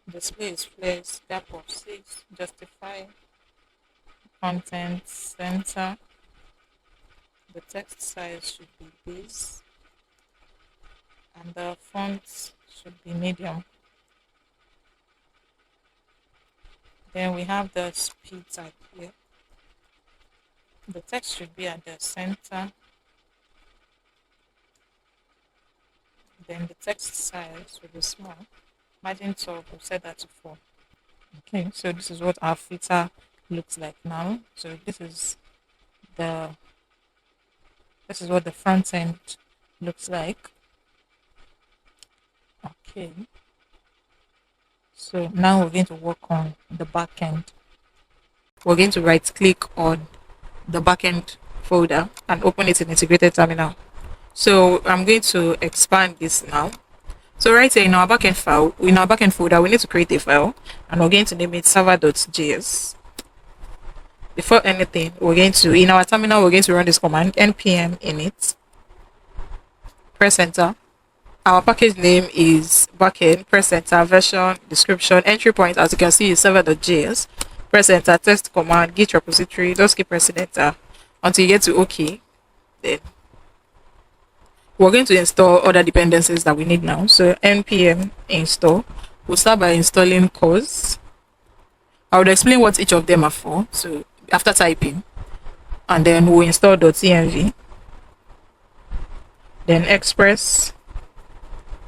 [SPEAKER 1] Display is flex, gap of 6, justify content center. The text size should be base, and the font should be medium. Then we have the speed tag here. The text should be at the center. Then the text size will be small. Margin top, we'll set that to 4. Okay, so this is what our footer looks like now. So this is what the front end looks like. Okay. So now we're going to work on the back end. We're going to right click on the backend folder and open it in integrated terminal. So I'm going to expand this now. So right here in our backend file, in our backend folder, we need to create a file, and we're going to name it server.js. Before anything, we're going to, in our terminal, we're going to run this command, npm init, press enter. Our package name is backend, press enter, version, description, entry point, as you can see, is server.js. Press enter, test command, git repository, just keep pressing enter until you get to OK. Then we're going to install other dependencies that we need now. So npm install. We'll start by installing cores. I would explain what each of them are for. So after typing, and then we'll install .env, then express,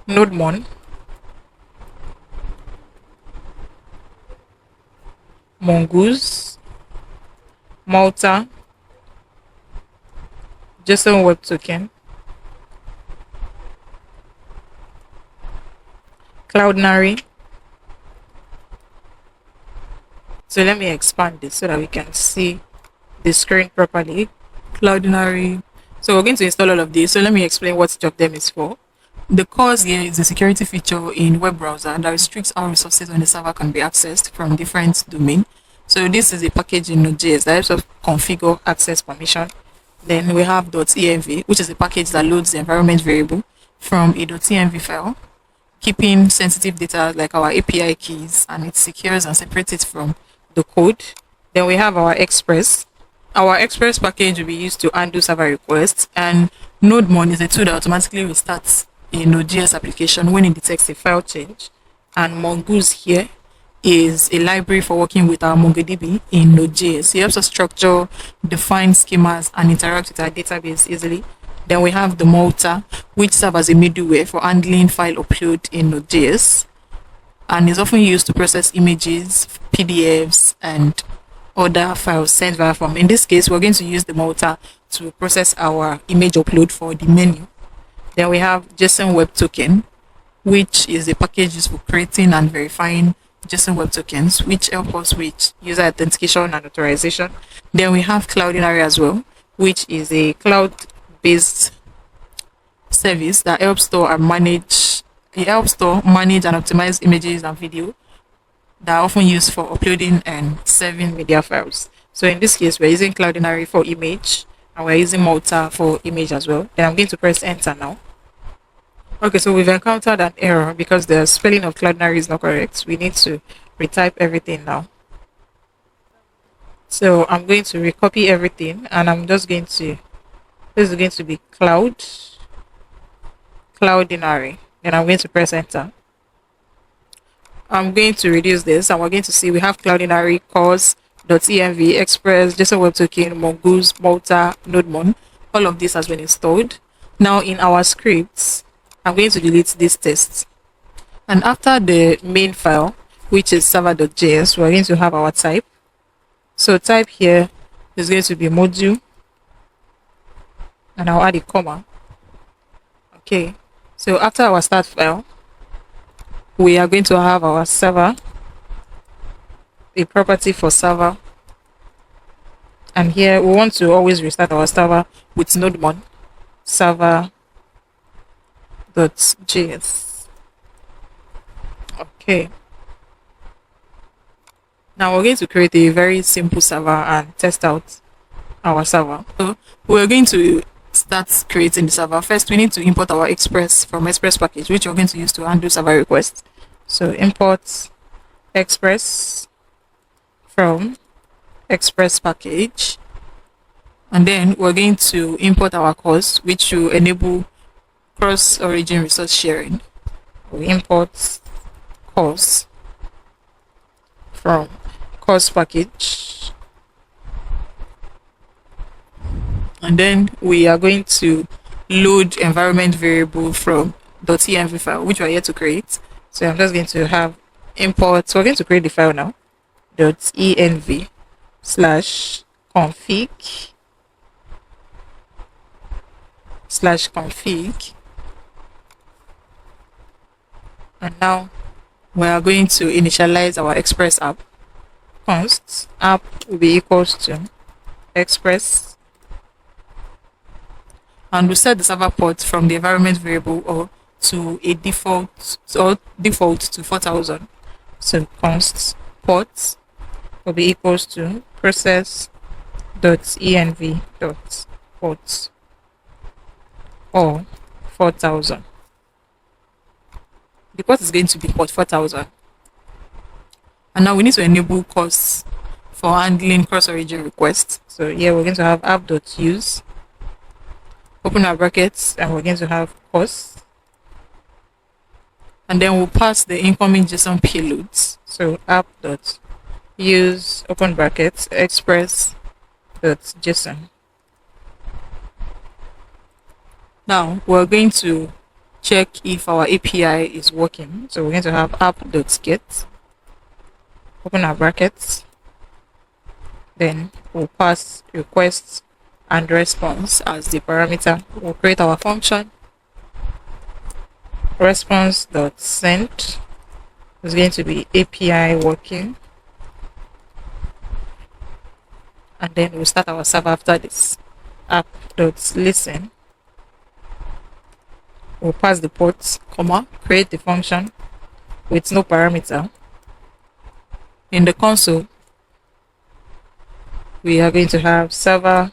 [SPEAKER 1] nodemon, mongoose, malta, JSON web token, Cloudinary. So let me expand this so that we can see the screen properly. Cloudinary. So we're going to install all of these. So let me explain what each of them is for. The cause here is a security feature in web browser that restricts how resources on the server can be accessed from different domains. So this is a package in Node.js that helps us configure access permission. Then we have .env, which is a package that loads the environment variable from a .env file, keeping sensitive data like our API keys, and it secures and separates it from the code. Then we have our express. Our express package will be used to undo server requests, and nodemon is a tool that automatically restarts a Node.js application when it detects a file change. And mongoose here is a library for working with our MongoDB in Node.js. It helps us structure, define schemas, and interact with our database easily. Then we have the Malta, which serves as a middleware for handling file upload in Node.js, and is often used to process images, PDFs, and other files sent via form. In this case, we're going to use the Malta to process our image upload for the menu. Then we have JSON web token, which is a package used for creating and verifying JSON web tokens, which help us with user authentication and authorization. Then we have Cloudinary as well, which is a cloud-based service that helps store and manage. It helps store, manage, and optimize images and video that are often used for uploading and saving media files. So in this case, we're using Cloudinary for image and we're using Malta for image as well. Then I'm going to press enter now. Okay, so we've encountered an error because the spelling of Cloudinary is not correct. We need to retype everything now. So I'm going to recopy everything and I'm just going to, this is going to be Cloudinary. Then I'm going to press enter. I'm going to reduce this and we're going to see we have Cloudinary, course.env, Express, JSON Web Token, Mongoose, Malta, NodeMon. All of this has been installed. Now in our scripts, I'm going to delete this test. And after the main file, which is server.js, we're going to have our type. So type here is going to be module. And I'll add a comma. Okay. So after our start file, we are going to have our server, a property for server. And here we want to always restart our server with NodeMon server.js. Okay. Now we're going to create a very simple server and test out our server. So we're going to start creating the server. First, we need to import our Express from Express package, which we're going to use to handle server requests. So import Express from Express package. And then we're going to import our course, which will enable cross-origin resource sharing. We import course from course package. And then we are going to load environment variable from .env file, which we are yet to create. So I'm just going to have import. So we're going to create the file now. .env /config. And now we are going to initialize our Express app. Const app will be equals to Express. And we set the server port from the environment variable or to a default to 4000. So const port will be equals to process.env.port or 4000. The port is going to be port 4000. And now we need to enable course for handling cross-origin requests. So here we're going to have app.use, open our brackets, and we're going to have course. And then we'll pass the incoming JSON payloads. So app.use, open brackets, express.json. Now we're going to check if our API is working. So we're going to have app.get, open our brackets, then we'll pass request and response as the parameter. We'll create our function response.send is going to be API working, and then we'll start our server after this. App.listen, we'll pass the port, comma, create the function with no parameter. In the console, we are going to have server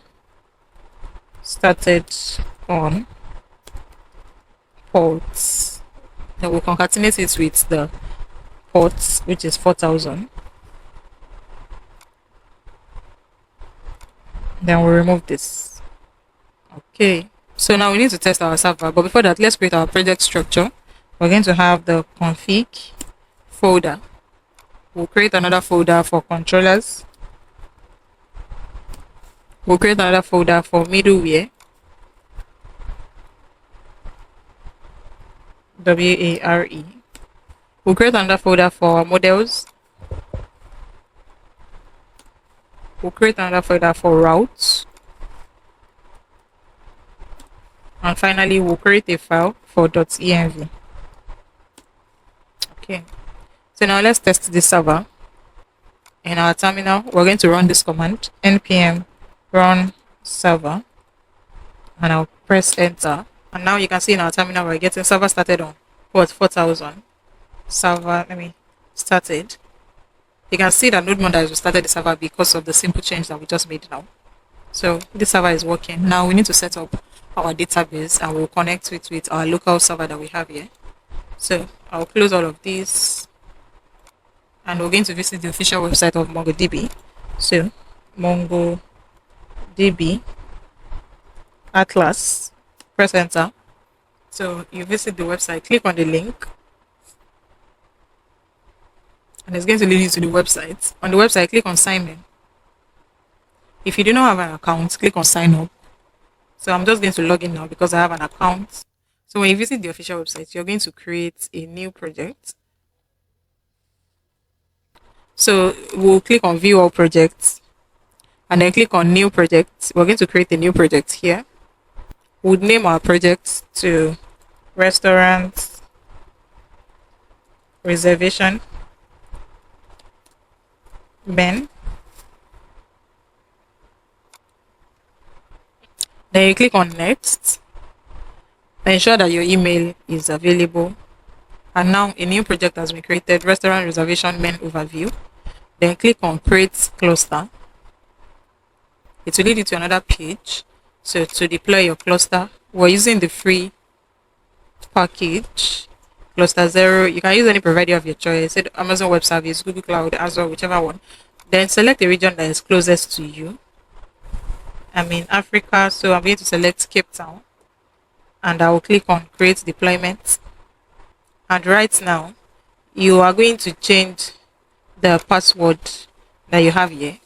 [SPEAKER 1] started on ports. Then we'll concatenate it with the ports, which is 4000. Then we'll remove this. Okay, so now we need to test our server, but before that, let's create our project structure. We're going to have the config folder. We'll create another folder for controllers. We'll create another folder for middleware, WARE. We'll create another folder for models. We'll create another folder for routes. And finally, we'll create a file for .env. Okay, so now let's test this server. In our terminal, we're going to run this command, npm run server, and I'll press enter. And now you can see in our terminal we're getting server started on port 4000. Server, started You can see that NodeMon has restarted the server because of the simple change that we just made now. So this server is working. Now we need to set up our database and we'll connect it with our local server that we have here. So I'll close all of these and we're going to visit the official website of MongoDB. So MongoDB Atlas, press enter. So you visit the website, click on the link, and it's going to lead you to the website. On the website, click on sign in. If you do not have an account, click on sign up. So I'm just going to log in now because I have an account. So when you visit the official website, you're going to create a new project. So we'll click on view all projects and then click on new project. We're going to create a new project here. We'll name our project to Restaurant Reservation MERN. Then you click on next. Ensure that your email is available. And now a new project has been created, Restaurant Reservation MERN Overview. Then click on Create Cluster. It will lead you to another page. So to deploy your cluster, we're using the free package, Cluster 0. You can use any provider of your choice, Amazon Web Service, Google Cloud, Azure, whichever one. Then select the region that is closest to you. I'm in Africa, so I'm going to select Cape Town. And I will click on Create Deployment. And right now, you are going to change the password that you have here.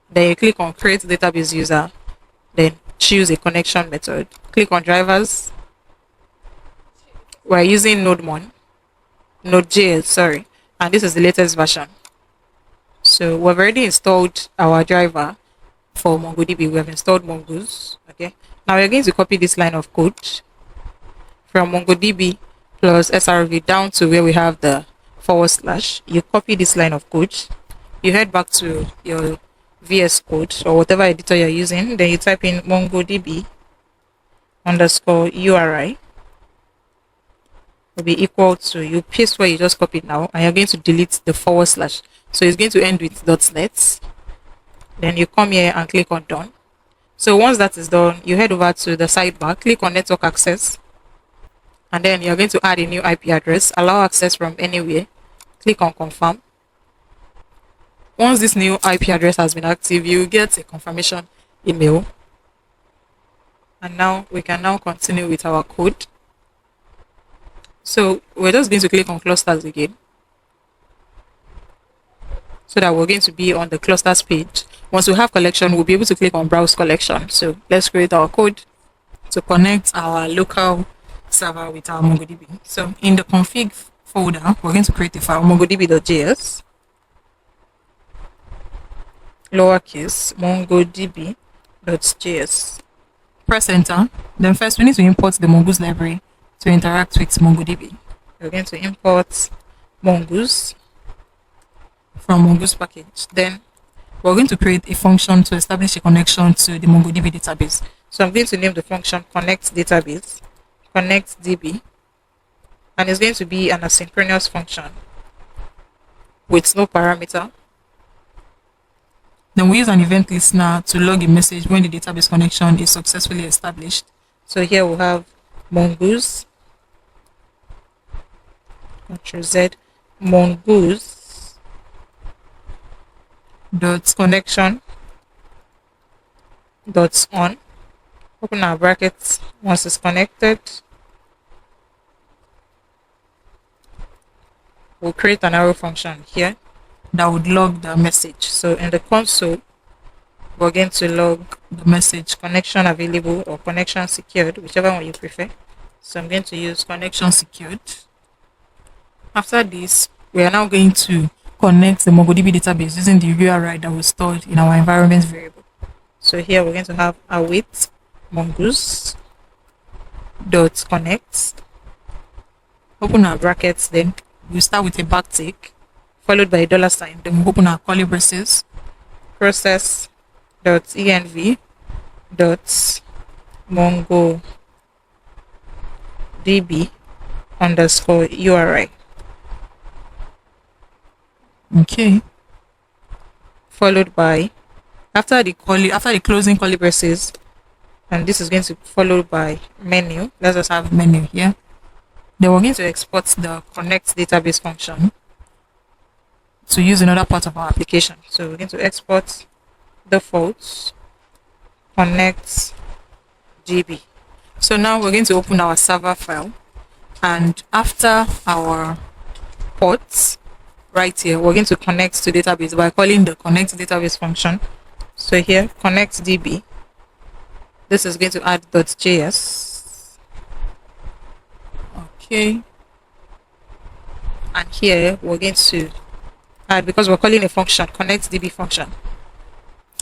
[SPEAKER 1] Then you click on Create Database User. Then choose a connection method. Click on drivers. We're using Node.js, sorry. And this is the latest version. So we've already installed our driver for MongoDB. We have installed Mongoose. Okay. Now we're going to copy this line of code from MongoDB plus SRV down to where we have the /. You copy this line of code. You head back to your VS Code or whatever editor you're using. Then you type in MongoDB _URI will be equal to, you paste where you just copied now, and you're going to delete the /. So it's going to end with .net. Then you come here and click on done. So once that is done, you head over to the sidebar, click on network access, and then you're going to add a new IP address, allow access from anywhere, click on confirm. Once this new IP address has been active, you get a confirmation email. And now we can now continue with our code. So we're just going to click on clusters again, so that we're going to be on the clusters page. Once we have collection, we'll be able to click on browse collection. So let's create our code to connect our local server with our MongoDB. So in the config folder, we're going to create a file, mongodb.js, lowercase mongodb.js. Press enter. Then first we need to import the Mongoose library to interact with MongoDB. We're going to import Mongoose from Mongoose package. Then we're going to create a function to establish a connection to the MongoDB database. So I'm going to name the function connect database, connect DB, and it's going to be an asynchronous function with no parameter. Then we use an event listener to log a message when the database connection is successfully established. So here we have Mongoose, Ctrl-Z, Mongoose dot connection dot on. Open our brackets once it's connected. We'll create an arrow function here that would log the message. So in the console, we're going to log the message connection available or connection secured, whichever one you prefer. So I'm going to use connection secured. After this, we are now going to connect the MongoDB database using the URI that was stored in our environment variable. So here we're going to have await mongoose dot connect. Open our brackets, then we start with a backtick followed by a $. Then we open our curly braces, process dot env dot mongodb _URI. Okay, followed by, after the closing curly braces, and this is going to be followed by menu. Let's just have menu here. Then we're going to export the connect database function to use another part of our application. So we're going to export defaults connect GB. So now we're going to open our server file, and after our ports right here, we're going to connect to database by calling the connect database function. So here, connect DB. This is going to add .js. Okay. And here we're going to add, because we're calling a function, connect DB function.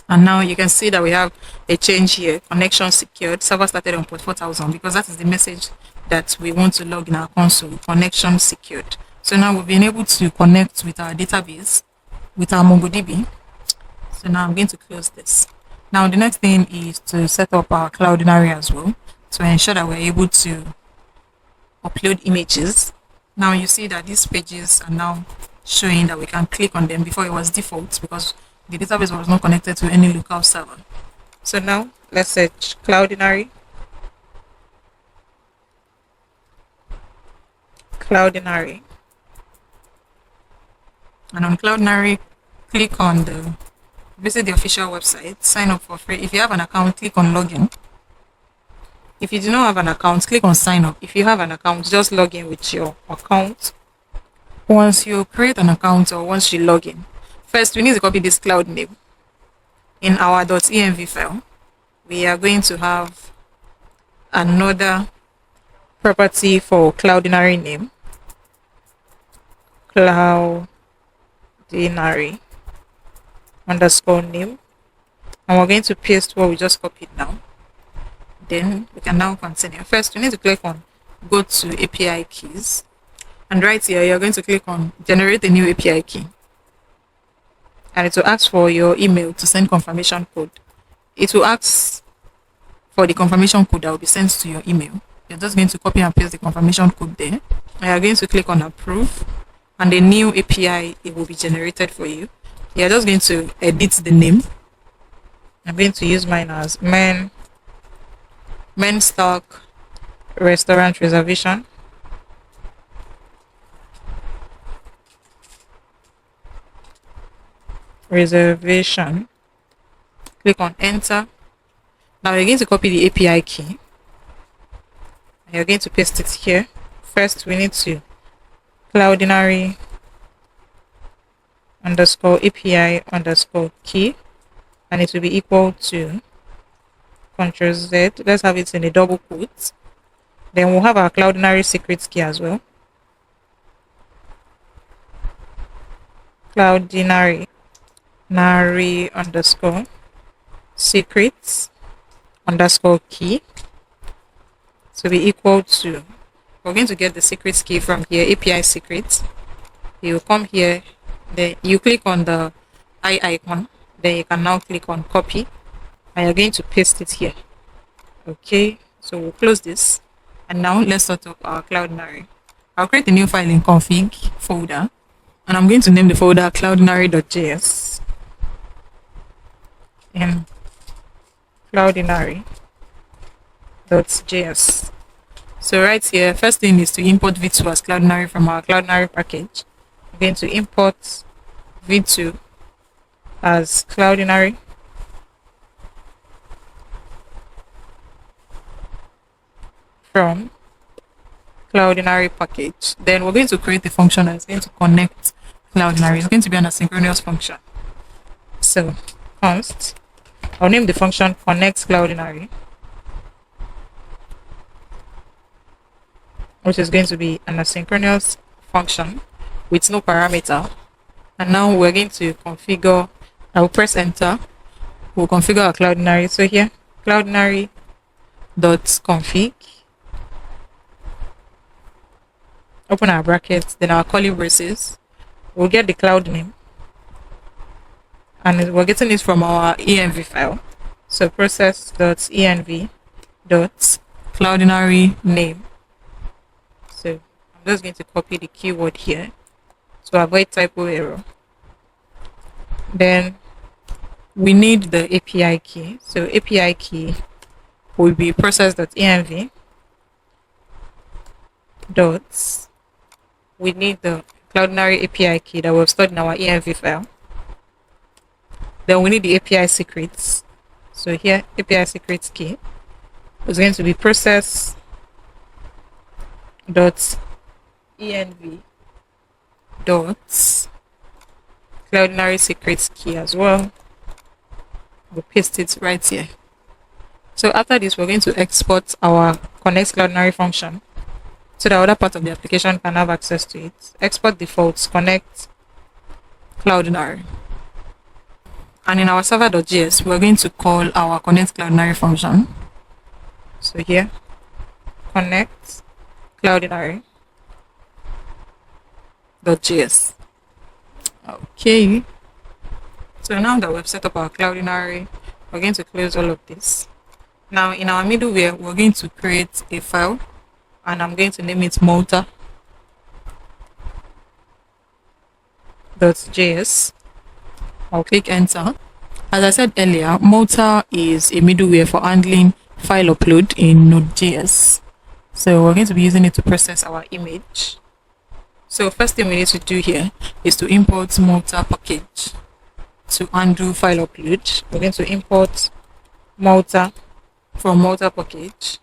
[SPEAKER 1] And now you can see that we have a change here, connection secured, server started on port 4000, because that is the message that we want to log in our console, connection secured. So now we've been able to connect with our database, with our MongoDB. So now I'm going to close this. Now the next thing is to set up our Cloudinary as well, to ensure that we're able to upload images. Now you see that these pages are now showing that we can click on them. Before it was default because the database was not connected to any local server. So now let's search Cloudinary. Cloudinary. And on Cloudinary, click on visit the official website, sign up for free. If you have an account, click on login. If you do not have an account, click on sign up. If you have an account, just log in with your account. Once you create an account or once you log in, first we need to copy this cloud name. In our .env file, we are going to have another property for Cloudinary name. Cloudinary underscore name. And we're going to paste what we just copied now. Then we can now continue. First, we need to click on go to API keys. And right here, you're going to click on generate a new API key. And it will ask for your email to send confirmation code. It will ask for the confirmation code that will be sent to your email. You're just going to copy and paste the confirmation code there. And you're going to click on approve. And a new API, it will be generated for you. You're just going to edit the name. I'm going to use mine as MERN Stack Restaurant Reservation. Reservation. Click on enter. Now you're going to copy the API key. And you're going to paste it here. First, we need to Cloudinary underscore API underscore key, and it will be equal to Ctrl Z. Let's have it in a double quote. Then we'll have our Cloudinary secret key as well. Cloudinary underscore secrets underscore key to be equal to, we're going to get the secret key from here, API secrets. You come here, then you click on the eye icon, then you can now click on copy, and you're going to paste it here. Okay, so we'll close this, and now let's start up our Cloudinary. I'll create a new file in config folder, and I'm going to name the folder cloudinary.js. And Cloudinary.js. So right here, first thing is to import v2 as Cloudinary from our Cloudinary package. I'm going to import v2 as Cloudinary. From Cloudinary package. Then we're going to create a function that's going to connect Cloudinary. It's going to be an asynchronous function. So const, I'll name the function connect Cloudinary, which is going to be an asynchronous function with no parameter. And now we're going to configure, I'll press enter, we'll configure our Cloudinary. So here, cloudinary.config, open our brackets, then our curly braces, we'll get the cloud name, and we're getting it from our env file. So process.env.cloudinary name. So I'm just going to copy the keyword here to avoid typo error. Then we need the API key. So API key will be process.env dots. We need the Cloudinary API key that we've stored in our env file. Then we need the API secrets. So here, API secrets key is going to be process.env dots Cloudinary secrets key as well. We'll paste it right here. So after this, we're going to export our connect Cloudinary function so that other part of the application can have access to it. Export defaults connect Cloudinary. And in our server.js, we're going to call our connect Cloudinary function. So here, connect Cloudinary.js. Okay. So now that we've set up our Cloudinary, we're going to close all of this. Now in our middleware, we're going to create a file, and I'm going to name it Malta.js. I'll click enter. As I said earlier, Malta is a middleware for handling file upload in Node.js. So we're going to be using it to process our image. So first thing we need to do here is to import Malta package to undo file upload. We're going to import Malta from Malta package.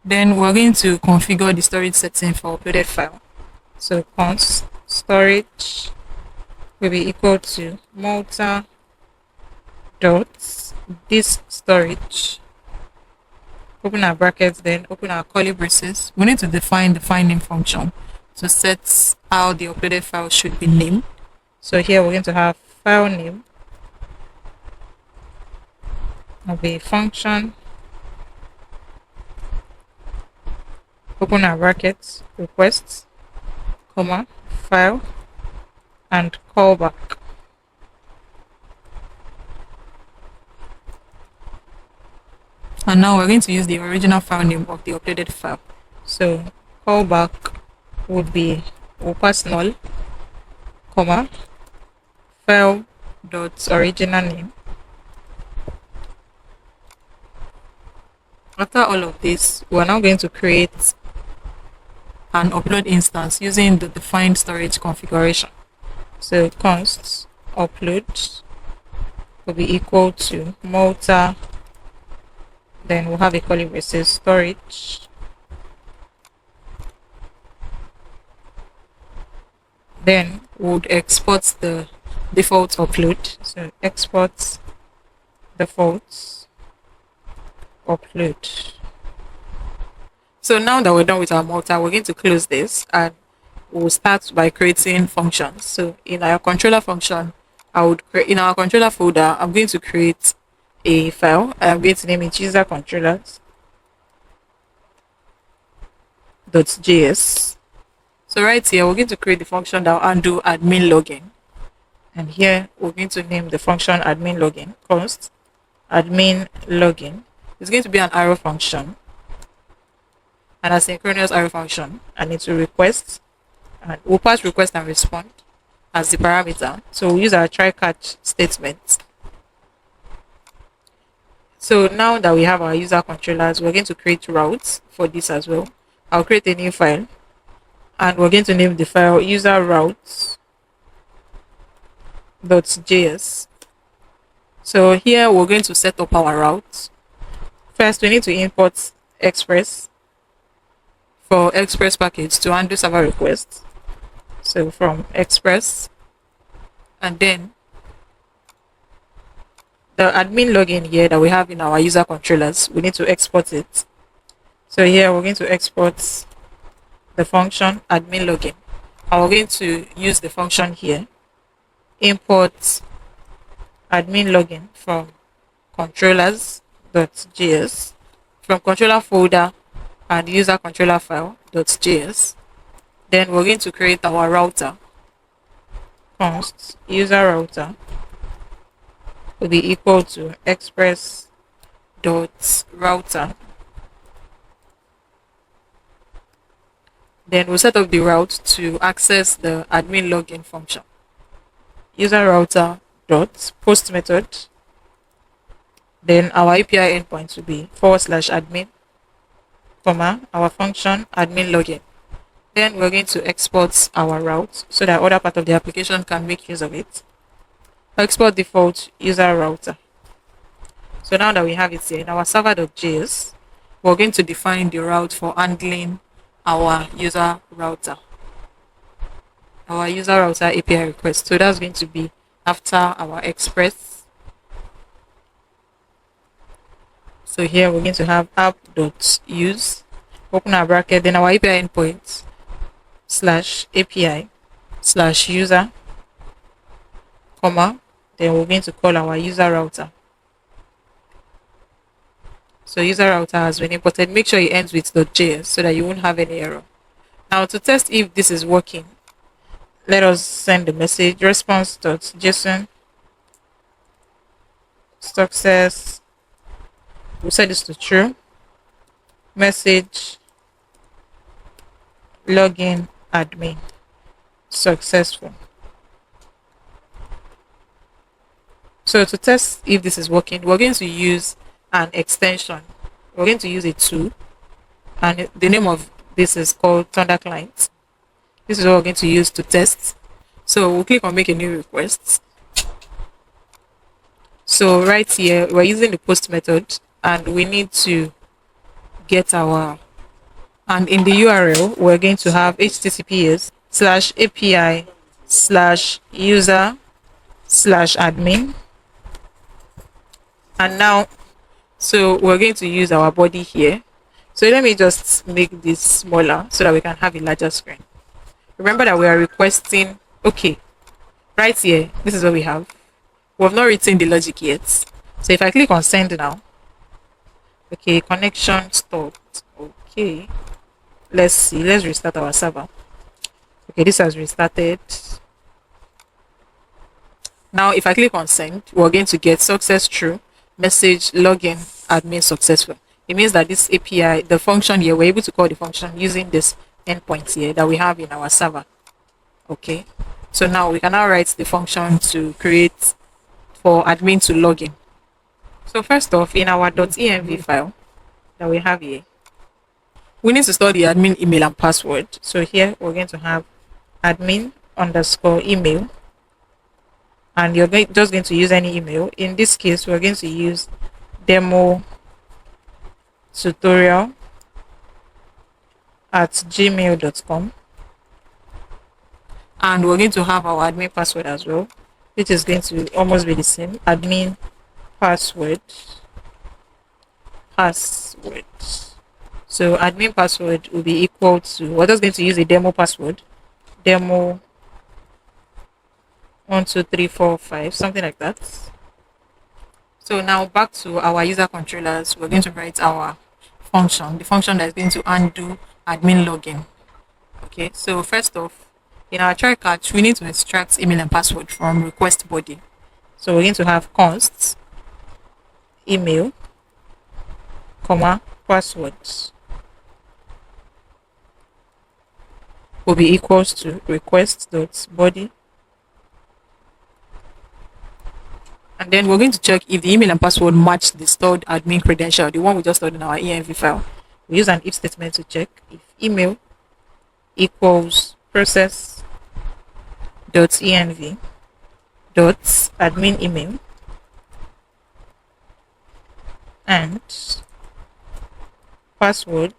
[SPEAKER 1] Then we're going to configure the storage setting for uploaded file. So const storage will be equal to Malta dot this storage. Open our brackets, then open our curly braces. We need to define the finding function to set how the uploaded file should be named. So here we're going to have file name of a function. Open our brackets, request, comma, file, and callback. And now we're going to use the original file name of the uploaded file. So callback would be pass null, comma, file dot original name. After all of this, we're now going to create an upload instance using the defined storage configuration. So const upload will be equal to Malta, then we'll have a curly braces storage, then would export the default upload. So export default upload. So now that we're done with our Malta, we're going to close this and we'll start by creating functions. So in our controller function, I would create in our controller folder, I'm going to create a file. I'm going to name it user controllers.js. So right here, we're going to create the function that will undo admin login. And here, we're going to name the function admin login, const admin login. It's going to be an arrow function, an asynchronous arrow function, and it will request, and we'll pass request and respond as the parameter. So we'll use our try catch statement. So now that we have our user controllers, we're going to create routes for this as well. I'll create a new file, and we're going to name the file user routes.js. So here we're going to set up our routes. First, we need to import Express for Express package to handle server requests. So from Express, and then the admin login here that we have in our user controllers, we need to export it. So here we're going to export the function admin login, and we're going to use the function here, import admin login from controllers.js, from controller folder and user controller file.js. Then we're going to create our router. Const user router will be equal to express.router. Then we'll set up the route to access the admin login function. User router dot post method Then our API endpoint will be /admin, comma, our function admin login. Then we're going to export our route so that other part of the application can make use of it. Export default user router. So now that we have it here in our server.js, we're going to define the route for handling our user router. Our user router API request. So that's going to be after our express. So here we're going to have app.use, open our bracket, then our API endpoint /API/user, comma, then we're going to call our user router. So user router has been imported. Make sure it ends with .js so that you won't have any error. Now to test if this is working, let us send the message response.json success. We'll set this to true. Message login admin successful. So to test if this is working, we're going to use an extension. We're going to use a tool, and the name of this is called Thunder Client. This is what we're going to use to test. So we'll click on make a new request. So right here, we're using the post method, and we need to get our, and in the URL, we're going to have https:/API/user/admin. And now, so we're going to use our body here. So let me just make this smaller so that we can have a larger screen. Remember that we are requesting, okay, right here, this is what we have. We have not written the logic yet. So if I click on send now, okay, connection stopped. Okay, let's see, let's restart our server. Okay, this has restarted. Now if I click on send, we're going to get success true, message login admin successful. It means that this API, the function here, we're able to call the function using this endpoint here that we have in our server. Okay, so now we can now write the function to create for admin to log in. So first off, in our .env file that we have here, we need to store the admin email and password. So here we're going to have admin_email, and you're just going to use any email. In this case, we're going to use demo tutorial@gmail.com, and we're going to have our admin password as well, which is going to almost be the same. Admin password. So admin password will be equal to, we're just going to use a demo password, demo 12345, something like that. So now back to our user controllers, we're going to write our function, the function that is going to undo admin login. Okay, so first off, in our try catch, we need to extract email and password from request body. So we're going to have const email, comma, passwords will be equals to request.body. And then we're going to check if the email and password match the stored admin credential, the one we just stored in our env file. We use an if statement to check if email equals process.env.admin email and password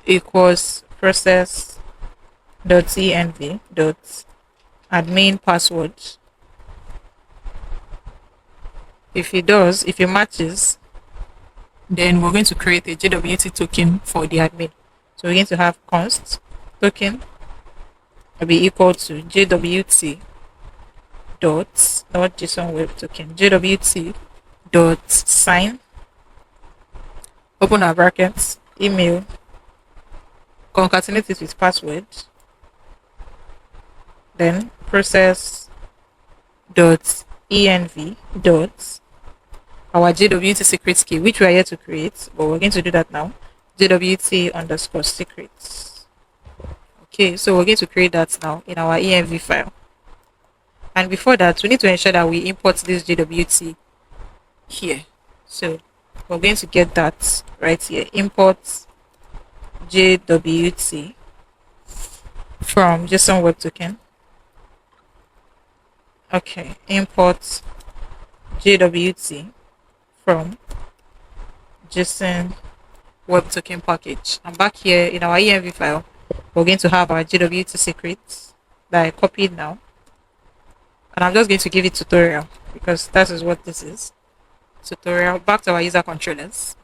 [SPEAKER 1] equals process.env.admin password. If it does, if it matches, then we're going to create a JWT token for the admin. So we're going to have const token will be equal to JWT dot, not JSON web token, JWT dot sign, open our brackets, email, concatenate it with password, then process dot env dot our JWT secret key, which we are here to create, but we're going to do that now. JWT underscore secrets. Okay, so we're going to create that now in our env file. And before that, we need to ensure that we import this JWT here. So we're going to get that right here. Import JWT from JSON Web Token. Okay, import JWT from JSON Web Token package. And back here in our env file, we're going to have our JWT secrets that I copied now. And I'm just going to give it tutorial because that is what this is. Tutorial. Back to our user controllers.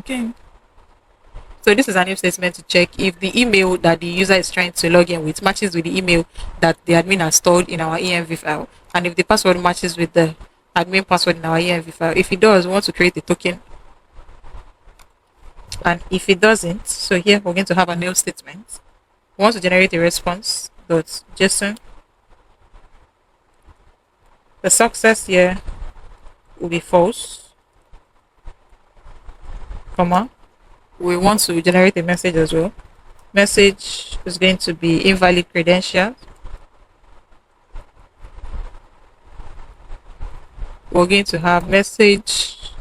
[SPEAKER 1] Okay. So this is an if statement to check if the email that the user is trying to log in with matches with the email that the admin has stored in our env file, and if the password matches with the admin password in our env file. If it does, we want to create a token, and if it doesn't, so here we're going to have an else statement. We want to generate a response dot JSON. The success here will be false, comma. We want to generate a message as well. Message is going to be invalid credentials. We're going to have message.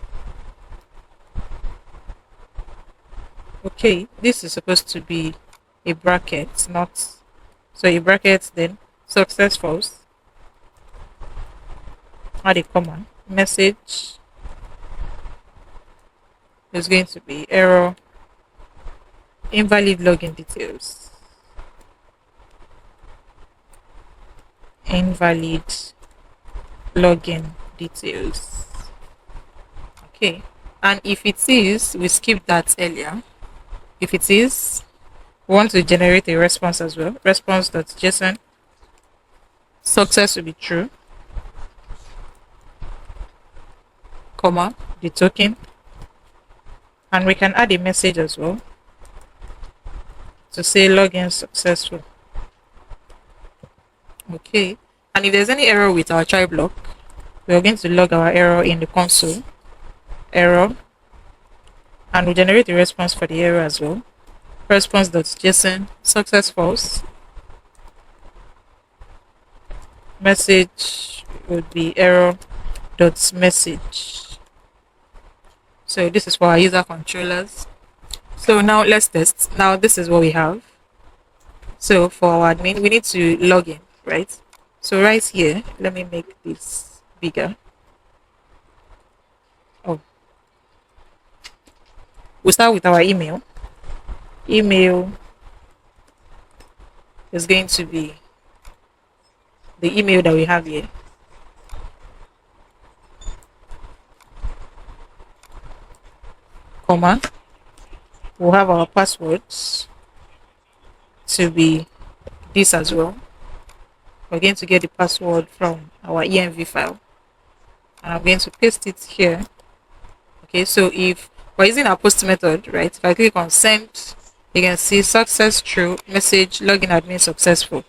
[SPEAKER 1] Okay, this is supposed to be a bracket, not so a bracket, then success false. Add a comma. Message is going to be error. Invalid login details. Invalid login details. Okay, and if it is, we skipped that earlier. If it is, we want to generate a response as well. Response.json. Success will be true, comma, the token, and we can add a message as well to say login successful. Okay, and if there's any error with our try block, we're going to log our error in the console. Error, and we generate a response for the error as well. Response.json, success false. Message would be error.message. So this is for our user controllers. So now let's test. Now this is what we have. So for our admin, we need to log in, right? So right here, let me make this bigger. Oh, we'll start with our email. Email is going to be the email that we have here. Comma. We'll have our passwords to be this as well. We're going to get the password from our env file, and I'm going to paste it here. Okay, so if we're using our post method, right, if I click on send, you can see success true, message login admin successful.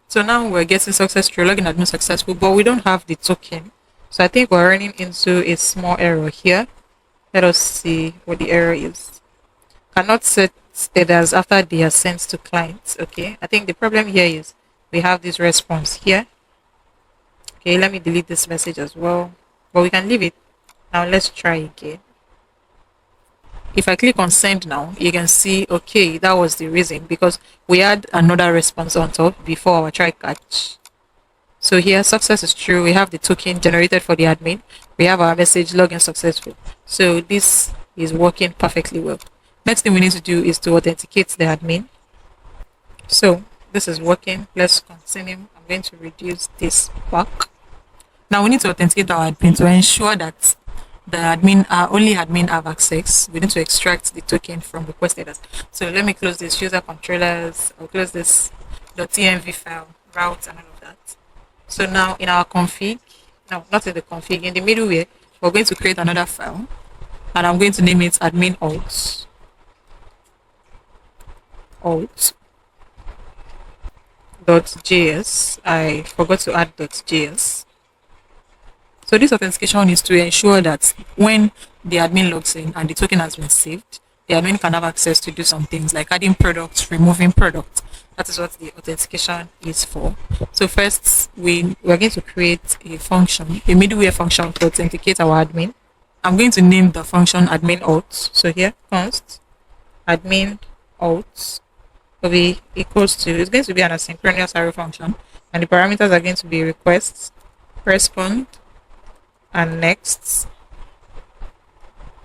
[SPEAKER 1] So now we're getting success true, login admin successful, but we don't have the token. So I think we're running into a small error here. Let us see what the error is. Cannot set it as after they are sent to clients. Okay, I think the problem here is we have this response here. Okay, let me delete this message as well, but we can leave it. Now let's try again. If I click on send now, you can see, okay, that was the reason, because we had another response on top before our try catch. So here success is true, we have the token generated for the admin, we have our message login successful. So this is working perfectly well. Next thing we need to do is to authenticate the admin. So this is working. Let's continue. I'm going to reduce this back. Now we need to authenticate our admin to ensure that the admin, only admin have access. We need to extract the token from request headers. So let me close this user controllers. I'll close this .env file, route, and all of that. So now in our config, no, not in the config, in the middleware, we're going to create another file, and I'm going to name it admin alt. Alt.js. I forgot to add .js. So this authentication is to ensure that when the admin logs in and the token has been saved, the admin can have access to do some things like adding products, removing products. That is what the authentication is for. So first, we're going to create a function, a middleware function to authenticate our admin. I'm going to name the function admin auth. So here, const admin auth will be equals to, it's going to be an asynchronous array function, and the parameters are going to be request, respond, and next.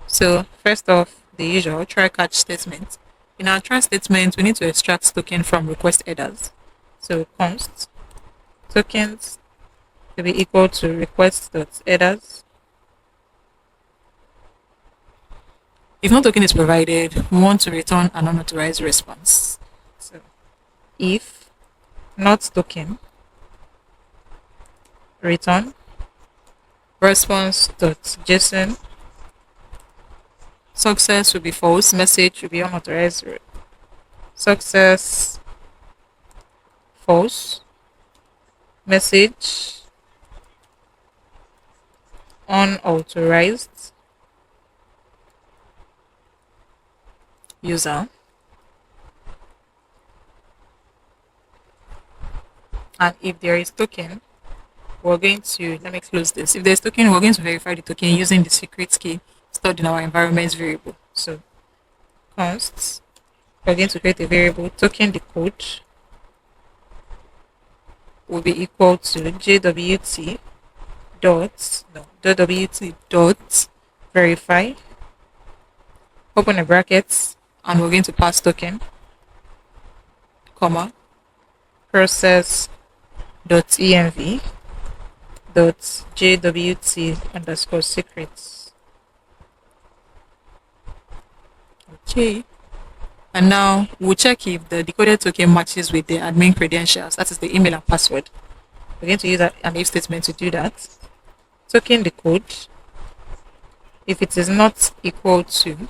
[SPEAKER 1] So first off, the usual try catch statement. In our try statement, we need to extract token from request headers. So const tokens will be equal to request.headers. If no token is provided, we want to return an unauthorized response. So if not token, return response.json. Success will be false, message will be unauthorized. Success false, message unauthorized user. And if there is token, we're going to, let me close this. If there's token, we're going to verify the token using the secret key stored in our environment variable. So const, we're going to create a variable token decode will be equal to jwt dot verify, open a bracket, and we're going to pass token, comma, process dot env dot jwt underscore secrets. Okay, and now we'll check if the decoded token matches with the admin credentials, that is the email and password. We're going to use an if statement to do that. Token decode, if it is not equal to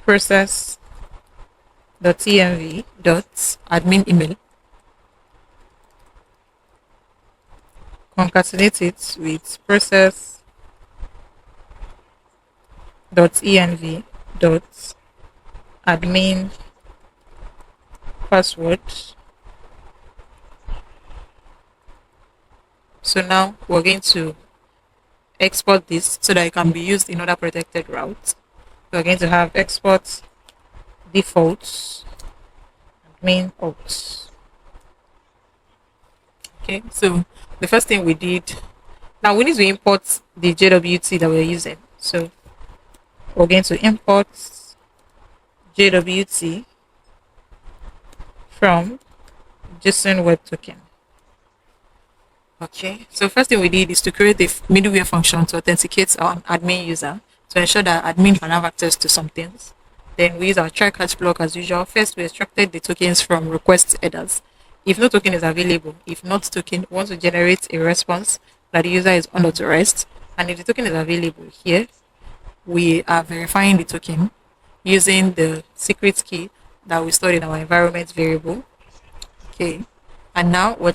[SPEAKER 1] process dot env dot admin email, concatenate it with process dot env dot admin password. So now we're going to export this so that it can be used in other protected routes. We're going to have export defaults admin auth. Okay, so the first thing we did, now we need to import the JWT that we're using. So we're going to import JWT from JSON web token. Okay, so first thing we did is to create a middleware function to authenticate our admin user to ensure that admin can have access to some things. Then we use our try catch block as usual. First, we extracted the tokens from request headers. If no token is available, if not token, we want to generate a response that the user is unauthorized. And if the token is available here, we are verifying the token using the secret key that we stored in our environment variable. Okay. And now we're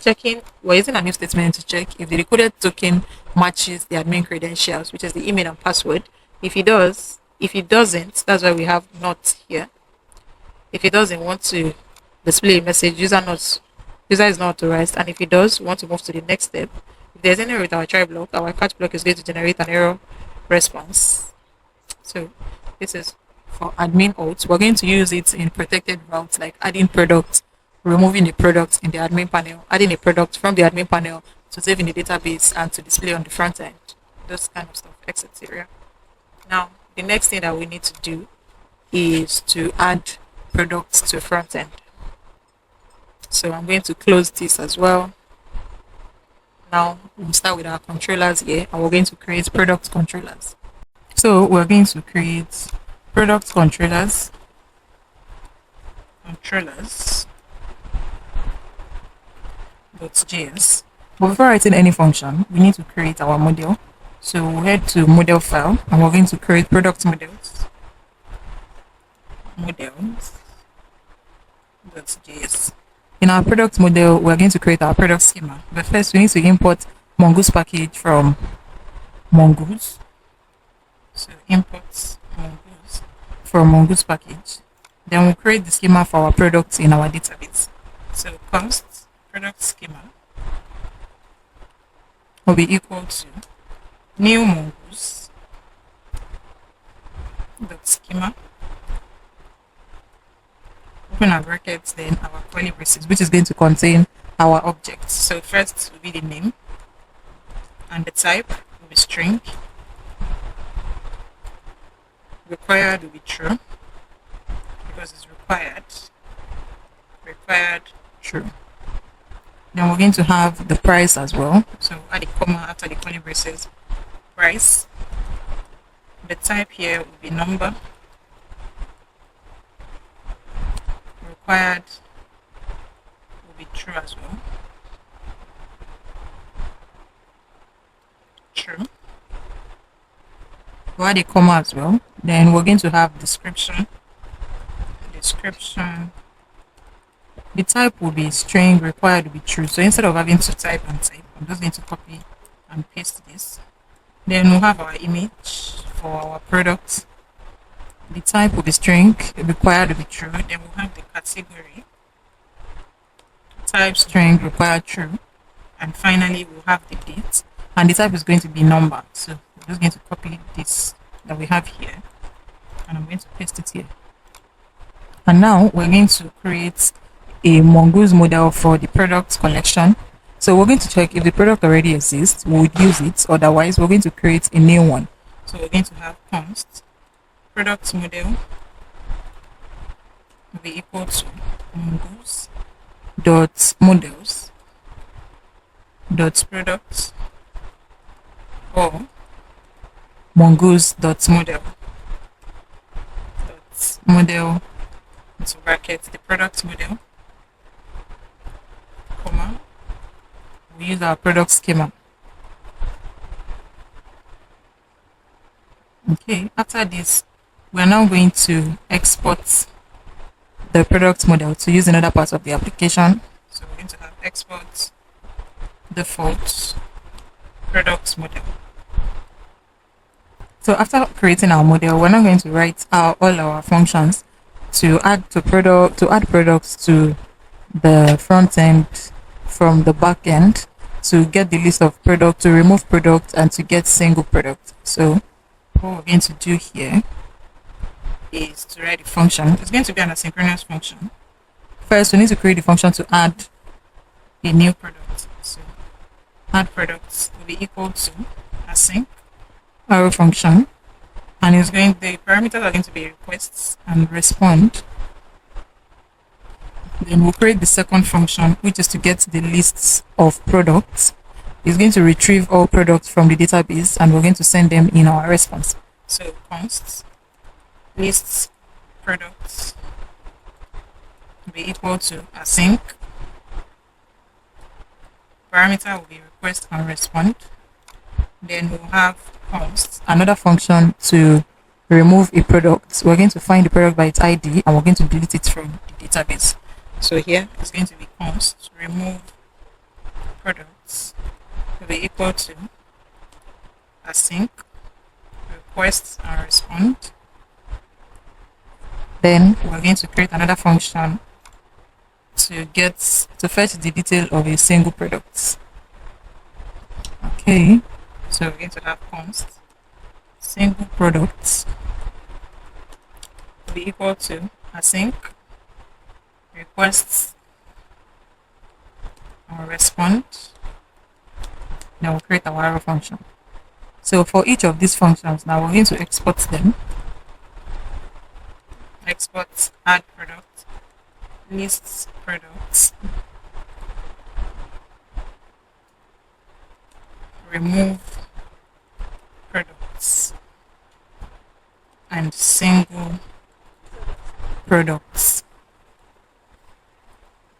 [SPEAKER 1] using a new statement to check if the decoded token matches the admin credentials, which is the email and password. If it does, if it doesn't, that's why we have not here. If it doesn't, want to display a message, user is not authorized. And if it does, we want to move to the next step. If there's any error with our try block, our catch block is going to generate an error response. So this is for admin auth. We're going to use it in protected routes like adding products, removing a product in the admin panel, adding a product from the admin panel to save in the database and to display on the front end, those kind of stuff, etc. Now, the next thing that we need to do is to add products to front end. So I'm going to close this as well. Now we'll start with our controllers here, and we're going to create product controllers. So we're going to create product controllers. .js. But before writing any function, we need to create our model. So we'll head to model file, and we're going to create product models. Models.js. In our product model, we're going to create our product schema. But first, we need to import Mongoose package from Mongoose. So import Mongoose from Mongoose package. Then we'll create the schema for our products in our database. So const product schema will be equal to new mongoose dot schema, open our brackets, then our curly braces, which is going to contain our objects. So first will be the name, and the type will be string, required will be true because it's required true. Then we're going to have the price as well, so add a comma after the curly braces, price. The type here will be number, required will be true as well, true. We'll add a comma as well. Then we're going to have description. The type will be string, required will be true. So instead of having to type and type, I'm just going to copy and paste this. Then we'll have our image for our product. The type will be string, required will be true. Then we'll have the category, type string, required true. And finally we'll have the date. And the type is going to be number. So we're just going to copy this that we have here, and I'm going to paste it here. And now we're going to create a Mongoose model for the product collection. So we're going to check if the product already exists, we would use it. Otherwise, we're going to create a new one. So we're going to have const product model will be equal to mongoose dot models dot product, or mongoose dot model into bracket the product model, comma, we use our product schema. Okay, after this, we are now going to export the product model to use another part of the application. So we're going to have export default product model. So after creating our model, we're now going to write all our functions to add products to the front end from the back end, to get the list of product, to remove product, and to get single product. So what we're going to do here is to write a function. It's going to be an asynchronous function. First, we need to create a function to add a new product. So add products will be equal to async arrow function, and it's going, the parameters are going to be requests and respond. Then we'll create the second function, which is to get the lists of products. It's going to retrieve all products from the database, and we're going to send them in our response. So const lists products will be equal to async, parameter will be request and respond. Then we'll have const another function to remove a product. We're going to find the product by its ID, and we're going to delete it from the database. So here it's going to be const remove products will be equal to async request and respond. Then we're going to create another function to fetch the detail of a single product. Okay, so we're going to have const single products will be equal to async requests or respond. Then we'll create our arrow function. So for each of these functions, now we're going to export them. Export add product, lists products, remove products, and single products.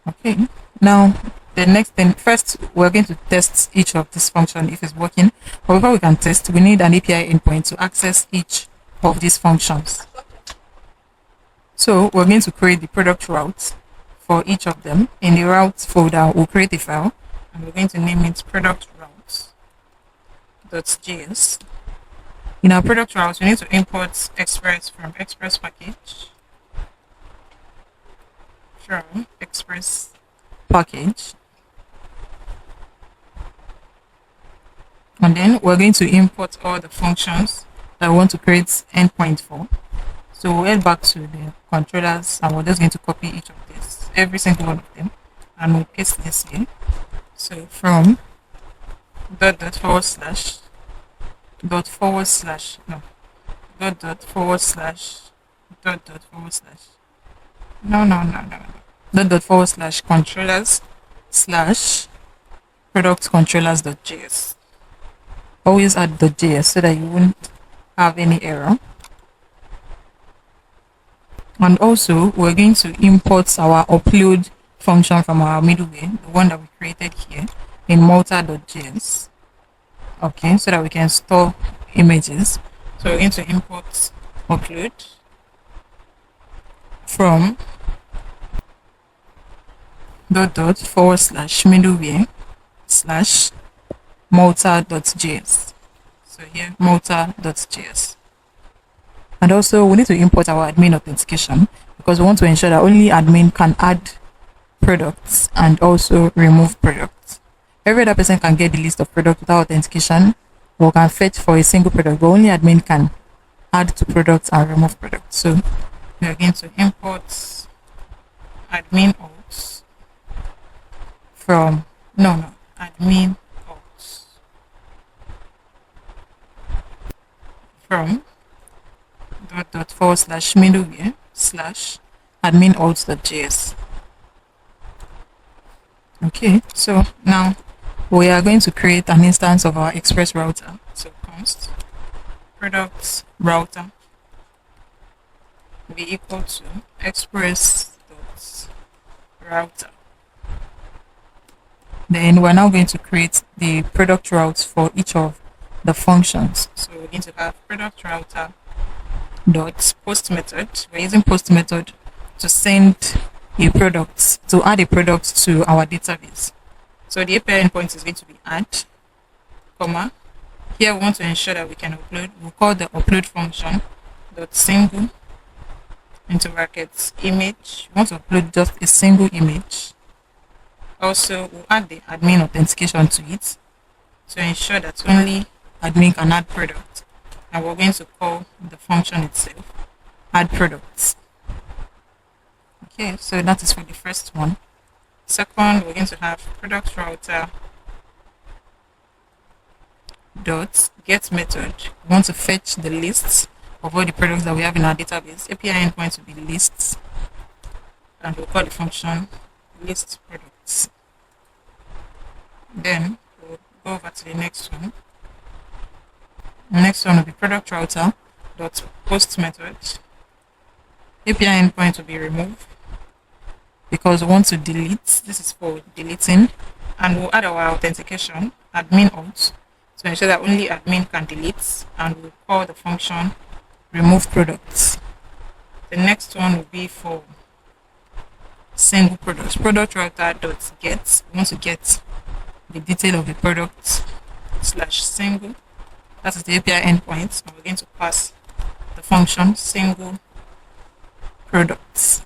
[SPEAKER 1] Okay, now the next thing, first we're going to test each of these functions if it's working. But before we can test, we need an API endpoint to access each of these functions. So we're going to create the product route for each of them. In the routes folder, we'll create a file, and we're going to name it product routes.js. In our product routes, we need to import express from express package. From express package. And then we're going to import all the functions that we want to create endpoint for. So we'll head back to the controllers and we're just going to copy each of this, every single one of them, and we'll paste this here. So from dot forward slash dot forward slash no dot forward slash dot forward slash dot forward slash controllers slash product controllers.js. Always add .js so that you won't have any error. And also we're going to import our upload function from our middleware, the one that we created here in multi.js. Okay, so that we can store images. So we're going to import upload from dot forward slash middleware slash multi.js. So here multi.js. And also we need to import our admin authentication because we want to ensure that only admin can add products and also remove products. Every other person can get the list of products without authentication or can fetch for a single product, but only admin can add to products and remove products. So we are going to import admin auth from admin auth from dot forward slash middleware slash admin auth.js. Okay, so now we are going to create an instance of our express router. So const product router be equal to express router. Then we're now going to create the product routes for each of the functions. So we're going to have product router dot post method. We're using post method to send a product, to add a product to our database. So the API endpoint is going to be add, comma. Here we want to ensure that we can upload. We'll call the upload function dot single into brackets image. We want to upload just a single image. Also, we'll add the admin authentication to it to ensure that only admin can add product. And we're going to call the function itself add products. Okay, so that is for the first one. Second, we're going to have product router dot get method. We want to fetch the lists of all the products that we have in our database. API endpoint will be lists, and we'll call the function list products. Then we'll go over to the next one. The next one will be product router dot post method. API endpoint will be remove because we want to delete. This is for deleting, and we'll add our authentication admin auth to ensure that only admin can delete, and we'll call the function remove products. The next one will be for single products. Product router dot get. We want to get the detail of the product slash single. That is the API endpoint, and we're going to pass the function single products.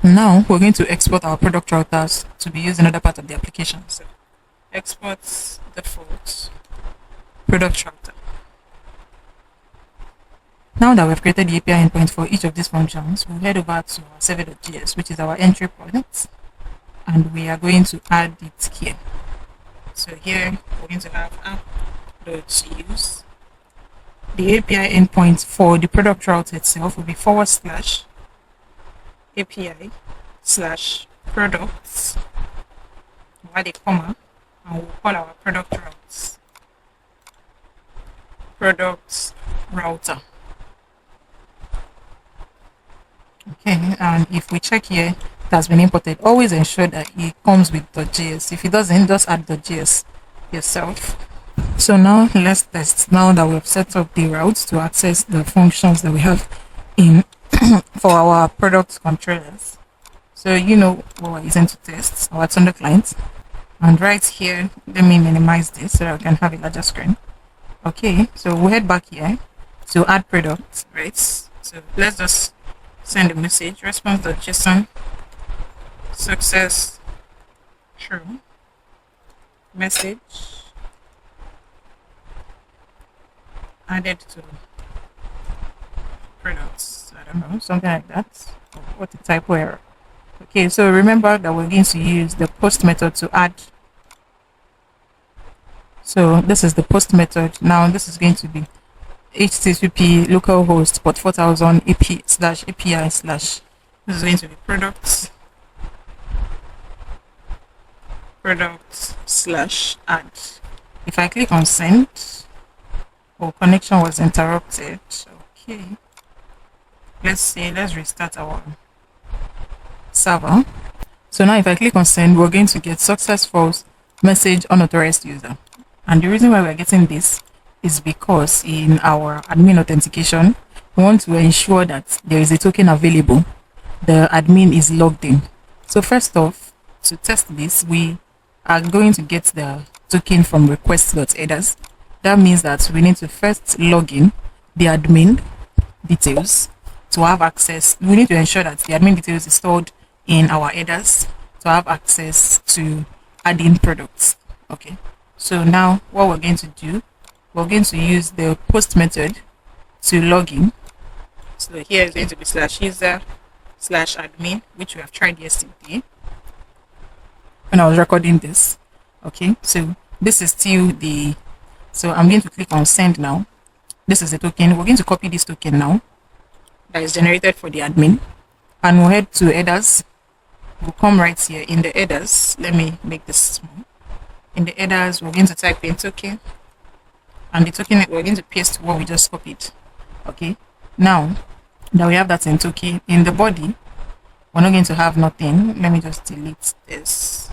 [SPEAKER 1] Now we're going to export our product routers to be used in other part of the application. So export default product router. Now that we've created the API endpoint for each of these functions, we'll head over to our server.js, which is our entry point, and we are going to add it here. So here we're going to have app.use. The API endpoint for the product route itself will be forward slash API slash products, add a comma, and we'll call our product routes products router. Okay, and if we check here, it has been imported. Always ensure that it comes with .js. If it doesn't, just add .js yourself. So now let's test. Now that we've set up the routes to access the functions that we have in for our product controllers. So you know what we're using to test our Thunder client. And right here, let me minimize this so I can have a larger screen. Okay, so we'll head back here to add products, right? So let's just send a message, response.json, success, true, message, added to products. I don't know, something like that. What a typo error. Okay, so remember that we're going to use the post method to add. So this is the post method. Now this is going to be http localhost port 4000 /api/ this is going to be products /add. If I click on send, connection was interrupted. Okay, let's restart our server. So now if I click on send, we're going to get success false, message unauthorized user. And the reason why we're getting this is because in our admin authentication, we want to ensure that there is a token available. The admin is logged in. So first off, to test this, we are going to get the token from request.headers. That means that we need to first log in the admin details to have access. We need to ensure that the admin details is stored in our headers to have access to add-in products. Okay, so now what we're going to do, we're going to use the post method to log in. So here is going to be /user/admin, which we have tried yesterday when I was recording this. Okay, so this is still the, so I'm going to click on send now. This is the token. We're going to copy this token now that is generated for the admin, and we'll head to headers. We'll come right here in the headers. Let me make this small. In the headers, we're going to type in token, and the token we're going to paste what we just copied. Okay, now that we have that in token, in the body, we're not going to have nothing. Let me just delete this.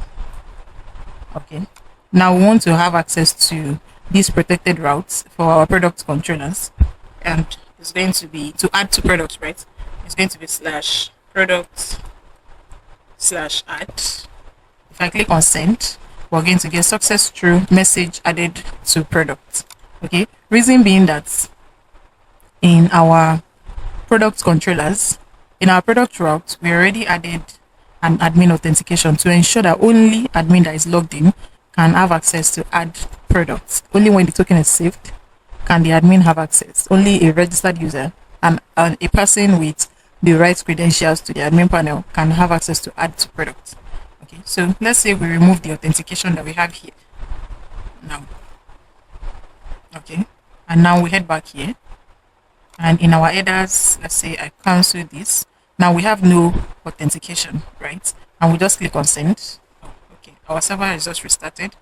[SPEAKER 1] Okay, now we want to have access to these protected routes for our product controllers, and it's going to be to add to products, right? It's going to be /product/add. If I click on send, we're going to get success true, message added to product. Okay, reason being that in our product controllers, in our product route, we already added an admin authentication to ensure that only admin that is logged in can have access to add products. Only when the token is saved can the admin have access. Only a registered user and a person with the right credentials to the admin panel can have access to add to products. Okay, so let's say we remove the authentication that we have here now. Okay, and now we head back here, and in our headers, let's say I cancel this. Now we have no authentication, right? And we just click on send. Okay, our server is just restarted.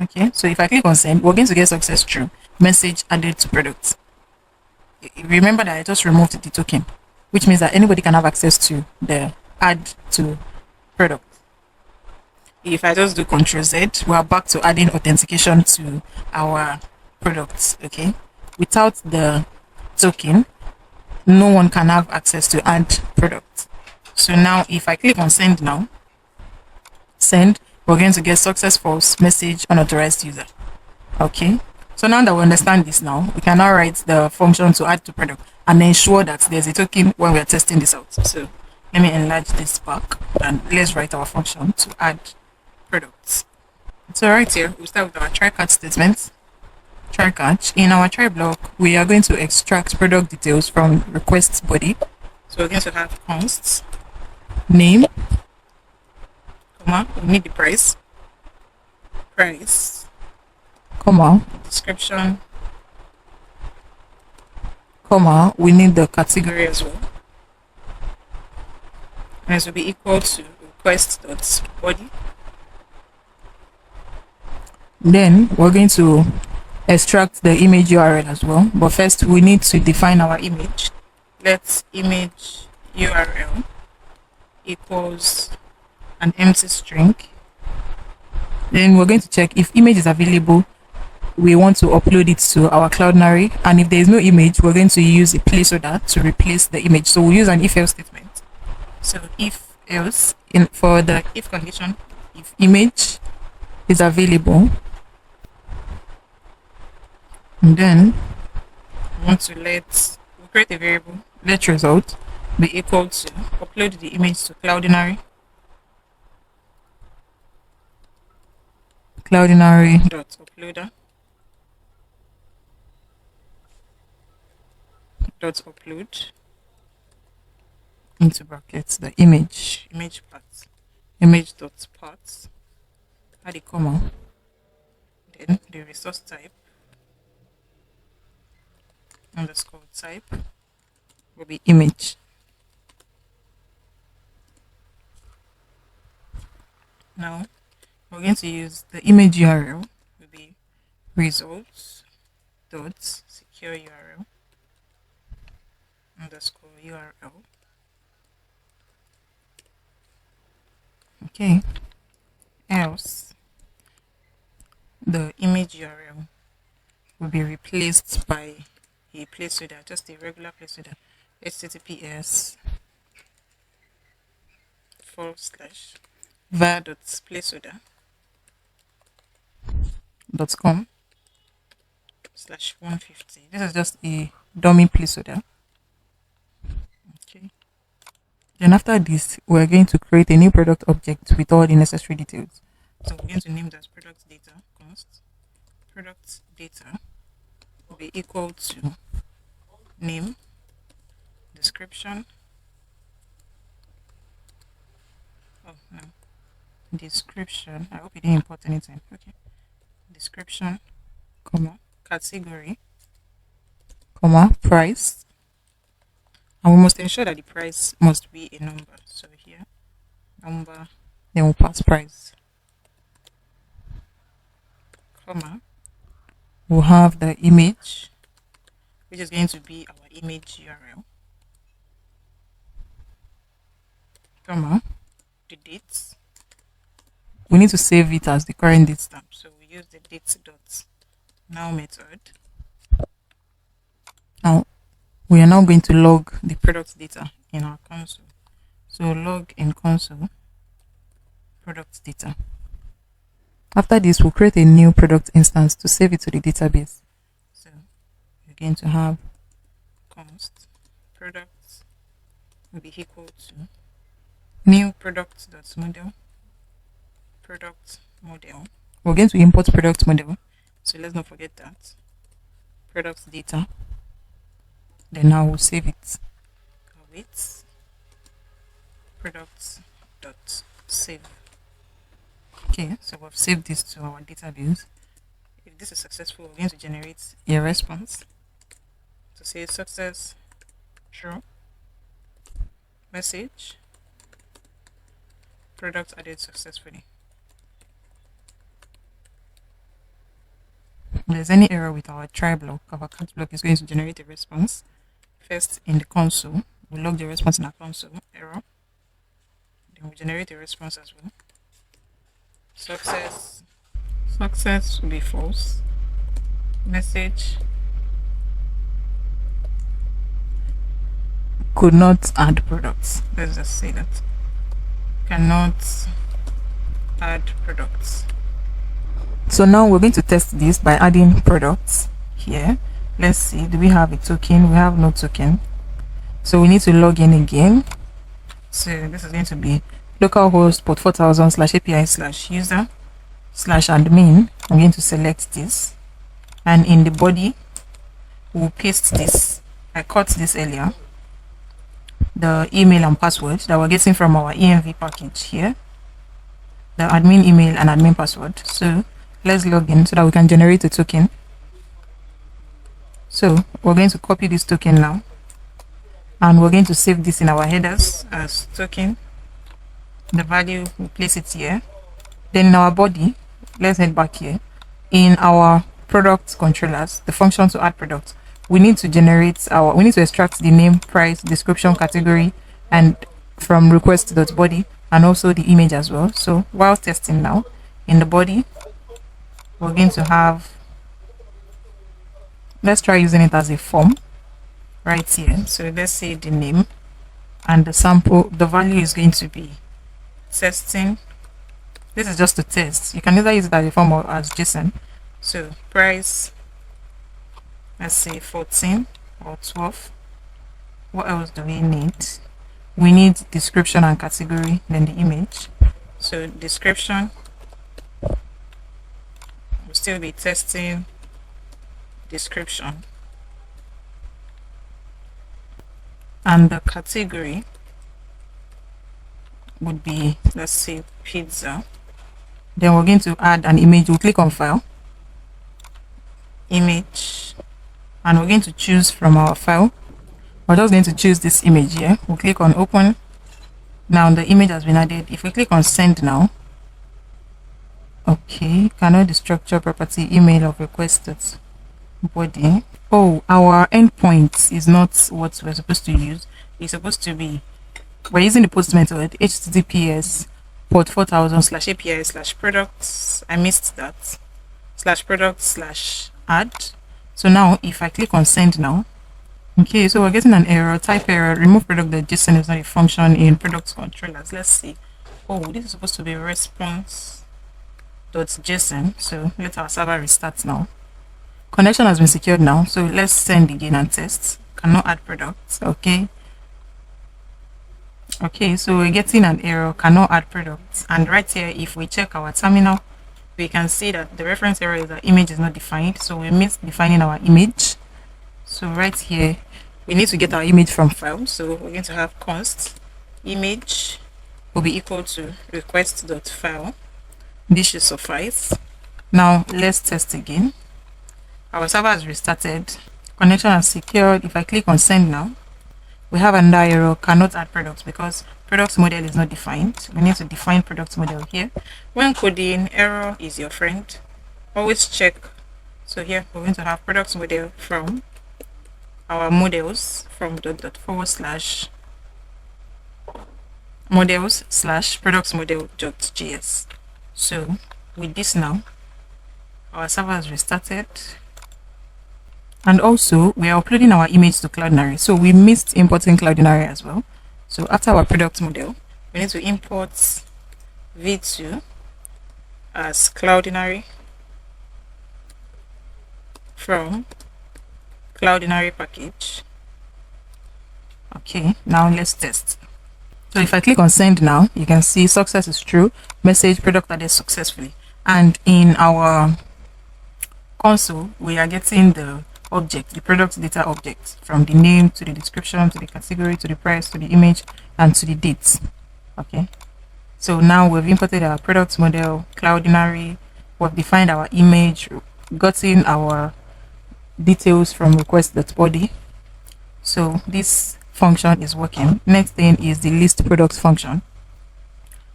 [SPEAKER 1] Okay, so if I click on send, we're going to get success true, message added to products. Remember that I just removed the token, which means that anybody can have access to the add to product. If I just do Ctrl+Z, we are back to adding authentication to our products. Okay, without the token, no one can have access to add products. So now if I click on send now, send, we're going to get success false, message unauthorized user. Okay, so now that we understand this, now we can now write the function to add to product and ensure that there's a token when we're testing this out. So let me enlarge this back and let's write our function to add products. So right here we start with our try catch statement. Try catch. In our try block, we are going to extract product details from request body. So we're going to have const name, comma, we need the price, comma, description, comma, we need the category as well, and this will be equal to request.body. Then we're going to extract the image URL as well, but first we need to define our image. Let's image URL equals an empty string. Then we're going to check if image is available. We want to upload it to our Cloudinary, and if there is no image, we're going to use a placeholder to replace the image. So we'll use an if else statement. So if else, for the if condition, if image is available, And then we want to we'll create a variable, let result be equal to, upload the image to Cloudinary dot upload into brackets the image part, image dot parts, add a comma, then the resource type underscore type will be image. Now we're going to use the image URL will be results dot secure URL underscore URL. Okay. Else the image URL will be replaced by a placeholder, just a regular placeholder, https://var.placeholder.com/150. This is just a dummy placeholder. Okay. Then after this, we're going to create a new product object with all the necessary details. So we're going to name that product data const. Product data will be equal to name, description. Oh no, description. I hope you didn't import anything. Okay, description, comma, category, comma, price. And we must ensure that the price must be a number. So here, number, then we'll pass price, comma, we'll have the image, which is going to be our image URL, comma, the dates. We need to save it as the current date stamp. So we use the dates.now method. Now, we are now going to log the product data in our console. So log in console product data. After this, we'll create a new product instance to save it to the database. So we're going to have const product will be equal to new product.model product model. We're going to import product model. So let's not forget that. Product data. Then now we'll save it. Await products.save. Okay, so we've saved this to our database. If this is successful, we're going to generate a response to say success true, message, product added successfully. If there's any error with our try block, our cat block is going to generate a response. First in the console, we'll log the response in our console, error. Then we'll generate a response as well. Success will be false. Message could not add products. Let's just say that. Cannot add products. So now we're going to test this by adding products here. Let's see, do we have a token? We have no token. So we need to log in again. So this is going to be localhost port 4000/API/user/admin. I'm going to select this. And in the body, we'll paste this. I cut this earlier. The email and password that we're getting from our env package here. The admin email and admin password. So let's log in so that we can generate a token. So we're going to copy this token now, and we're going to save this in our headers as token. The value, we'll place it here. Then in our body, let's head back here. In our product controllers, the function to add product, we need to extract the name, price, description, category, and from request.body, and also the image as well. So while testing now, in the body, we're going to have, let's try using it as a form right here. So let's say the name and the sample, the value is going to be testing. This is just a test. You can either use it as a form or as JSON. So price let's say 14 or 12. What else do we need? We need description and category, then the image. So description, we'll still be testing description. And the category would be, let's say, pizza. Then we're going to add an image. We'll click on file, image, and we're going to choose from our file. We're just going to choose this image here. We'll click on open. Now the image has been added. If we click on send now, okay, cannot the structure property email of requested body. Oh, our endpoint is not what we're supposed to use. It's supposed to be, we're using the post method https port 4000/API/products. I missed that /products/add. So now if I click on send now, okay, so we're getting an error, type error, remove product.json is not a function in products controllers. Let's see. Oh, this is supposed to be response.json. So let our server restart now. Connection has been secured now, so let's send again and test. Cannot add products. Okay, so we're getting an error, cannot add products. And right here, if we check our terminal, we can see that the reference error is that image is not defined. So we missed defining our image. So right here, we need to get our image from file. So we're going to have const image will be equal to request.file. This should suffice. Now let's test again. Our server has restarted. Connection is secured. If I click on send now, we have another error, cannot add products, because products model is not defined. We need to define products model here. When coding, error is your friend. Always check. So here we're going to have products model from our models from models/products model.js. So with this now, our server has restarted. And also we are uploading our image to Cloudinary. So we missed importing Cloudinary as well. So after our product model, we need to import v2 as Cloudinary from Cloudinary package. Okay, now let's test. So if I click on send now, you can see success is true. Message product added successfully. And in our console, we are getting the object, the product data object, from the name to the description to the category to the price to the image and to the dates. Okay, so now we've imported our product model, Cloudinary, we've defined our image, gotten our details from request.body. So this function is working. Next thing is the list product function.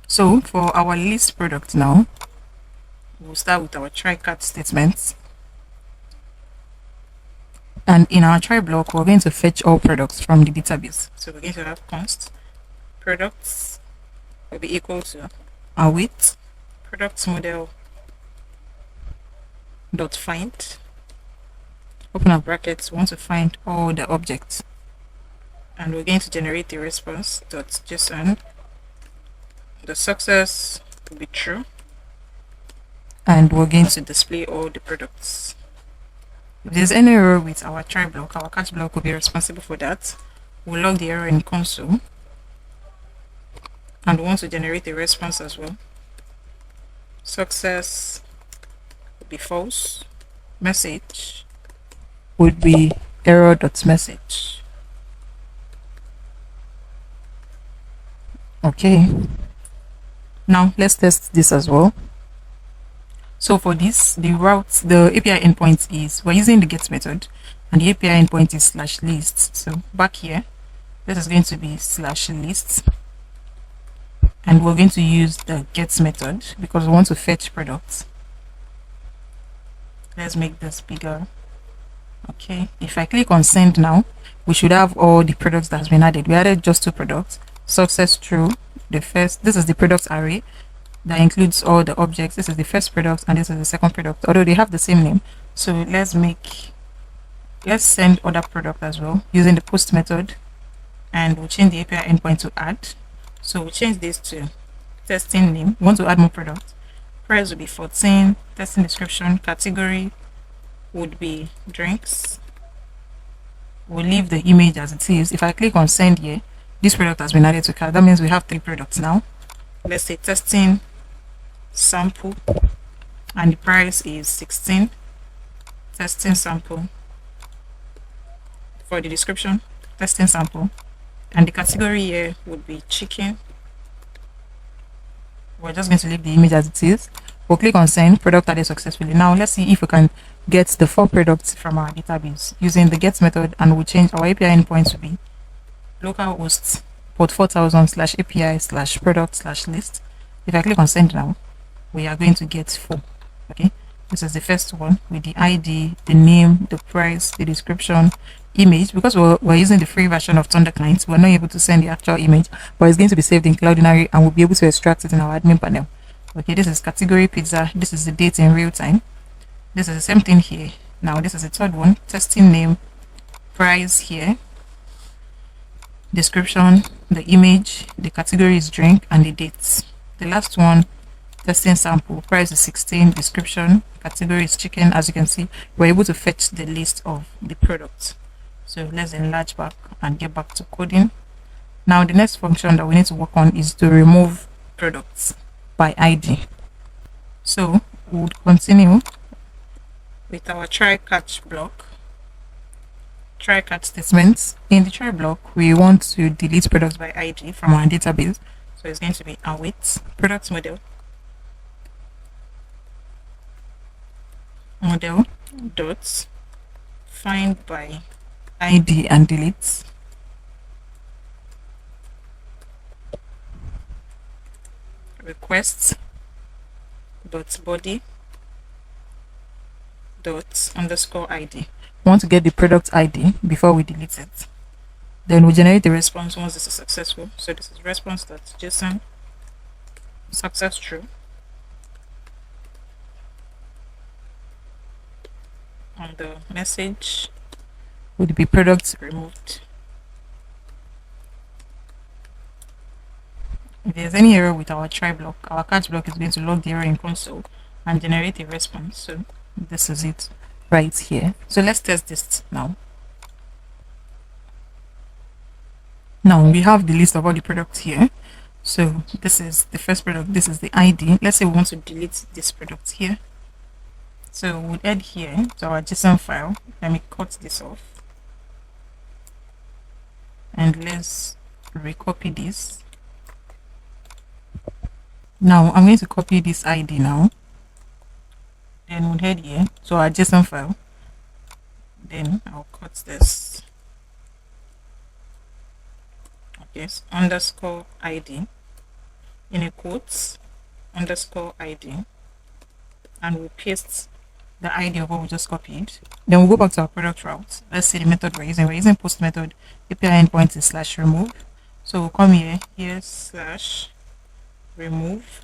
[SPEAKER 1] So for our list product now, we'll start with our try catch statements. And in our try block, we're going to fetch all products from the database. So we're going to have const products will be equal to await products model dot find, open up brackets, we want to find all the objects, and we're going to generate the response dot JSON. The success will be true, and we're going to display all the products. If there's any error with our try block, our catch block will be responsible for that. We'll log the error in console, and we want to generate a response as well. Success would be false, message would be error.message. Okay, now let's test this as well. So for this, the API endpoint is, we're using the get method, and the API endpoint is /list. So back here, this is going to be /list, and we're going to use the get method because we want to fetch products. Let's make this bigger. Okay, if I click on send now, we should have all the products that has been added. We added just 2 products. Success true. The first, this is the products array that includes all the objects. This is the first product and this is the second product, although they have the same name. So let's send other product as well using the post method, and we'll change the API endpoint to add. So we'll change this to testing name. We want to add more products. Price will be 14, testing description, category would be drinks, we'll leave the image as it is. If I click on send here, this product has been added to cart. That means we have 3 products now. Let's say testing sample, and the price is 16. Testing sample. For the description, testing sample, and the category here would be chicken. We're just going to leave the image as it is. We'll click on send. Product added successfully. Now let's see if we can get the 4 products from our database using the get method, and we'll change our API endpoint to be localhost port 4000/API/product/list. If I click on send now, we are going to get 4. Okay, this is the first one with the ID, the name, the price, the description, image. Because we're using the free version of Thunder Client, we're not able to send the actual image, but it's going to be saved in Cloudinary, and we'll be able to extract it in our admin panel. Okay, this is category pizza. This is the date in real time. This is the same thing here. Now this is the third one, testing name, price here, description, the image, the category is drink, and the dates. The last one, testing sample, price is 16, description, category is chicken. As you can see, we're able to fetch the list of the products. So let's enlarge back and get back to coding. Now the next function that we need to work on is to remove products by ID. So we would continue with our try catch block. Try catch statements. In the try block, we want to delete products by ID from our database. So it's going to be await product model dot find by ID and delete requests dot body dot underscore ID. We want to get the product ID before we delete it. Then we generate the response once this is successful. So this is response.json success true, and the message would be products removed. If there's any error with our try block, our catch block is going to log the error in console and generate a response. So this is it right here. So let's test this now. Now we have the list of all the products here. So this is the first product, this is the ID. Let's say we want to delete this product here. So we'll add here to our JSON file. Let me cut this off. And let's recopy this. Now I'm going to copy this ID now. Then we'll head here to our JSON file. Then I'll cut this. Yes, underscore ID in a quotes, underscore ID, and we'll paste the ID of what we just copied. Then we'll go back to our product route. Let's see the method we're using. We're using post method. API endpoint is /remove. So we'll come here slash remove,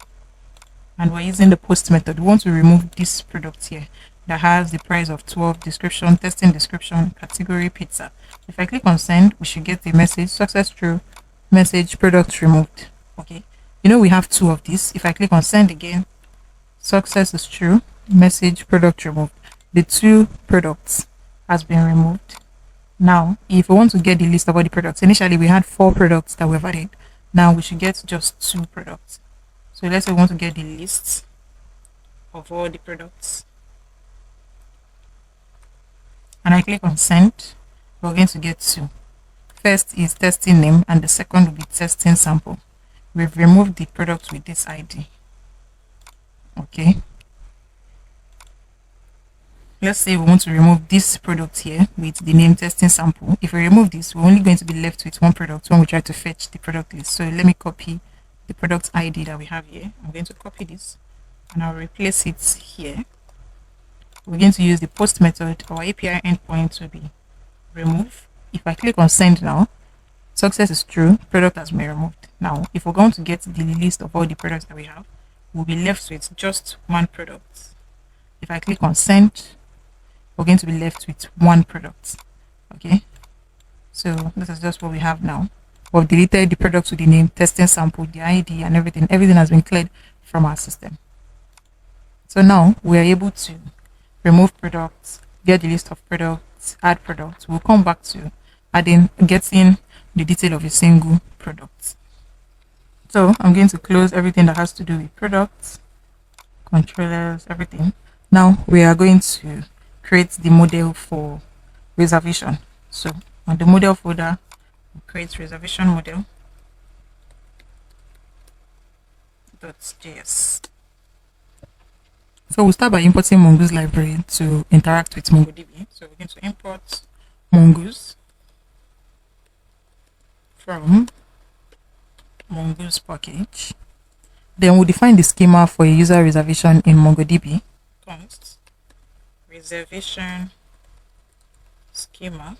[SPEAKER 1] and we're using the post method. We want to remove this product here that has the price of 12, description, testing description, category pizza. If I click on send, we should get the message success true, message product removed. Okay, you know we have 2 of these. If I click on send again, success is true, message product removed. The 2 products has been removed. Now if we want to get the list of all the products, initially we had 4 products that we've added. Now we should get just 2 products. So let's say we want to get the list of all the products, and I click on send. We're going to get 2. First is testing name, and the second will be testing sample. We've removed the product with this ID. Okay, let's say we want to remove this product here with the name testing sample. If we remove this, we're only going to be left with 1 product when we try to fetch the product list. So let me copy the product ID that we have here. I'm going to copy this and I'll replace it here. We're going to use the post method. Our API endpoint will be remove. If I click on send now, success is true, product has been removed. Now if we're going to get the list of all the products that we have, we'll be left with just 1 product. If I click on send, we're going to be left with 1 product. Okay, so this is just what we have now. We've deleted the products with the name, testing sample, the ID, and everything has been cleared from our system. So now we are able to remove products, get the list of products, add products. We'll come back to getting the detail of a single product. So I'm going to close everything that has to do with products, controllers, everything. Now we are going to create the model for reservation. So on the model folder, we create reservation model .js. So we'll start by importing Mongoose library to interact with MongoDB. So we're going to import Mongoose from Mongoose package. Then we'll define the schema for a user reservation in MongoDB. Const reservation schema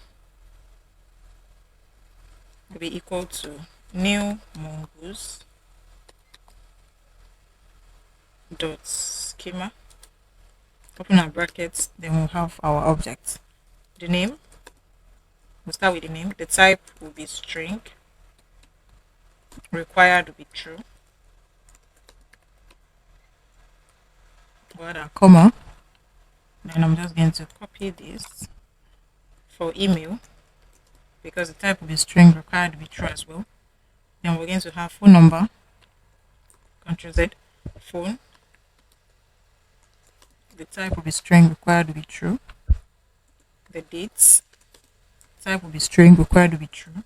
[SPEAKER 1] will be equal to new Mongoose dot schema, open our brackets, then we'll have our object. The name, we'll start with the name. The type will be string, required will be true, we'll add a comma. Then I'm just going to copy this for email because the type will be string, required to be true as well. Then we're going to have phone number, Ctrl Z, phone. The type will be string, required to be true. The dates, type will be string, required to be true.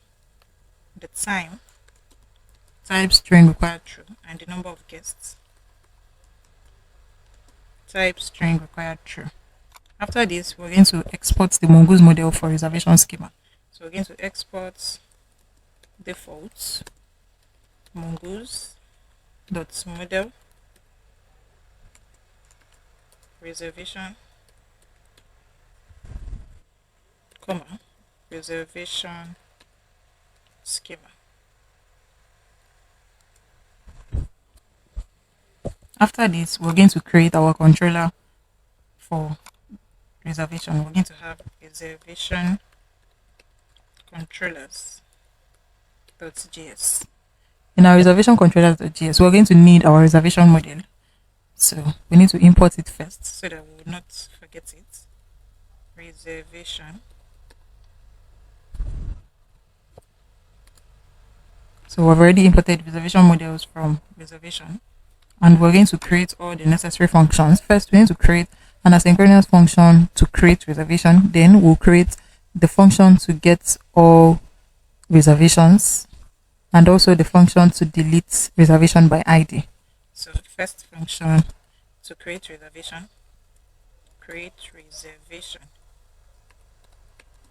[SPEAKER 1] The time, type string, required true. And the number of guests, type string, required true. After this, we're going to export the Mongoose model for reservation schema. So we're going to export defaults mongoose.model reservation, comma, reservation schema. After this, we're going to create our controller for reservation. We're going to have reservation controllers.js. In our reservation controllers.js, we're going to need our reservation model. So we need to import it first so that we will not forget it. Reservation. So we've already imported reservation models from reservation, and we're going to create all the necessary functions. First, we need to create an asynchronous function to create reservation. Then we'll create the function to get all reservations, and also the function to delete reservation by ID. So the first function to create reservation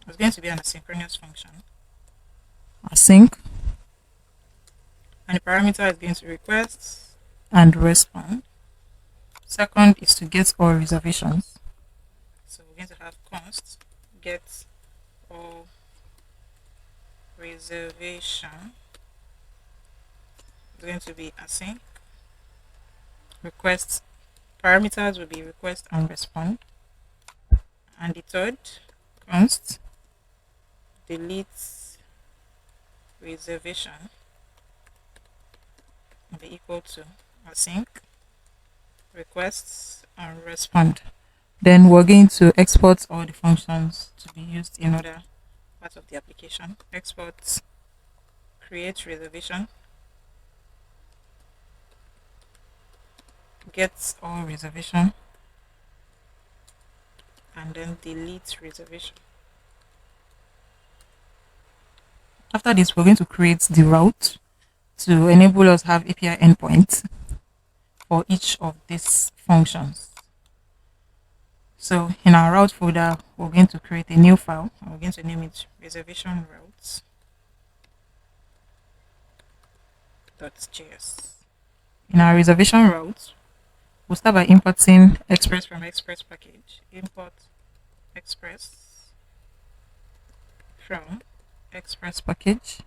[SPEAKER 1] is going to be an asynchronous function, async, and the parameter is going to request and respond. Second is to get all reservations. So we're going to have const get all reservation. It's going to be async. Request parameters will be request and respond. And the third, const delete reservation will be equal to async requests and respond. Then we're going to export all the functions to be used in other parts of the application. Export create reservation, get all reservation, and then delete reservation. After this, we're going to create the route to enable us to have API endpoints for each of these functions. So in our route folder, we're going to create a new file and we're going to name it reservation routes.js. In our reservation route, we'll start by importing Express from Express package. Import Express from Express package.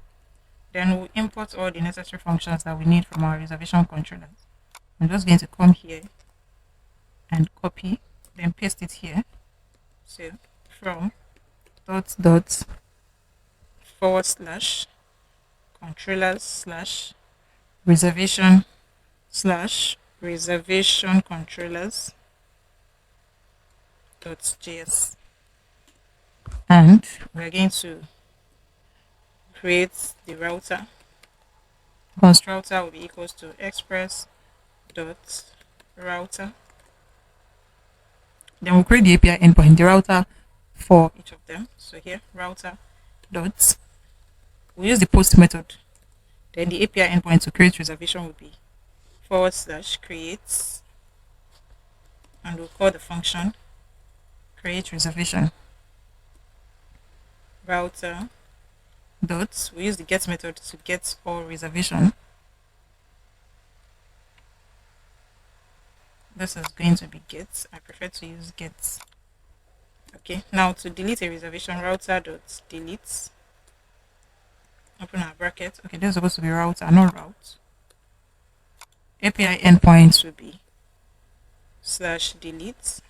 [SPEAKER 1] Then we'll import all the necessary functions that we need from our reservation controllers. I'm just going to come here and copy, then paste it here. So from /controllers/reservation controllers.js. and we're going to create the router. Const router will be equals to express dot router. Then we'll create the API endpoint, the router for each of them. So here, router dot. We'll use the post method. Then the API endpoint to create reservation will be / create, and we'll call the function create reservation. Router dot. We use the get method to get all reservation. This is going to be get. I prefer to use get. Okay, now to delete a reservation, router dot delete. Open our bracket. Okay, this is supposed to be router, not route. API endpoint will be /delete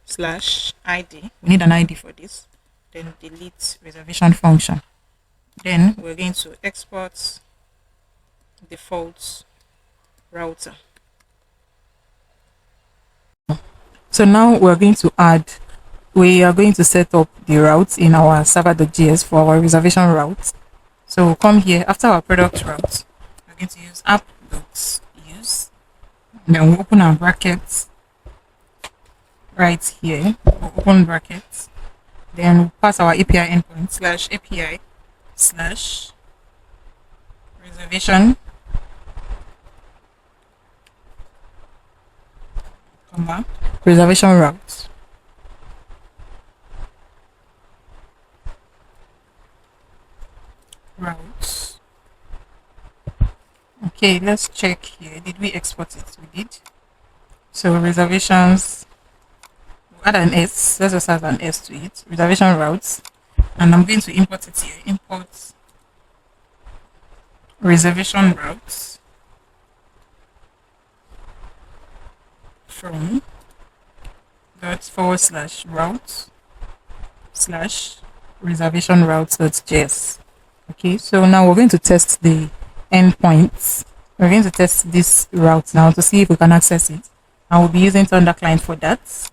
[SPEAKER 1] /id. We need an ID for this. Then delete reservation function. Then we're going to export default router. So now we are going to set up the routes in our server.js for our reservation route. So we'll come here after our product route. We're going to use app.use. Then we'll open our brackets right here. We'll open brackets. Then we'll pass our API endpoint /API /reservation reservation route. Okay, let's check here. Did we export it? We did. So reservations, we'll add an S. Let's just add an S to it. Reservation routes. And I'm going to import it here. Import reservation routes from dot /route /reservation routes.js. Okay, so now we're going to test the endpoints. We're going to test this route now to see if we can access it. And we'll be using Thunder Client for that. So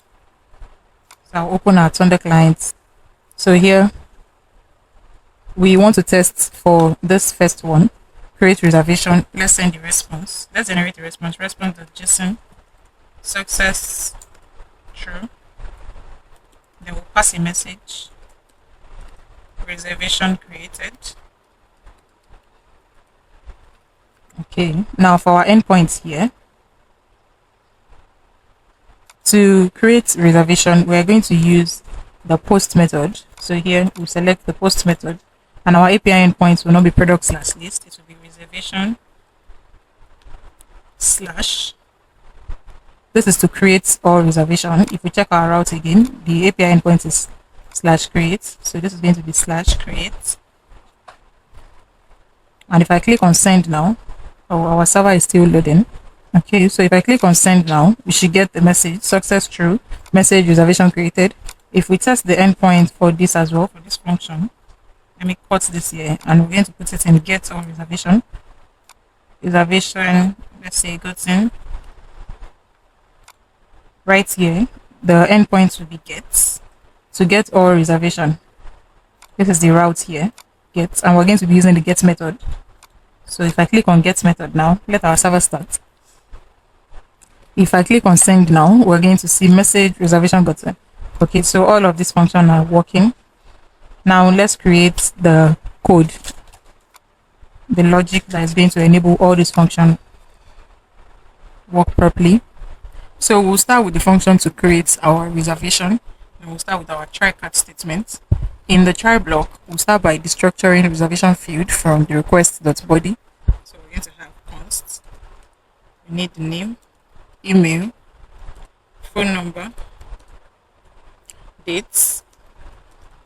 [SPEAKER 1] I'll open our Thunder Client. So here we want to test for this first one, create reservation. Let's send the response. Let's generate the response. Response.json success true. Then we'll pass a message. Reservation created. Okay, now for our endpoints here, to create reservation, we're going to use the post method. So here we select the post method, and our API endpoints will not be product /list. It will be reservation / this is to create all reservation. If we check our route again, the API endpoint is /create. So this is going to be /create. And if I click on send now, our server is still loading. Okay, so if I click on send now, we should get the message success true, message reservation created. If we test the endpoint for this as well, for this function, let me cut this here, and we're going to put it in get all reservation. Let's say gotten. Right here, the endpoint will be get. To get all reservation, this is the route here, get, and we're going to be using the get method. So if I click on get method now, let our server start. If I click on send now, we're going to see message reservation gotten. Okay, so all of these functions are working. Now let's create the code, the logic that is going to enable all these functions work properly. So we'll start with the function to create our reservation. And we'll start with our try catch statement. In the try block, we'll start by destructuring the reservation field from the request.body. So we're going to have const. We need the name, email, phone number, dates,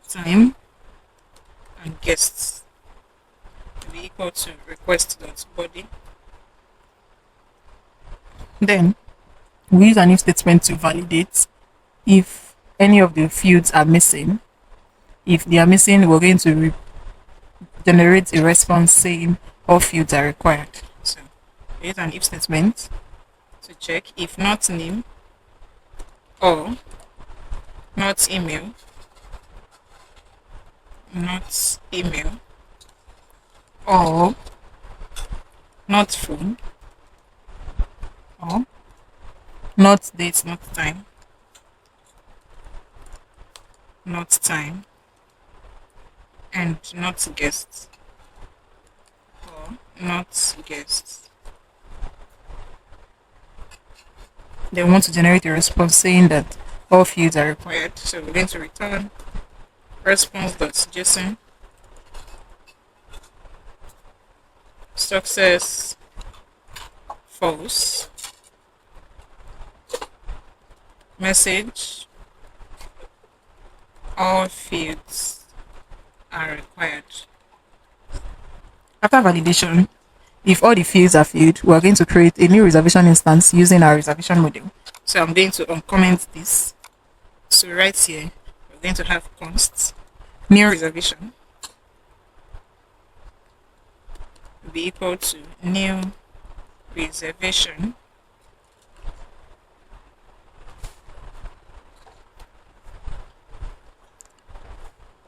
[SPEAKER 1] time, and guests to be equal to request.body. Then we use an if statement to validate if any of the fields are missing. If they are missing, we're going to generate a response saying all fields are required. So we use an if statement to check if not name or not email not email, or not phone, or not date, not time, and not guest, or not guest. They want to generate a response saying that all fields are required. So we're going to return response.json success false message all fields are required. After validation, if all the fields are filled, we are going to create a new reservation instance using our reservation model. So I'm going to uncomment this. So right here, we're going to have const new reservation will be equal to new reservation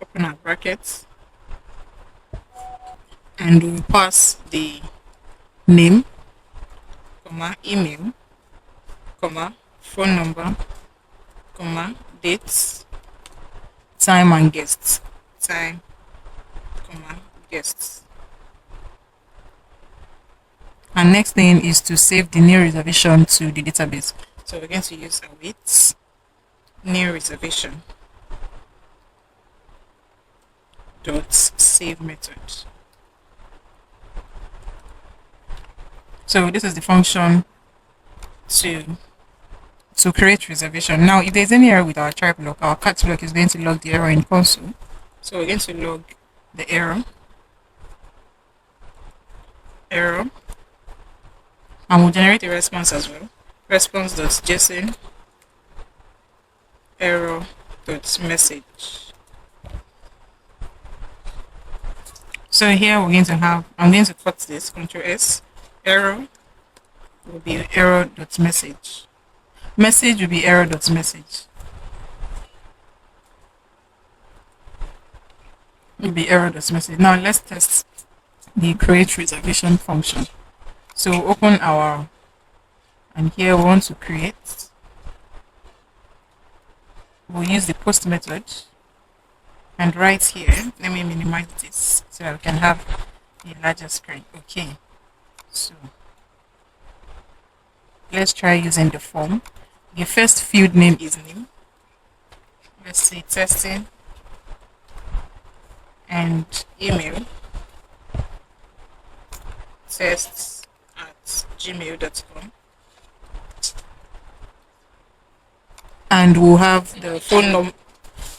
[SPEAKER 1] open our brackets, and we'll pass the name, comma, email, comma, phone number, comma, dates, time and guests. Time, comma, guests. And next thing is to save the new reservation to the database. So we're going to use await new reservation dot save method. So this is the function to create reservation. Now, if there's any error with our try block, our cat block is going to log the error in console. So we're going to log the error, and we'll generate a response as well. Response.json error.message. So here we're going to have, I'm going to cut this, Ctrl S, error will be error.message. Message will be error.message. Will be error.message. Now let's test the create reservation function. So open our, and here we want to create. We'll use the post method. And right here, let me minimize this so I can have a larger screen. Okay. So let's try using the form. The first field name is name. Let's say testing and email tests@gmail.com, and we'll have the phone number.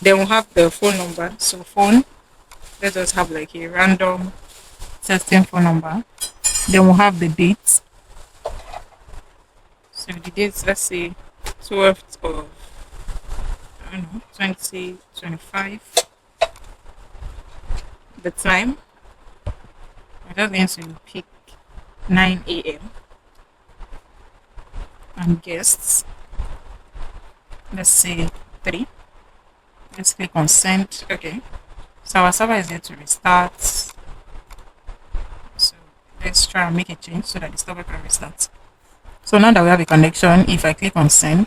[SPEAKER 1] Then we'll have the phone number. So phone, let's just have like a random testing phone number. Then we'll have the date. So the dates, let's say 12th of, 2025. The time, we're just going to pick 9 a.m. and guests, let's say 3. Let's click on send. Okay, so our server is going to restart. So let's try and make a change so that the server can restart. So now that we have a connection, if I click on send,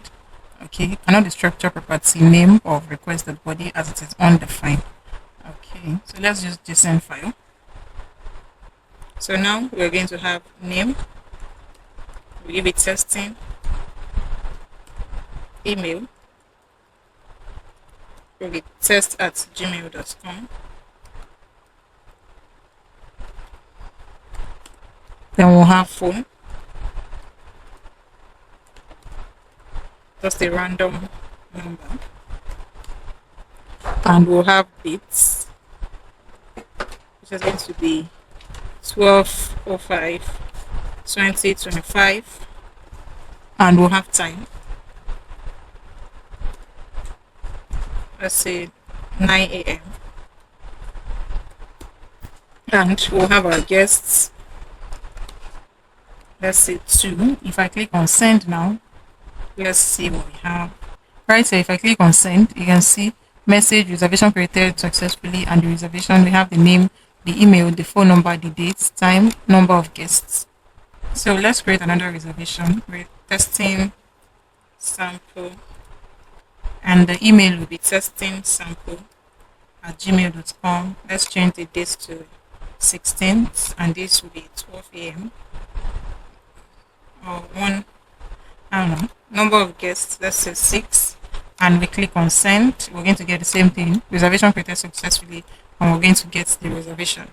[SPEAKER 1] okay, cannot the structure property name of requested body as it is undefined. Okay, so let's use JSON file. So now we're going to have name, we give it testing, email, will be test@gmail.com. Then we'll have phone, just a random number, and we'll have dates, which is going to be 12/05/2025, and we'll have time, let's say 9 a.m. and we'll have our guests, let's say 2. If I click on send now, let's see what we have. Right, so if I click on send, you can see message, reservation created successfully, and the reservation. We have the name, the email, the phone number, the date, time, number of guests. So let's create another reservation. We're testing sample, and the email will be testing sample at gmail.com. Let's change the date to 16th, and this will be 12 a.m. or 1, I don't know, number of guests, let's say 6, and we click on send. We're going to get the same thing, reservation created successfully, and we're going to get the reservation.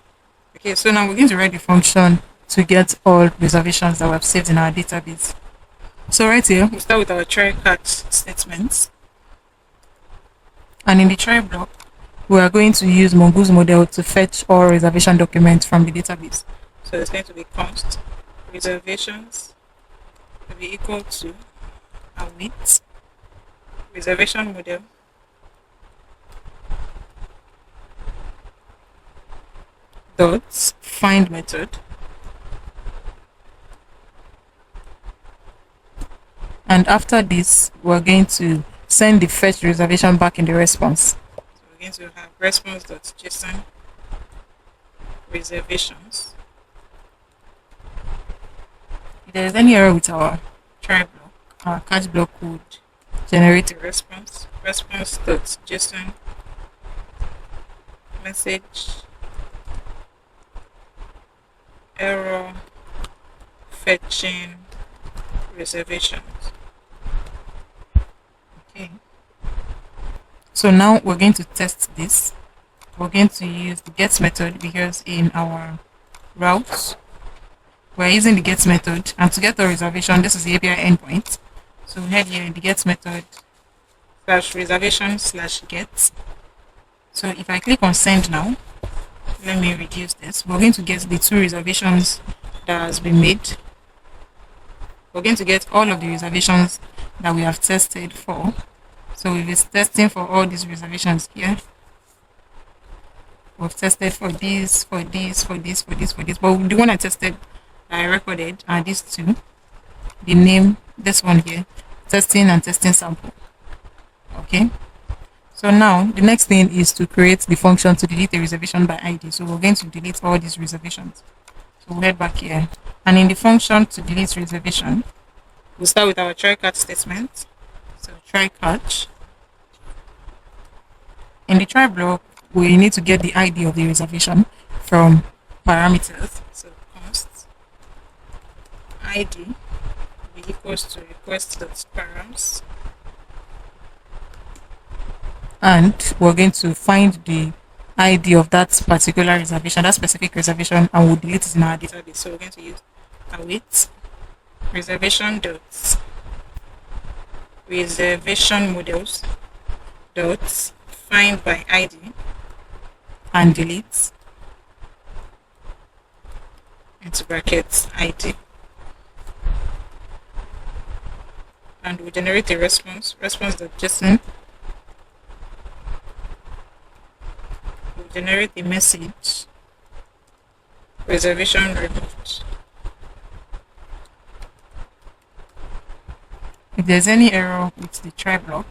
[SPEAKER 1] Okay, so now we're going to write the function to get all reservations that we have saved in our database. So right here, we start with our try catch statements. And in the try block, we are going to use Mongoose model to fetch all reservation documents from the database. So it's going to be const reservations will be equal to await reservation model dot find method, and after this we're going to send the fetch reservation back in the response. So we're going to have response.json reservations. If there is any error with our try block, our catch block would generate a response.json message error fetching reservations. Okay. So now we're going to test this. We're going to use the get method because in our routes we're using the get method, and to get the reservation, this is the API endpoint. So we head here in the get method /reservation/get. So if I click on send now, let me reduce this. We're going to get the 2 reservations that has been made. We're going to get all of the reservations that we have tested for. So we've been testing for all these reservations here. We've tested for this, for this, for this, for this, for this. But the one I tested that I recorded are these 2. The name, this one here, testing and testing sample. Okay. So now the next thing is to create the function to delete a reservation by ID. So we're going to delete all these reservations. So we'll head back here. And in the function to delete reservation, we'll start with our try catch statement. So try catch. In the try block, we need to get the ID of the reservation from parameters. So const ID will be equals to request.params. And we're going to find the ID of that particular reservation, that specific reservation, and we'll delete it in our database. So we're going to use await reservation dot reservation models dot find by ID and delete into brackets ID, and we'll generate a response.json. We'll generate a message reservation removed. If there's any error with the try block,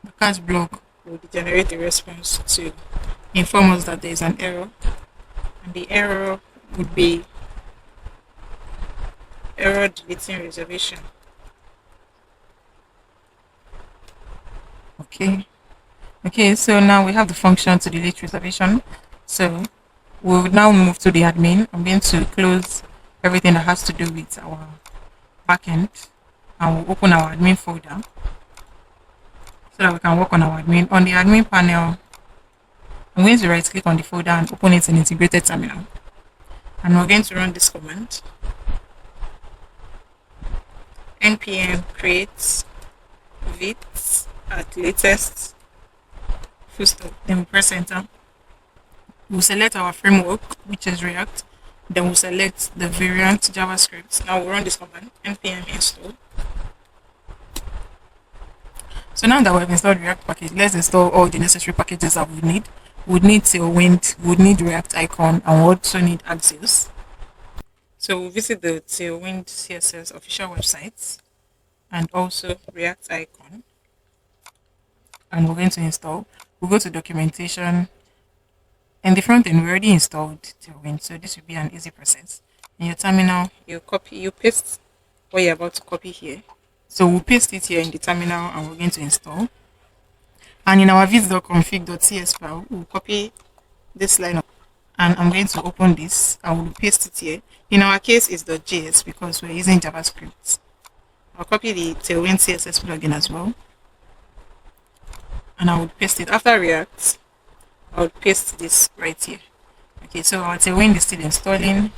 [SPEAKER 1] the catch block will generate a response to inform us that there is an error, and the error would be error deleting reservation. Okay, so now we have the function to delete reservation. So we'll now move to the admin. I'm going to close everything that has to do with our backend, and we'll open our admin folder so that we can work on our admin. On the admin panel, I'm going to right click on the folder and open it in integrated terminal, and we're going to run this command: npm create vit at latest full stop. Then we press enter. We'll select our framework, which is React. Then we'll select the variant JavaScript. Now we'll run this command: npm install. So now that we've installed React package, let's install all the necessary packages that we need. We'd need Tailwind, we'd need React icon, and we also need Axios. So we'll visit the Tailwind CSS official website and also React icon. and we're going to install. We'll go to documentation. In the front end, we already installed Tailwind, so this will be an easy process. In your terminal, you paste what you're about to copy here. So we'll paste it here in the terminal and we're going to install. And in our viz.config.cs file, we'll copy this line up and I'm going to open this. I will paste it here. In our case, it's .js because we're using JavaScript. I'll copy the Tailwind CSS plugin as well. And I would paste it after React. I would paste this right here. Okay, so our Tailwind is still installing.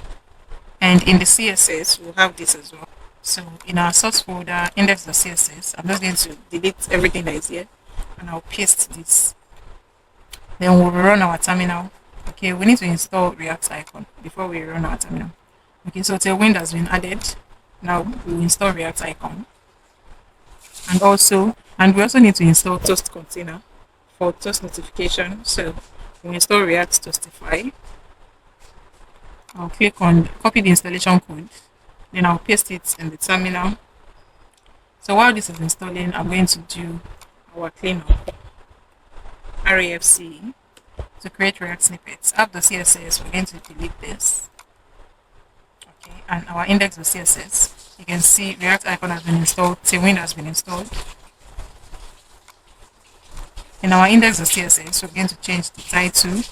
[SPEAKER 1] And in the CSS, we'll have this as well. So in our source folder, index.css, I'm just going to delete everything that is here. And I'll paste this. Then we'll run our terminal. Okay, we need to install React icon before we run our terminal. Okay, so Tailwind has been added. Now we'll install React icon. And we also need to install Toast container for Toast notification. So we'll install React Toastify. I'll click on copy the installation code. Then I'll paste it in the terminal. So while this is installing, I'm going to do our cleanup. RAFC to create React snippets. App.css, we're going to delete this. Okay, and our index.css, you can see React icon has been installed, Tailwind has been installed. In our index.css, we're going to change the title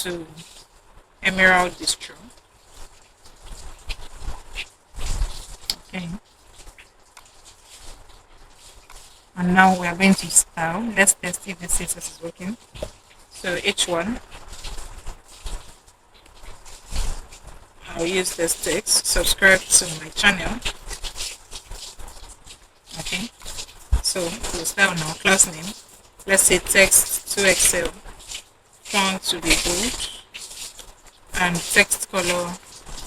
[SPEAKER 1] to Emerald Distro. Okay. And now we are going to style. Let's test if the CSS is working. So H1, I'll use this text, subscribe to my channel. Okay, so we'll style now, class name. Let's say text to Excel, font to be bold, and text color,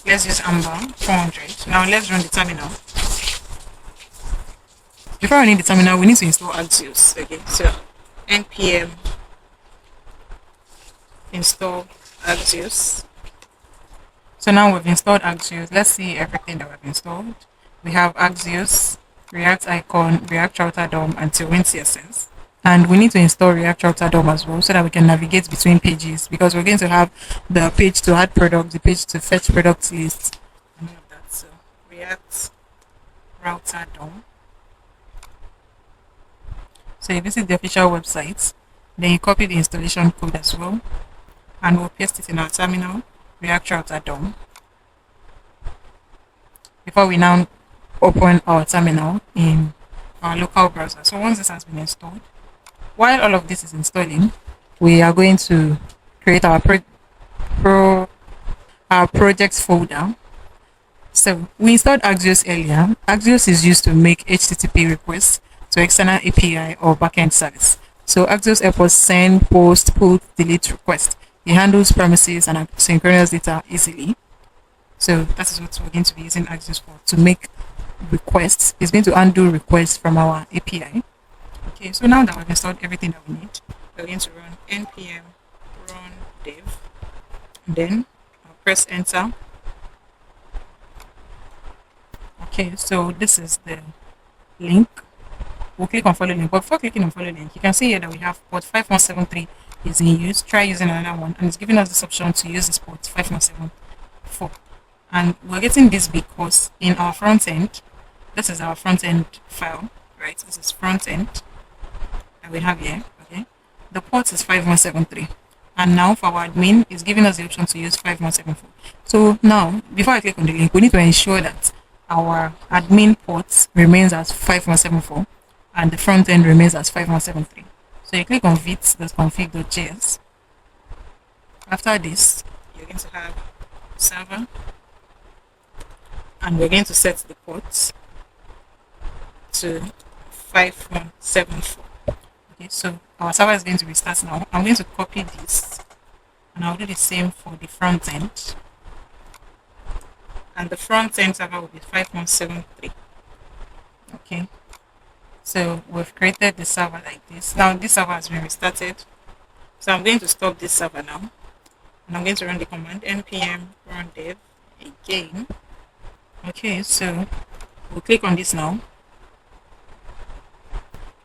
[SPEAKER 1] let's use amber, 400. Now let's run the terminal. Before running the terminal, we need to install Axios. Okay, so npm install Axios. So now we've installed Axios. Let's see everything that we've installed. We have Axios, React icon, React router DOM, and Tailwind CSS. And we need to install React router DOM as well so that we can navigate between pages, because we're going to have the page to add product, the page to fetch product list, and all of that. So React router DOM. So you visit the official website, then you copy the installation code as well, and we'll paste it in our terminal, React router DOM. Before we now open our terminal in our local browser. So once this has been installed, while all of this is installing, we are going to create our projects folder. So we installed Axios earlier. Axios is used to make HTTP requests to external API or backend service. So Axios helps send, post, put, delete request. It handles promises and synchronous data easily. So that is what we're going to be using Axios for, to make requests. It's going to undo requests from our API. Okay, so now that we've installed everything that we need, we're going to run npm run dev. And then I'll press enter. Okay, so this is the link. We'll click on follow link. But before clicking on follow link, you can see here that we have port 5173 is in use. Try using another one, and it's giving us this option to use this port 5174. And we're getting this because in our front end, this is our front end file, right? This is front end that we have here. Okay, the port is 5173, and now for our admin, it's giving us the option to use 5174. So now, before I click on the link, we need to ensure that our admin port remains as 5174 and the front end remains as 5173. So you click on vit.config.js. After this, you're going to have server, and we're going to set the port to 5174. Okay, so our server is going to restart now. I'm going to copy this, and I'll do the same for the front end. And the front end server will be 5173. Okay, so we've created the server like this. Now this server has been restarted, so I'm going to stop this server now, and I'm going to run the command npm run dev again. Okay, so we'll click on this now,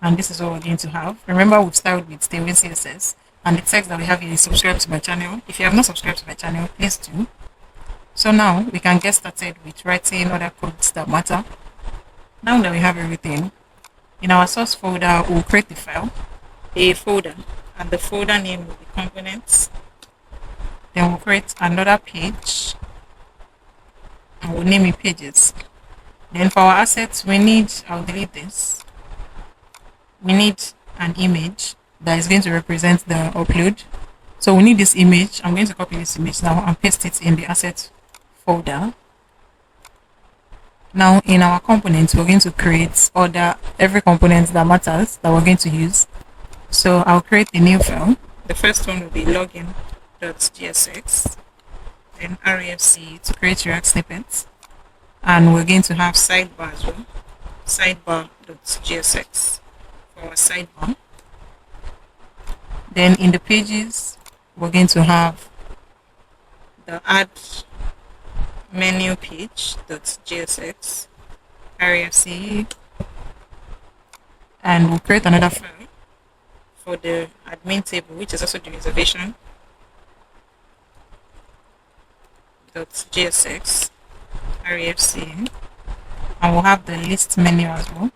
[SPEAKER 1] And this is what we're going to have. Remember, we've started with Tailwind CSS, and the text that we have here is subscribe to my channel. If you have not subscribed to my channel, please do. So now we can get started with writing other codes that matter. Now that we have everything, in our source folder, we'll create the file, a folder, and the folder name will be components. Then we'll create another page, and we'll name it pages. Then for our assets, we need, I'll delete this. We need an image that is going to represent the upload. So we need this image. I'm going to copy this image now and paste it in the asset folder. Now in our components, we're going to create every component that matters that we're going to use. So I'll create a new file. The first one will be login.gsx, then refc to create React snippets, and we're going to have sidebar as well, sidebar.gsx for our sidebar. Then in the pages, we're going to have the add menu page.gsx, refc, and we'll create another file for the admin table, which is also the reservation.gsx, refc, and we'll have the list menu as well,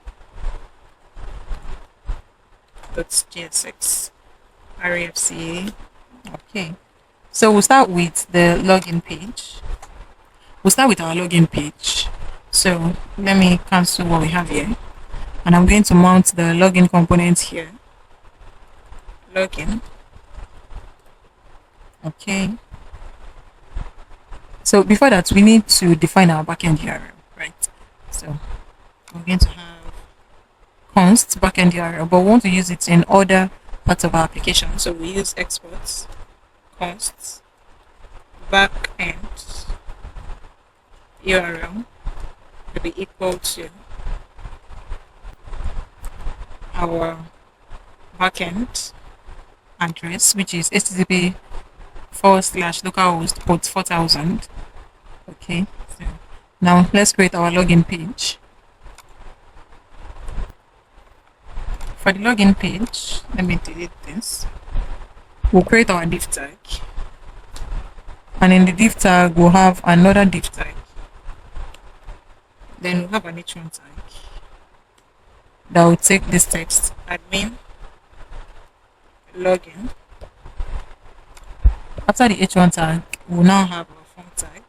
[SPEAKER 1] .gsx, refc. Okay, so we'll start with the login page. We'll start with our login page. So let me cancel what we have here, and I'm going to mount the login component here. Login. Okay. So before that, we need to define our backend URL, right? So we're going to have const backend URL, but we want to use it in other parts of our application. So we use exports const backend URL to be equal to our backend address, which is http://localhost port 4000. Okay, so now let's create our login page. For the login page, let me delete this. We'll create our div tag, and in the div tag we'll have another div tag. Then we'll have an h1 tag that will take this text admin login. After the h1 tag, we'll now have our form tag.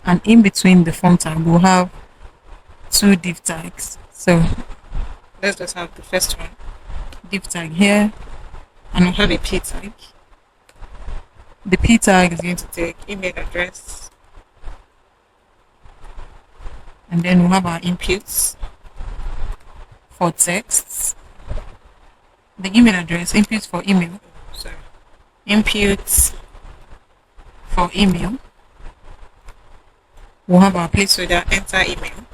[SPEAKER 1] And in between the form tag, we'll have two div tags. So let's just have the first one, div tag here, and we'll have a p tag. The p tag is going to take email address, and then we'll have our inputs for texts. The email address, inputs for email, inputs for email. We'll have our placeholder enter email,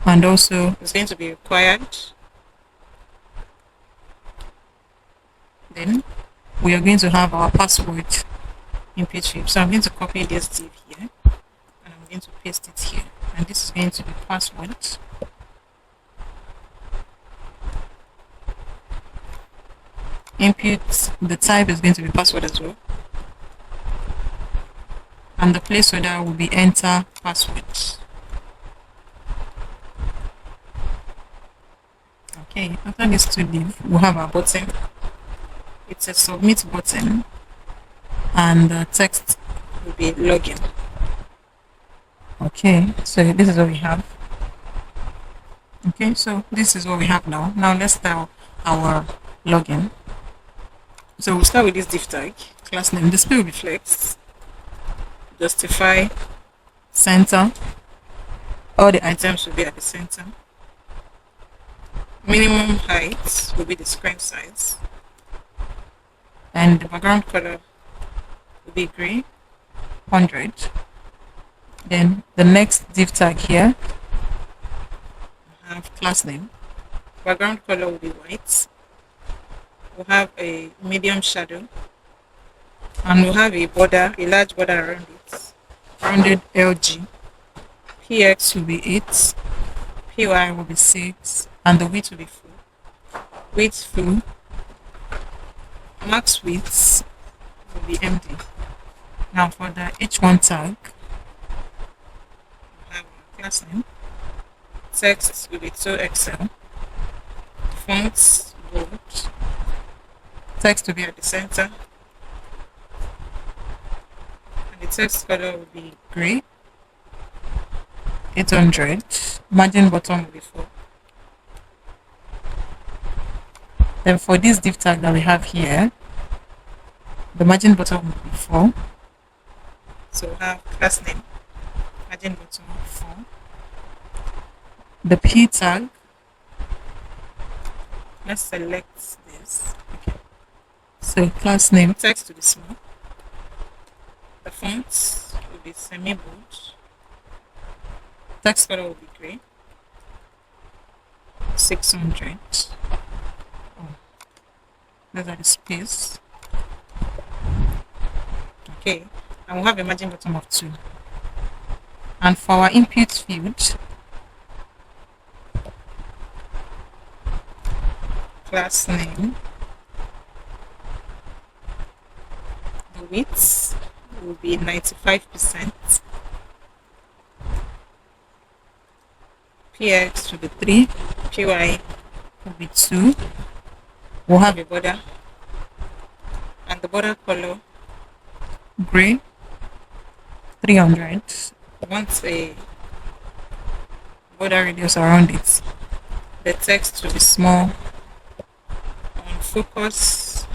[SPEAKER 1] and also it's going to be required. Then we are going to have our password input field. So I'm going to copy this div here, and I'm going to paste it here, and this is going to be password. Input, the type is going to be password as well, and the placeholder will be enter password. Okay, after these two div, we'll have our button. It's a submit button, and the text will be login. Okay, so this is what we have. Okay, so this is what we have now. Now let's start our login. So we'll start with this div tag, class name, display will be flex, justify, center, all the items will be at the center, minimum height will be the screen size, and the background color will be gray, 100. Then the next div tag here, I have class name, background color will be white, we'll have a medium shadow, and we'll have a border, a large border around it, rounded LG. PX will be 8, PY will be 6, and the width will be full. Width full, max width will be empty. Now for the H1 tag, we have our class name. Text will be 2XL. Fonts bold. Text will be at the center. And the text color will be gray. 800. Margin bottom will be 4. Then for this div tag that we have here, the margin bottom will be 4. So we have class name, margin bottom 4. The P tag, let's select this. Okay. So class name, text to be small. The fonts will be semi-bold. Text color will be gray. 600. Oh, those are the space. Okay, and we'll have a margin bottom of 2. And for our input field, class name, the width will be 95%. PX will be 3, PY will be 2. We'll have a border, and the border color gray. 300. Want a border radius around it. The text will be small. On focus,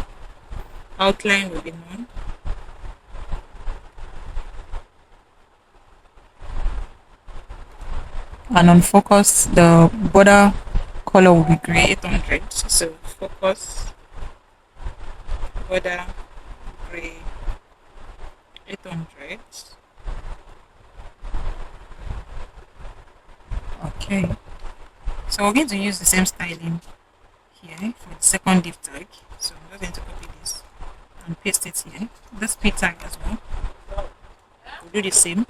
[SPEAKER 1] outline will be none. And on focus, the border color will be gray. 800. So focus, border, gray, 800. Okay, so we're going to use the same styling here for the second div tag. So I'm just going to copy this and paste it here. This P tag as well. We'll do the same.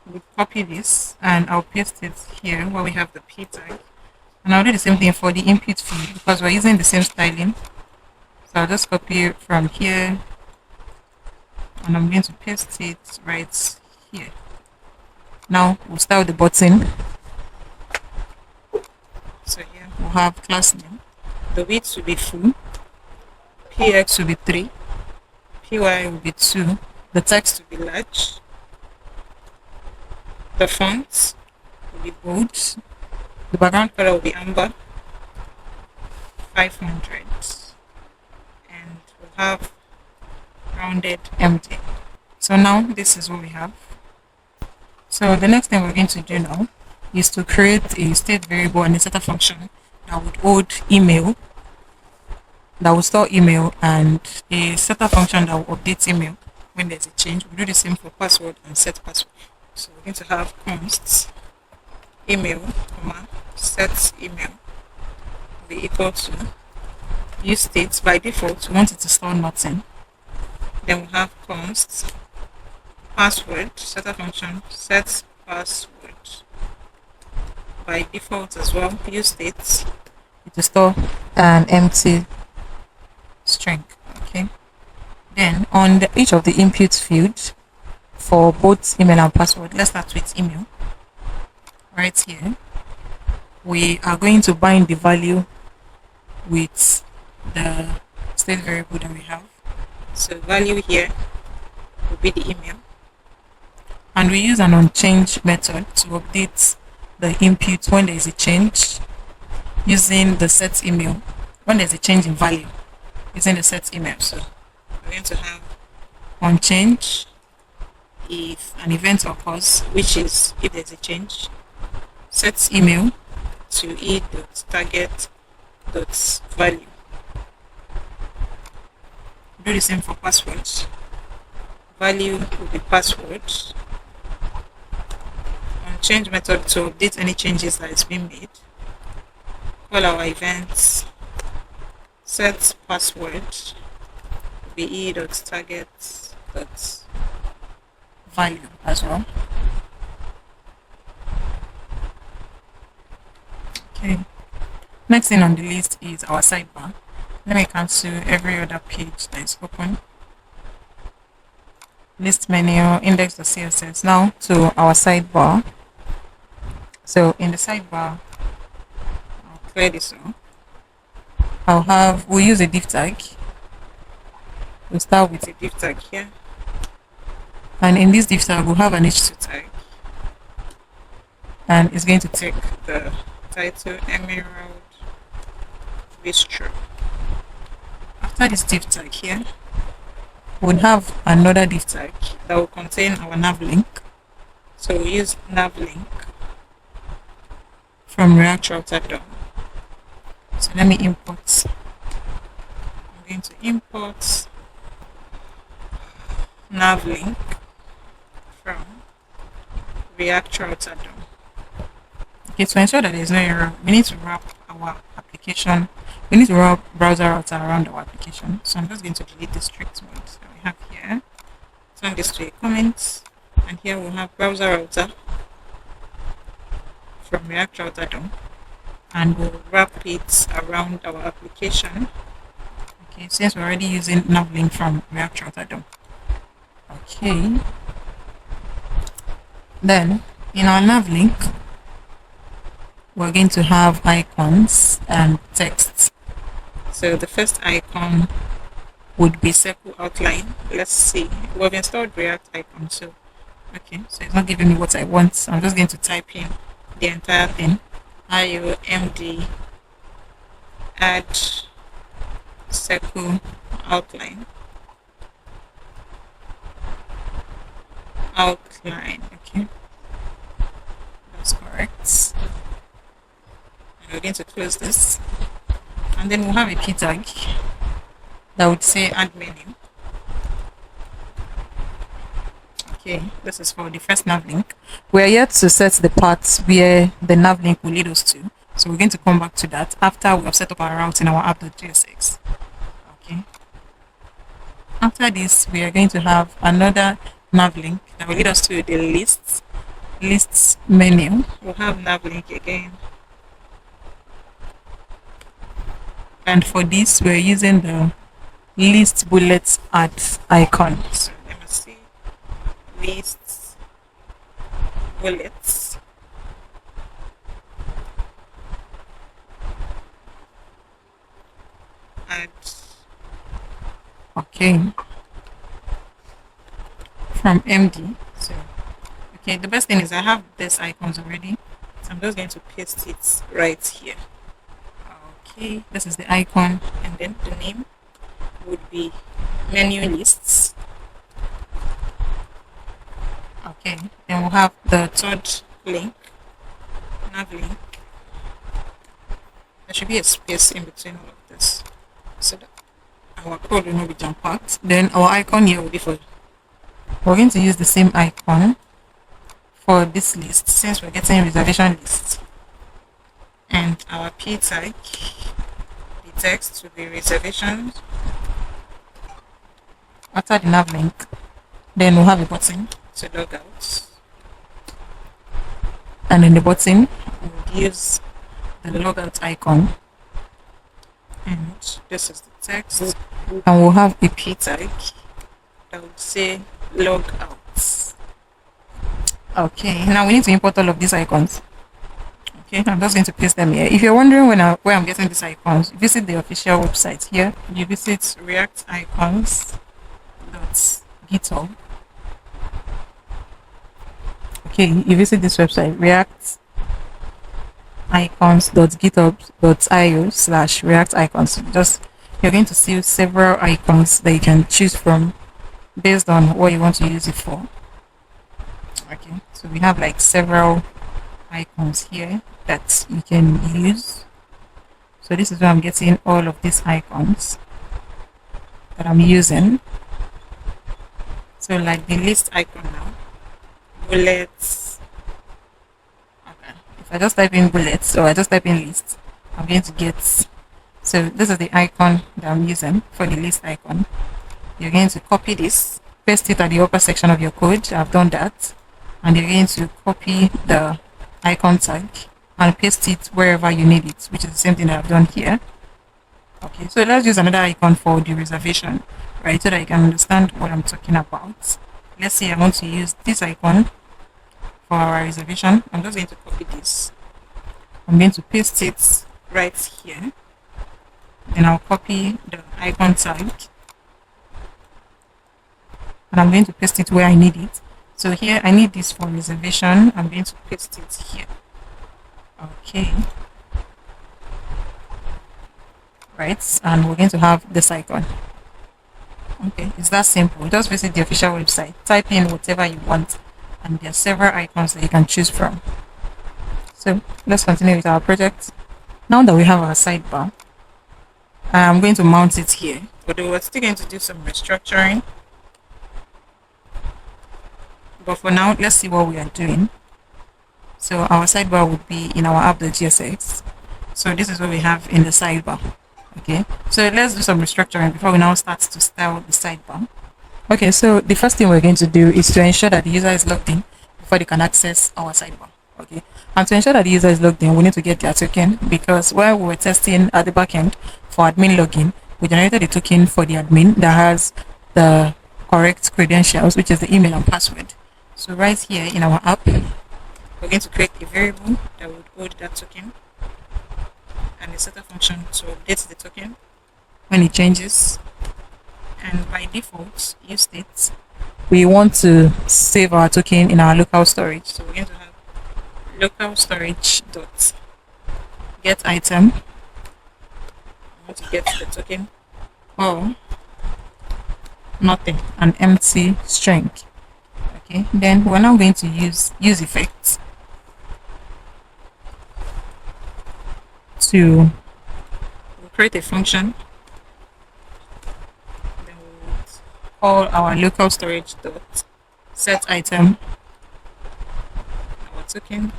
[SPEAKER 1] We'll copy this and I'll paste it here where we have the P tag. And I'll do the same thing for the input field because we're using the same styling. So I'll just copy it from here and I'm going to paste it right here. Now we'll start with the button. So here we'll have class name. The width will be full. PX will be 3. PY will be 2. The text will be large. The font will be bold. The background color will be amber. 500. And we'll have rounded empty. So now this is what we have. So the next thing we're going to do now is to create a state variable and a setter function that would hold email, that will store email, and a setter function that will update email when there's a change. We'll do the same for password and set password. So we're going to have const email, set email will be equal to use state. By default, we want it to store nothing. Then we have const password, setter function, set password. By default as well, use state, it will store an empty string. Okay. Then on each of the input fields for both email and password, let's start with email. Right here, we are going to bind the value with the state variable that we have. So value here will be the email, and we use an onChange method to update the input when there is a change using the set email. When there's a change in value using the set email, so we're going to have onChange if an event occurs, which is if there's a change, set email to e.target.value. Do the same for passwords. Value will be password. On change method to update any changes that is being made. Call our events set password be.target.value as well. Okay. Next thing on the list is our sidebar. Let me cancel every other page that is open. List menu, index.css. Now to our sidebar. So in the sidebar, I'll clear this one. We'll use a div tag. We'll start with a div tag here. And in this div tag, we'll have an h2 tag. And it's going to take the title Emerald Bistro. After this div tag here, we'll have another div tag that will contain our nav link. So we'll use nav link from React Router DOM. So let me import. I'm going to import nav link from React Router DOM. Okay, to ensure that there's no error, we need to wrap our application. We need to wrap browser router around our application. So I'm just going to delete the strict mode that we have here. Turn this to a comment, and here we'll have browser router from React Router DOM, and we'll wrap it around our application. Okay, since we're already using navlink from React Router DOM. Okay. Then in our navlink, we're going to have icons and text. So the first icon would be circle outline. Let's see. We've installed React icon, so okay, so it's not giving me what I want. So I'm just going to type in the entire thing. IOMD add circle outline. Okay. That's correct. We're going to close this, and then we'll have a p tag that would say add menu. Okay, this is for the first nav link. We're yet to set the paths where the nav link will lead us to, so we're going to come back to that after we have set up our route in our app.jsx. Okay. After this, we are going to have another nav link that will lead us to the lists menu. We'll have nav link again. And for this, we're using the list bullets add icon. So let me see. Lists bullets add. Okay. From MD. So okay, the best thing is I have these icons already. So I'm just going to paste it right here. Okay, this is the icon, and then the name would be menu lists. Okay, then we'll have the third link, nav link. There should be a space in between all of this so that our code will not be jump packed. Then our icon here will be for, we're going to use the same icon for this list since we're getting reservation lists. And our p tag, the text will be reservations. After the nav link, then we'll have a button to log out. And in the button, we'll use the logout icon. And this is the text. And we'll have a p tag that will say log out. Okay, now we need to import all of these icons. Okay, I'm just going to paste them here. If you're wondering where I'm getting these icons, visit the official website here. You visit reacticons.github. Okay, you visit this website, reacticons.github.io/reacticons. You're going to see several icons that you can choose from based on what you want to use it for. Okay, so we have like several icons here that you can use. So this is where I'm getting all of these icons that I'm using. So like the list icon now, bullets. Okay, if I just type in bullets or I just type in list, I'm going to get So this is the icon that I'm using for the list icon. You're going to copy this, paste it at the upper section of your code. I've done that. And you're going to copy the icon tag and paste it wherever you need it, which is the same thing that I've done here. Okay, so let's use another icon for the reservation, right, so that you can understand what I'm talking about. Let's say I want to use this icon for our reservation. I'm just going to copy this. I'm going to paste it right here. Then I'll copy the icon tag and I'm going to paste it where I need it. So here I need this for reservation. I'm going to paste it here. Okay. Right, and we're going to have this icon. Okay, it's that simple. Just visit the official website, type in whatever you want, and there are several icons that you can choose from. So let's continue with our project. Now that we have our sidebar, I'm going to mount it here, but we're still going to do some restructuring. But for now, let's see what we are doing. So our sidebar would be in our app.jsx. So this is what we have in the sidebar. Okay, so let's do some restructuring before we now start to style the sidebar. Okay, so the first thing we're going to do is to ensure that the user is logged in before they can access our sidebar. Okay, and to ensure that the user is logged in, we need to get their token, because while we were testing at the backend for admin login, we generated a token for the admin that has the correct credentials, which is the email and password. So right here in our app, we're going to create a variable that would hold that token, and a setter function to update the token when it changes. And by default, use state, we want to save our token in our local storage. So we're going to have local storage dot get item. I want to get the token or nothing, an empty string. Okay, then we're now going to use effects to create a function. Then we would call our local storage dot set item, our token,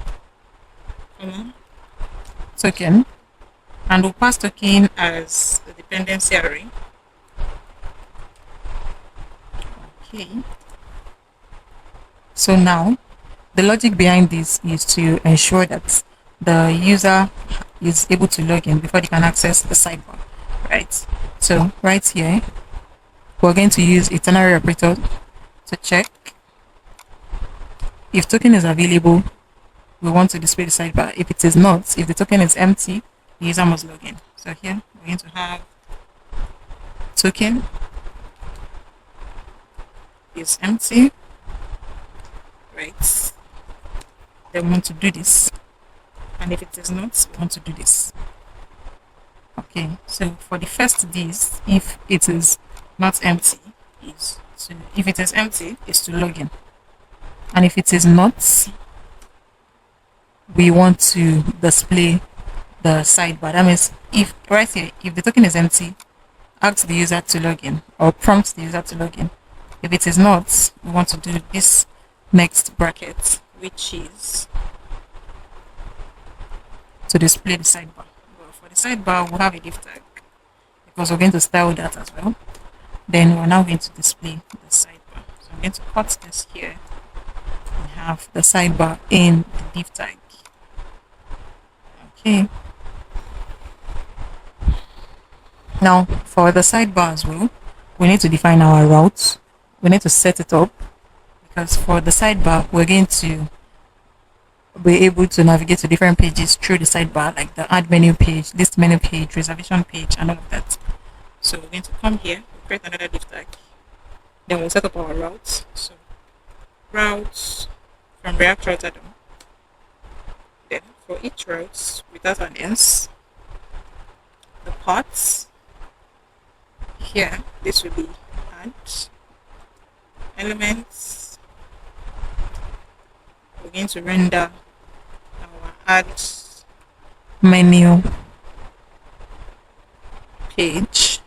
[SPEAKER 1] token, and we'll pass token as a dependency array. Okay. So now the logic behind this is to ensure that the user is able to log in before they can access the sidebar, right? So right here, we're going to use a ternary operator to check if token is available. We want to display the sidebar. If it is not, if the token is empty, the user must log in. So here we're going to have token is empty, right? Then we want to do this, and if it is not, we want to do this. Okay, so for the first this, if it is not empty, is to, if it is empty, is to log in, and if it is not, we want to display the sidebar. That means if right here, if the token is empty, ask the user to log in or prompt the user to log in. If it is not, we want to do this next bracket, which is to display the sidebar. But for the sidebar, we'll have a div tag because we're going to style that as well. Then we're now going to display the sidebar. So I'm going to cut this here and have the sidebar in the div tag. Okay. Now for the sidebar as well, we need to define our routes. We need to set it up, because for the sidebar, we're going to be able to navigate to different pages through the sidebar, like the add menu page, list menu page, reservation page, and all of that. So we're going to come here, we'll create another div tag. Then we'll set up our routes. So routes from React Route add-on. Then for each route without an S, the parts here, this will be add elements. We're going to render our add menu page,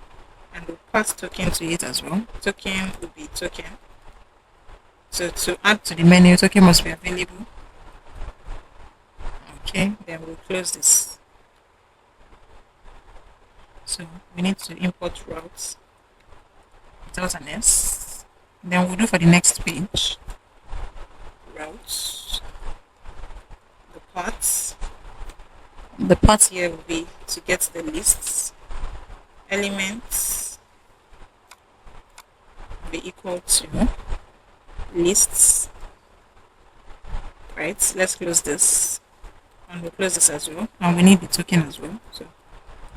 [SPEAKER 1] and we'll pass token to it as well. Token will be token. So to add to the menu, token must be available. Okay, then we'll close this. So we need to import routes without an S. Then we'll do for the next page routes. The paths. The path here will be to get the lists. Elements will be equal to lists. Right, let's close this, and we'll close this as well, and we need the token as well. So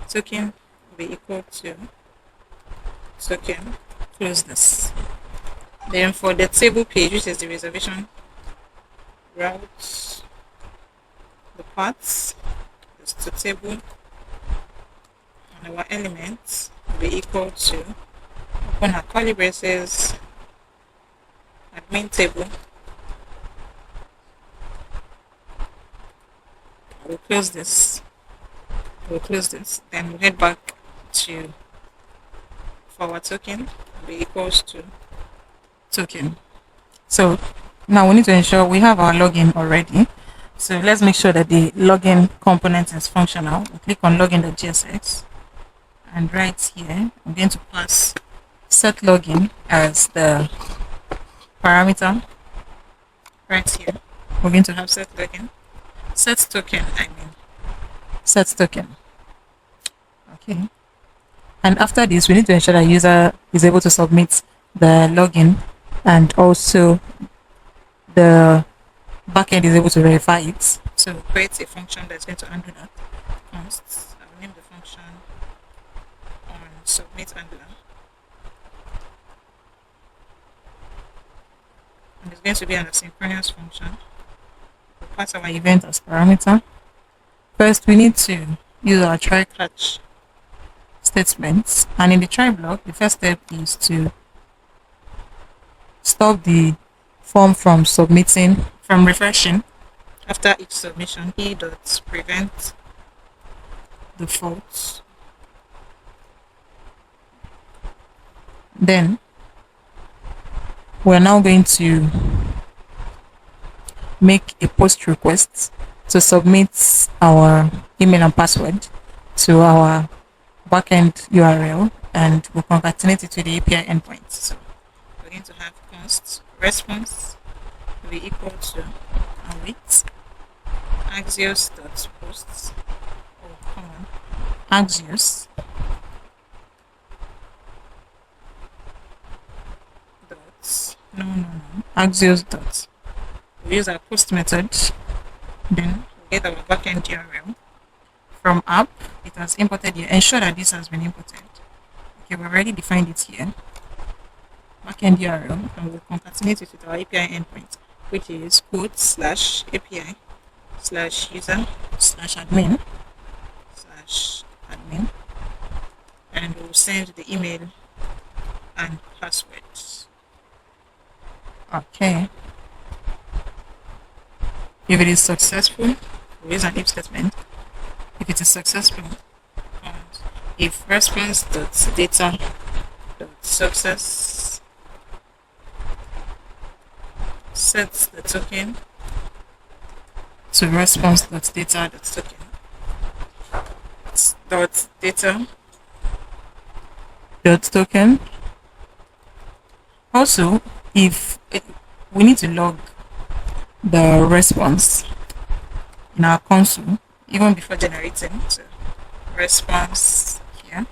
[SPEAKER 1] token will be equal to token, close this. Then for the table page, which is the reservation routes, the paths is to table, and our elements will be equal to, open our curly braces, admin table. We'll close this. Then we'll head back to, for our token will be equals to token. So now we need to ensure we have our login already. So let's make sure that the login component is functional. We'll click on login.jsx, and right here I'm going to pass set login as the parameter. Right here we're going to have set login. Set token. Okay. And after this, we need to ensure that user is able to submit the login, and also the backend is able to verify it. So create a function that's going to handle that. Const. I will name the function on submit handler. And it's going to be an asynchronous function. We'll pass our event as parameter. First, we need to use our try catch statements, and in the try block, the first step is to stop the form from refreshing after each submission. Prevent the faults. Then we're now going to make a post request to submit our email and password to our backend URL, and we'll concatenate it to the API endpoint. So we're going to have const response will be equal to await axios.posts. Oh, come on. Axios dot Axios dot. We use our post method. Then we get our backend URL from app. It has imported here. Ensure that this has been imported. Okay, we've already defined it here. Backend URL, and we'll concatenate it with our API endpoint, which is code/API/user/admin and we'll send the email and password. Okay. If it is successful, we'll use an if statement. If it is successful, if response.data.success sets the token to response.data.token .data.token. Also, we need to log the response in our console even before generating. So response here,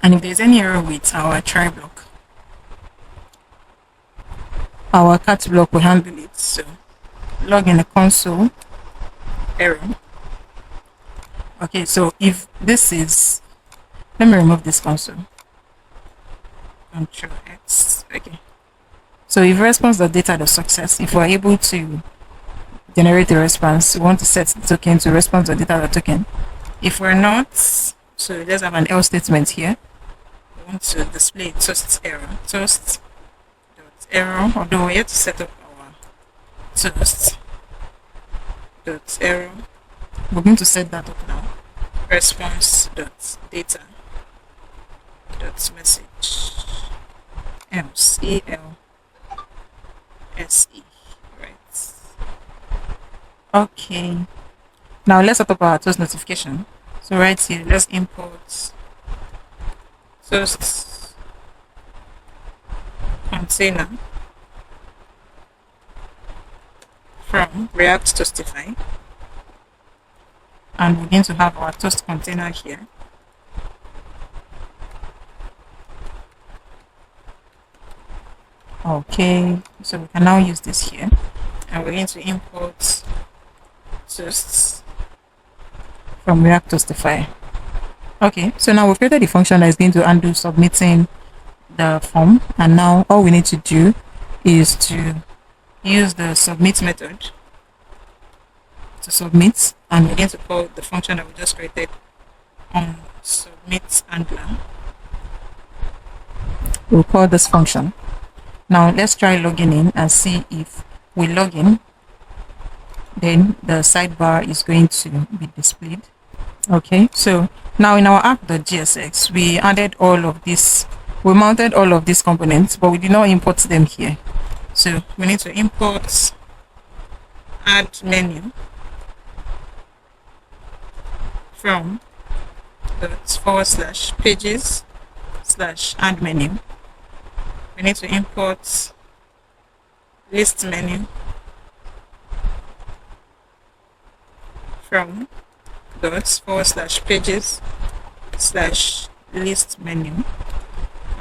[SPEAKER 1] and if there's any error with our try block, our cat block will handle it. So log in the console error. Okay, so if this is, let me remove this console. Control X. Okay. So if response.data.success, if we're able to generate a response, we want to set the token to response.data.token. If we're not, so let's have an else statement here. We want to display toast error. Toast.error, although we have to set up our toast.error. We're going to set that up now. Response.data.message. ELSE, right? Okay. Now let's set up our toast notification. So right here, let's import toast container from React Toastify. And we're going to have our toast container here. Okay, so we can now use this here. And we're going to import toasts from React Toastify. Okay, so now we've created the function that is going to undo submitting the form. And now all we need to do is to use the submit method to submit, and we're going to call the function that we just created on submit handler. We'll call this function. Now let's try logging in and see if we log in, then the sidebar is going to be displayed. Okay, so now in our app.gsx, we added all of this, we mounted all of these components, but we did not import them here. So we need to import add menu from the /pages/add menu. We need to import list menu from /pages/list menu,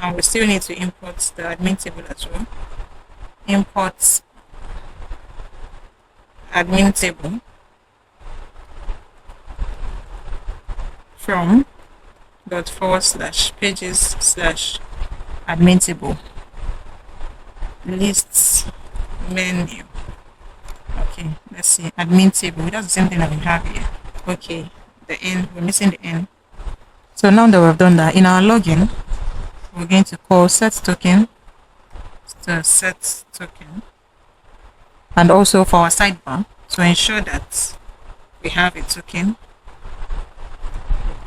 [SPEAKER 1] and we still need to import the admin table as well. Import admin table from /pages/admin table lists menu. Okay, let's see, admin table, that's the same thing that we have here. Okay, the n, we're missing the n. So now that we've done that, in our login, we're going to call set token, and also for our sidebar, to ensure that we have a token,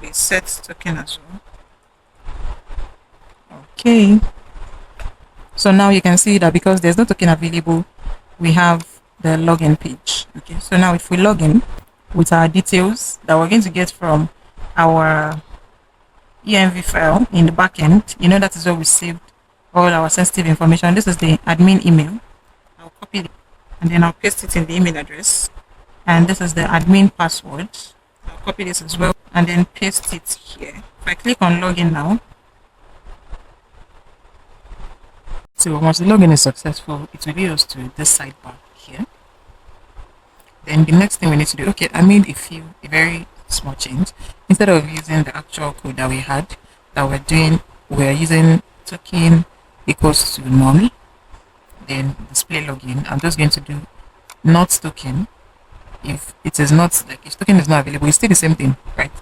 [SPEAKER 1] we set token as well. Okay, so now you can see that because there's no token available, we have the login page. Okay, so now if we log in with our details that we're going to get from our env file in the backend, you know, that is where we saved all our sensitive information. This is the admin email. I'll copy it and then I'll paste it in the email address, and this is the admin password. I'll copy this as well and then paste it here. If I click on login now, so once the login is successful, it will lead us to this sidebar here. Then the next thing we need to do, okay, I made a very small change. Instead of using the actual code that we had, that we're using token equals to null, then display login. I'm just going to do not token. If it is not, like if token is not available, it's still the same thing, right?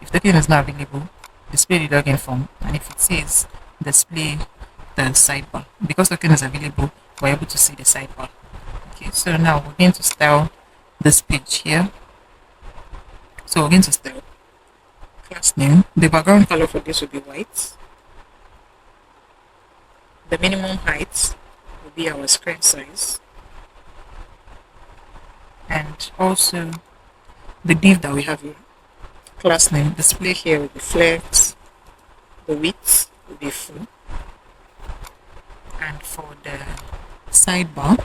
[SPEAKER 1] If token is not available, display the login form, and if it says display the sidebar, because token is available, we're able to see the sidebar. Okay, so now we're going to style this page here. So we're going to style class name. The background color for this will be white. The minimum height will be our screen size, and also the div that we have here. Class name display here will be flex. The width will be full, and for the sidebar,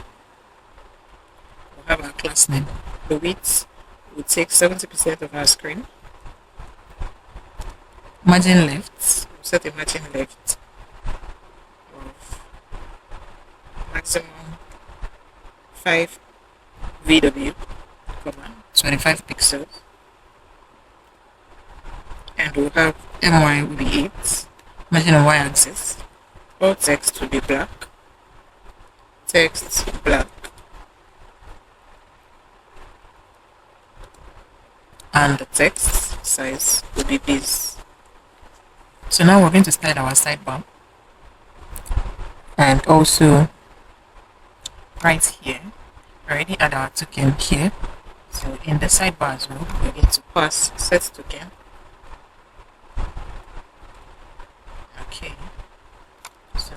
[SPEAKER 1] we'll have our class name. The width will take 70% of our screen. Margin left, we'll set a margin left of maximum 5 VW, 25 pixels, and we'll have MY will be 8. Margin on y-axis. All text will be black. Text black. And the text size will be this. So now we're going to style our sidebar, and also right here we already add our token here. So in the sidebar as well, we're going to pass set token. Okay, so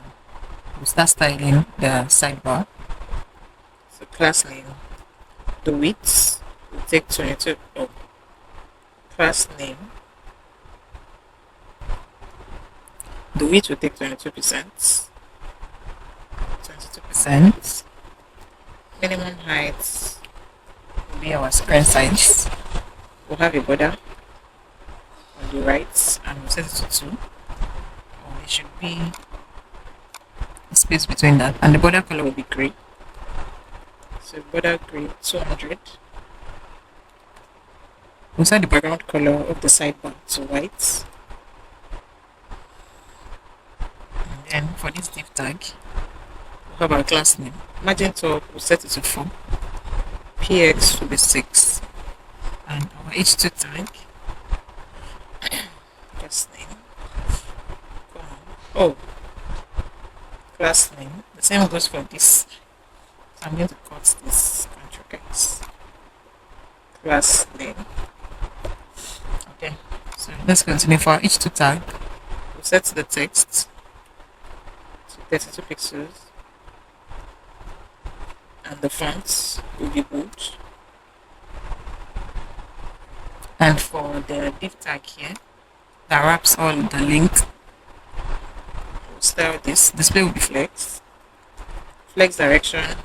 [SPEAKER 1] we'll start styling the sidebar. So class name, the width will take 22. Oh, class name. The width will take 22%. 22%. Minimum height will be our screen size. We'll have a border on the right and we'll set it to 2. Or there should be a space between that, and the border color will be gray. So border gray 200. We'll set the background color of the sidebar to white. And then for this div tag, we'll have our class name. Margin top, we'll set it to 4. PX will be 6. And our H2 tag, class name. Oh, class name. The same goes for this. So I'm going to cut this control guys. Class name. Okay, so let's continue. For our H2 tag, we'll set the text to 32 pixels. And the fonts will be bold. And for the div tag here, that wraps all the link, we'll style this. Display will be flex. Flex direction,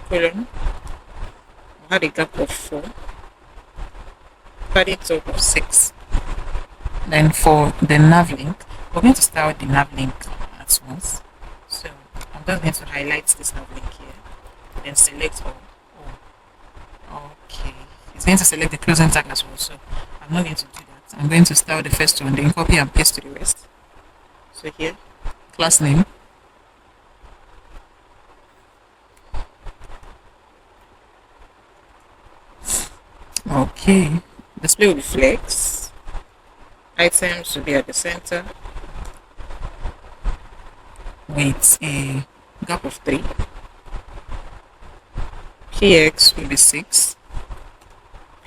[SPEAKER 1] colon. We'll have a gap of 4. Padding top of 6. Then for the nav link, we're going to style the nav link at once. So I'm just going to highlight this nav link here. Then select all. Oh, okay. It's going to select the closing tag as well, so I'm not going to do that. I'm going to style the first one, then copy and paste to the rest. So here, class name. Okay. Display will be flex. Items will be at the center with a gap of 3. PX will be 6,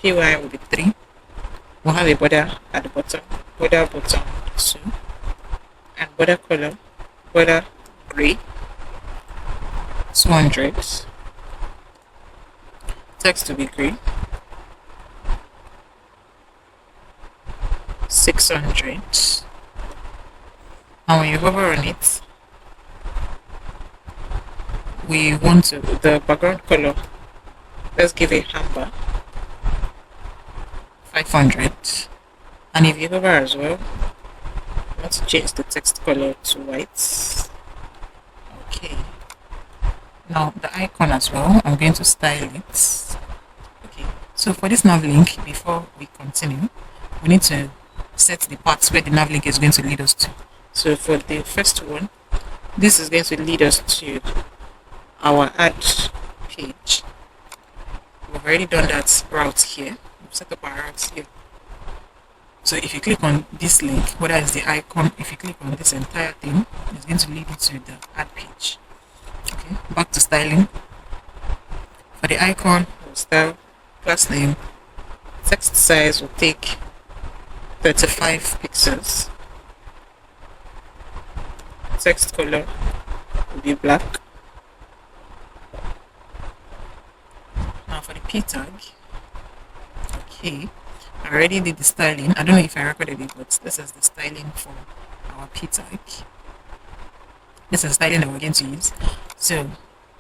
[SPEAKER 1] PY will be 3. We'll have a border at the bottom, border bottom 2, and border color, border gray, 200. Text to be gray, 600. And when you hover on it, we want to the background color. Let's give it amber, 500. And if you hover as well, I want to change the text color to white. Okay. Now the icon as well, I'm going to style it. Okay. So for this nav link, before we continue, we need to set the paths where the nav link is going to lead us to. So for the first one, this is going to lead us to our ad page. We've already done that route here. We've set up our route here. So if you click on this link, whether it's the icon, if you click on this entire thing, it's going to lead you to the ad page. Okay, back to styling. For the icon, we'll style class name. Text size will take 35 pixels. Text color will be black. Now for the P tag, okay, I already did the styling. I don't know if I recorded it, but this is the styling for our P tag. This is the styling that we're going to use. So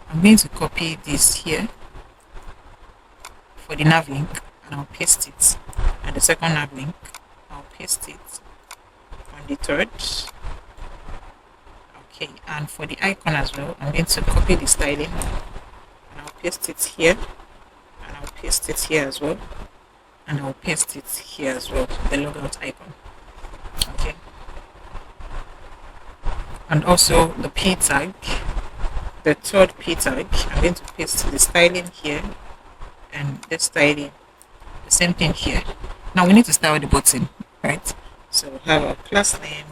[SPEAKER 1] I'm going to copy this here for the nav link and I'll paste it. And the second nav link, I'll paste it on the third. Okay, and for the icon as well, I'm going to copy the styling and I'll paste it here. And I'll paste it here as well, and I'll paste it here as well, the logout icon. Okay, and also the P tag, the third P tag, I'm going to paste the styling here and the styling, the same thing here. Now we need to style the button, right? So we'll have our class name,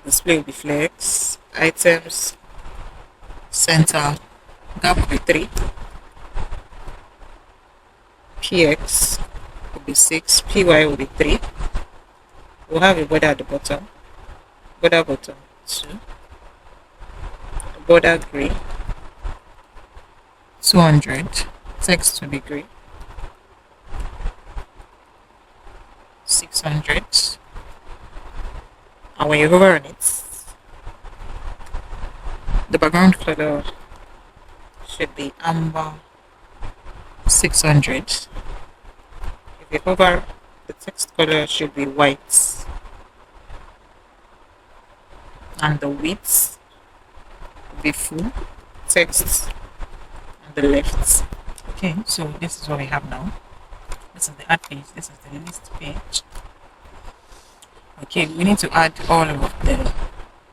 [SPEAKER 1] display will be flex, items, center, gap will be 3. PX will be 6, PY will be 3. We'll have a border at the bottom, border bottom 2, border gray, 200, text will be gray, 600. And when you hover on it, the background color should be amber 600. If you hover, the text color should be white. And the width will be full text on the left. Okay, so this is what we have now. This is the add page, this is the list page. Okay, we need to add all of the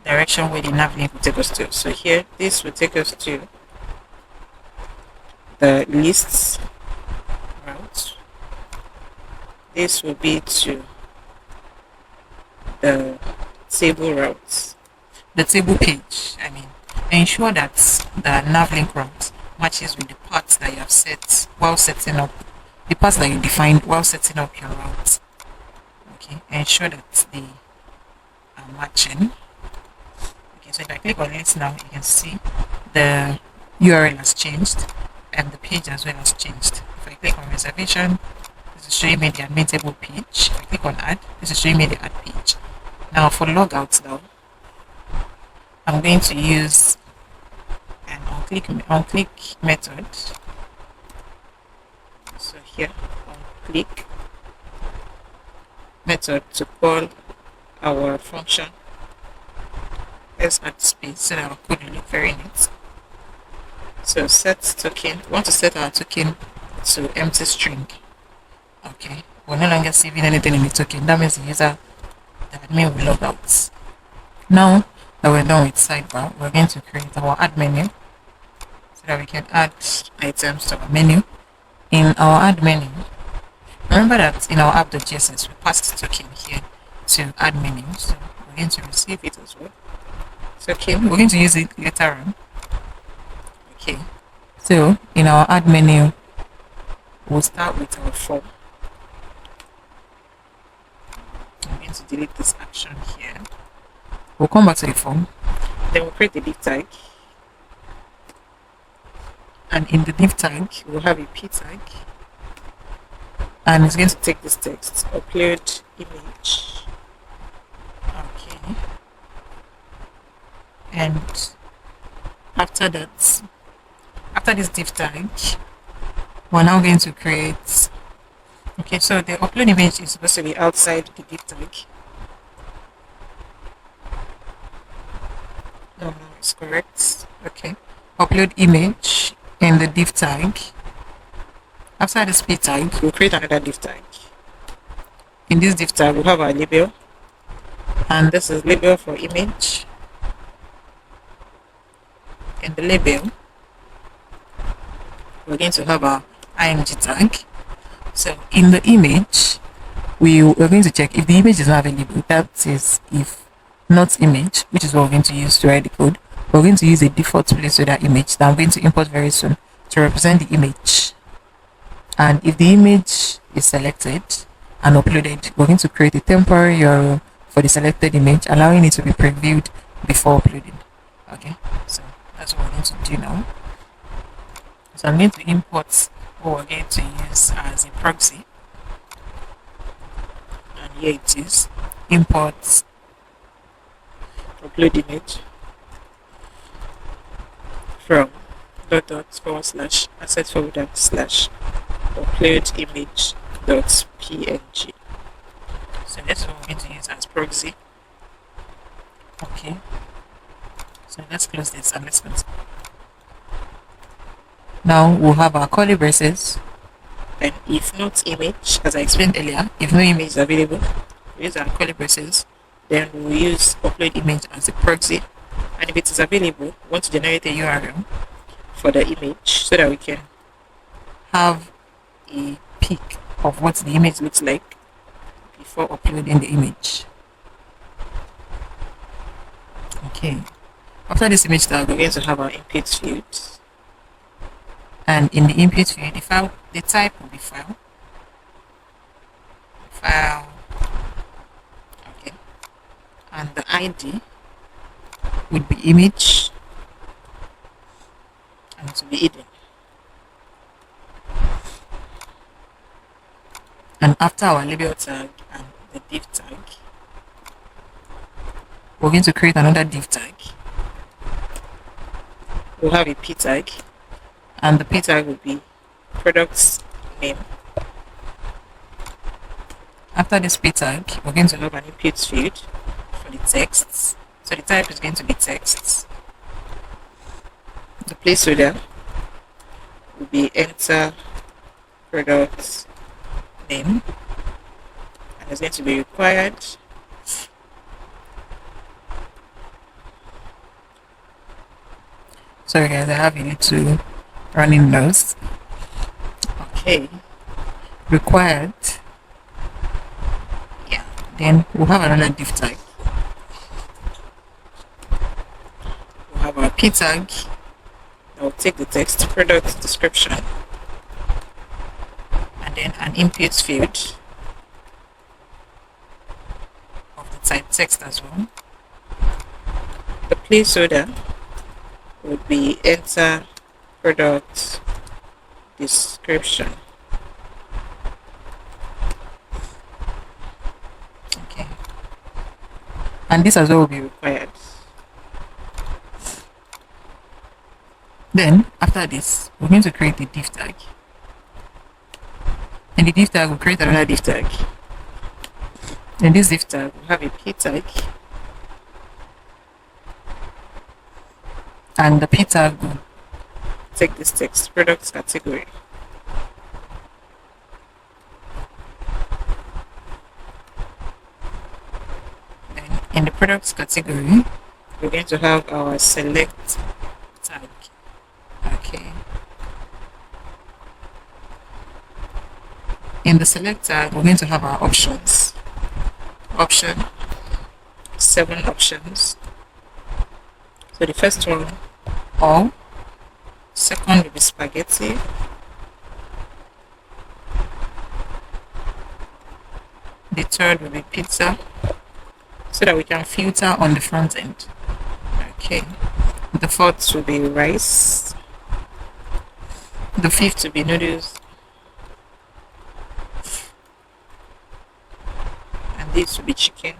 [SPEAKER 1] direction where the nav link will take us to. So here, this will take us to the lists route. This will be to the table route, the table page. I mean, ensure that the nav link route matches with the paths that you have set while setting up the paths that you defined while setting up your route. Okay, ensure that they are matching. Okay, so if I click on it now, you can see the URL has changed and the page as well has changed. If I click on reservation, this is showing me the admin table page. If I click on add, this is showing me the add page. Now for logout now, I'm going to use an on-click method. So here, on-click method to call our function. Let's add space so that our code will look very neat. So set token. We want to set our token to empty string. Okay, we're no longer saving anything in the token. That means the user, the admin will log out. Now that we're done with sidebar, we're going to create our add menu so that we can add items to our menu. In our add menu, remember that in our app.js we passed token here to add menu, so we're going to receive it as well. Token, we're going to use it later on. Okay, so in our add menu, we'll start with our form. I'm going to delete this action here. We'll come back to the form, then we'll create the div tag, and in the div tag we'll have a p tag, and it's going to take this text, upload image. Okay, and after that, after this div tag, we're now going to create. Okay, so the upload image is supposed to be outside the div tag. No, it's correct. Okay, upload image in the div tag. After this p tag, we'll create another div tag. In this div tag, we'll have our label, and this is label for image. In the label, we're going to have our img tag. So in the image, we're going to check if the image is not available. That is, if not image, which is what we're going to use to write the code, we're going to use a default placeholder image that I'm going to import very soon to represent the image. And if the image is selected and uploaded, we're going to create a temporary URL for the selected image, allowing it to be previewed before uploading. Okay, so that's what we're going to do now. So I'm going to import what we're going to use as a proxy, and here it is. Import upload image from /asset folder /upload image .png. So that's what we're going to use as proxy. Okay, so let's close this and let's continue. Now we'll have our curly braces, and if not image, as I explained earlier, if no image is available, we use our curly braces. Then we'll use upload image as a proxy, and if it is available, we want to generate a URL for the image so that we can have a peek of what the image looks like before uploading the image. Okay, after this image tag, we're going to have our input field. And in the input field, the type will be file. Okay, and the ID would be image, and it will be hidden. And after our label tag and the div tag. We're going to create another div tag. We'll have a p tag, and the p tag will be product name. After this p tag, we're going to have an input field for the texts. So the type is going to be text. The placeholder will be enter product name, and it's going to be required. Sorry guys, I have a little running nose. Okay, required. Yeah, then we'll have another div tag. We'll have our p tag that will take the text product description, and then an input field of the type text as well. The placeholder would be enter product description. Okay, and this as well will be required. Then after this, we're going to create a div tag, and the div tag will create another div tag. In this div tag, we'll have a p tag, and the p tag will take this text product category. Then in the products category, we're going to have our select tag. Okay. In the select tag, we're going to have our options. 7 options. So the first one, all. Second will be spaghetti. The third will be pizza, so that we can filter on the front end. Okay. The fourth will be rice. The fifth will be noodles. And this will be chicken.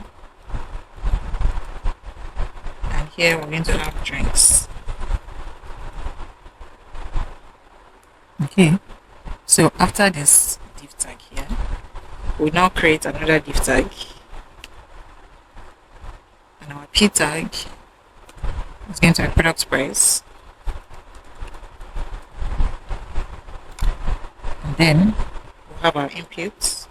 [SPEAKER 1] And here we're going to have drinks. Okay, so after this div tag here, we'll now create another div tag, and our p tag is going to be product price, and then we'll have our inputs,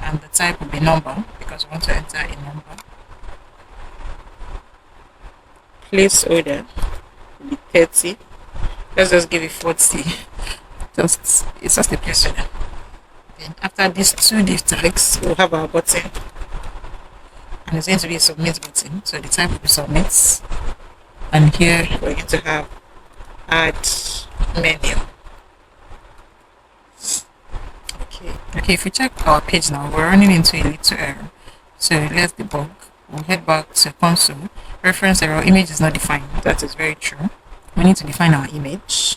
[SPEAKER 1] and the type will be number because we want to enter a number. Placeholder will be 30. Let's just give it 40. It's just a placeholder. Then after these two div tags, we'll have our button, and it's going to be a submit button. So the type will be submit, and here we're going to have add menu. Okay. If we check our page now, we're running into a little error. So let's debug. We'll head back to console. Reference error, image is not defined. That is very true. We need to define our image,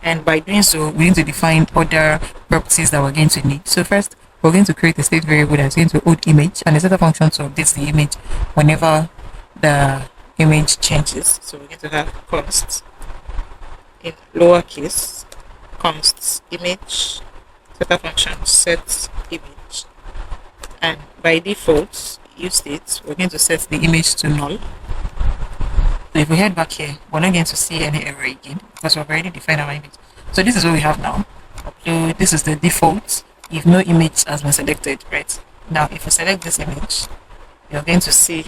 [SPEAKER 1] and by doing so we need to define other properties that we're going to need. So first, we're going to create a state variable that's going to hold image, and a set of functions to update the image whenever the image changes. So we're going to have const in lowercase, const image, set of function set image, and by default use it, we're going to set the image to null. So if we head back here, we're not going to see any error again because we've already defined our image. So this is what we have now. Upload. This is the default if no image has been selected, right? Now if we select this image, you're going to see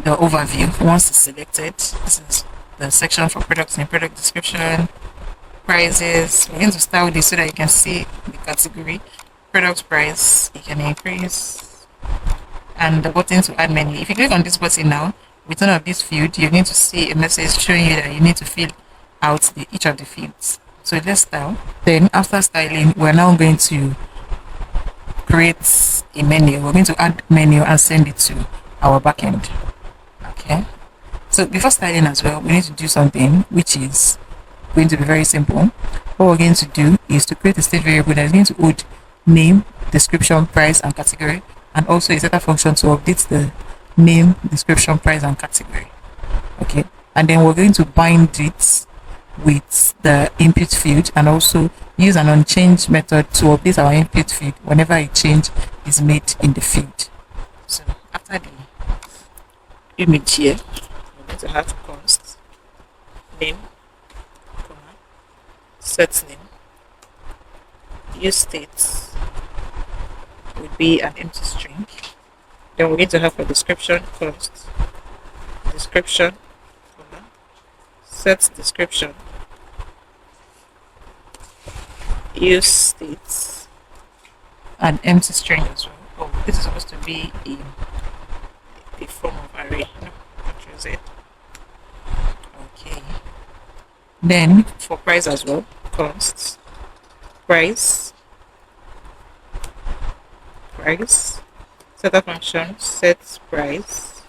[SPEAKER 1] the overview. Once it's selected, this is the section for products and product description, prices. We're going to style this so that you can see the category, product price, you can increase, and the button to add menu. If you click on this button now, with one of this field, you're going to see a message showing you that you need to fill out each of the fields. So let's style. Then after styling, we're now going to create a menu. We're going to add menu and send it to our backend. Okay. So before styling as well, we need to do something which is going to be very simple. What we're going to do is to create a state variable that is going to hold name, description, price, and category, and also a setter function to update the name, description, price, and category. Okay, and then we're going to bind it with the input field and also use an onChange method to update our input field whenever a change is made in the field. So after the image here, we're going to have const name, comma, set name, use state would be an empty string. Then we're going to have a description const description, comma, set description, use state, an empty string as well. Oh, this is supposed to be a form of array. No, Ctrl Z. Okay. Then for price as well, const price, setter function set price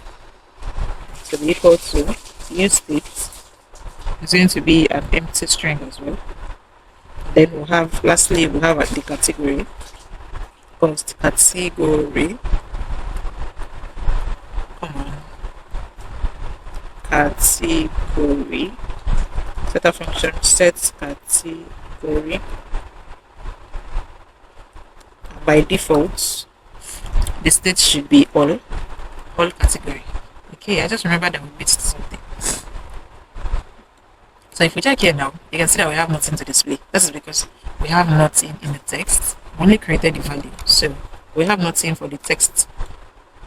[SPEAKER 1] to be equal to use state. It's going to be an empty string as well. Then we'll have, lastly, we'll have the category, const category, category, setter function set category. By default, the state should be all category. Okay, I just remember that we missed something. So if we check here now, you can see that we have nothing to display. This is because we have nothing in the text. We only created the value, so we have nothing for the text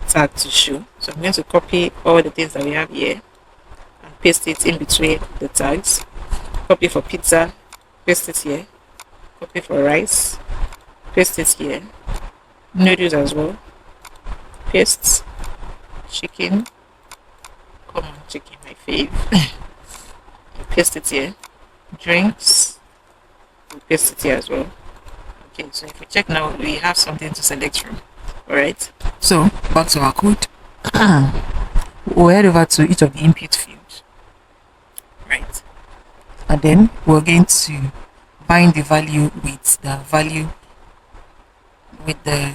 [SPEAKER 1] tag to show. So I'm going to copy all the things that we have here and paste it in between the tags. Copy for pizza, paste it here. Copy for rice, paste it here. Noodles as well, paste. Chicken, common chicken, my fave. Paste it here. Drinks, we paste it here as well. Okay, so if we check now, we have something to select from. Alright, so back to our code. We'll head over to each of the input fields. Right, and then we're going to bind the value with the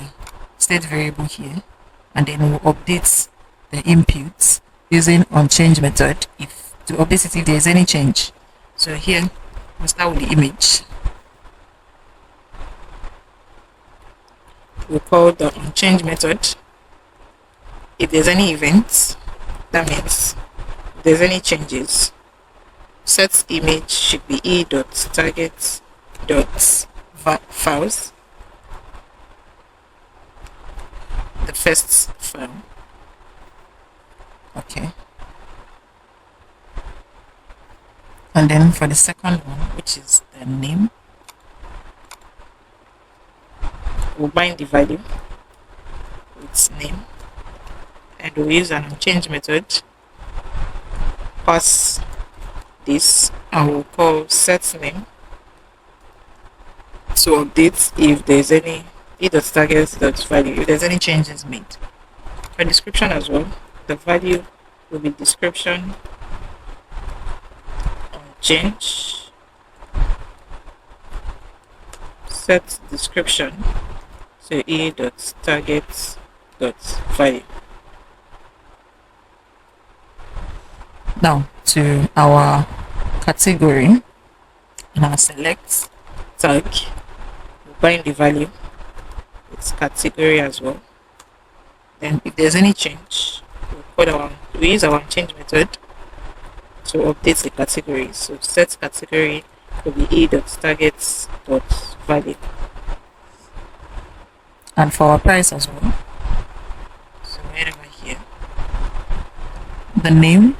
[SPEAKER 1] state variable here, and then we'll update the inputs using onChange method to update it if there is any change. So here we'll start with the image. We'll call the onChange method. If there's any events, that means if there's any changes, set image should be e.target.files, the first file. Okay. And then for the second one, which is the name, we'll bind the value with name, and we'll use an onChange method, pass this, and we'll call set name to update if there's any e.target.value, if there's any changes made. For description as well, the value will be description onChange set description to e.target.value. Now to our category, in our select tag, we'll bind the value with category as well. Then if there's any change, we'll use our change method to update the category. So set category will be e.target.value. And for our price as well, so right over here, the name,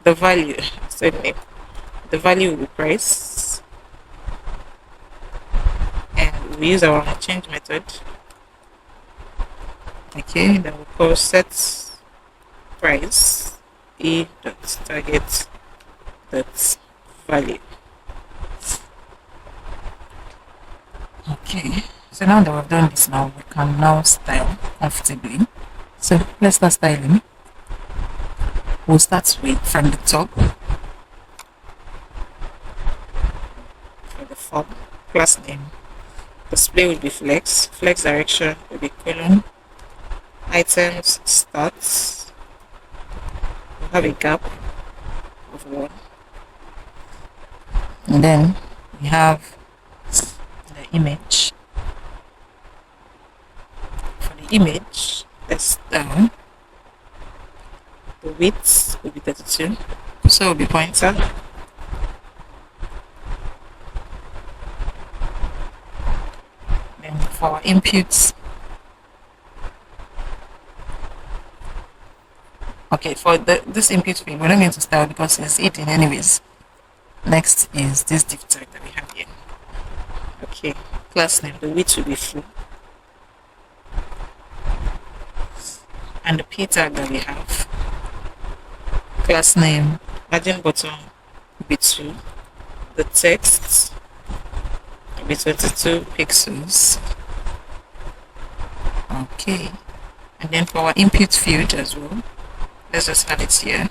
[SPEAKER 1] the value, the value will be price, and we use our change method. Okay, then we'll call set price e.target.value. Okay, so now that we've done this, now we can now style comfortably. So let's start styling. We'll start from the top. For the form, class name, Display will be flex. Flex direction will be colon. Items starts. We'll have a gap of 1. And then we have the image. For the image, let's down. The width will be 32. So it will be pointer. Then for our inputs, okay, for this input field, we're not going to style because it's hidden anyways. Next is this div tag that we have here. Okay, class name, the width will be full. And the p tag that we have, class name, margin bottom will be 2. The text will be 22 pixels. Okay, and then for our input field as well, let's just add it here.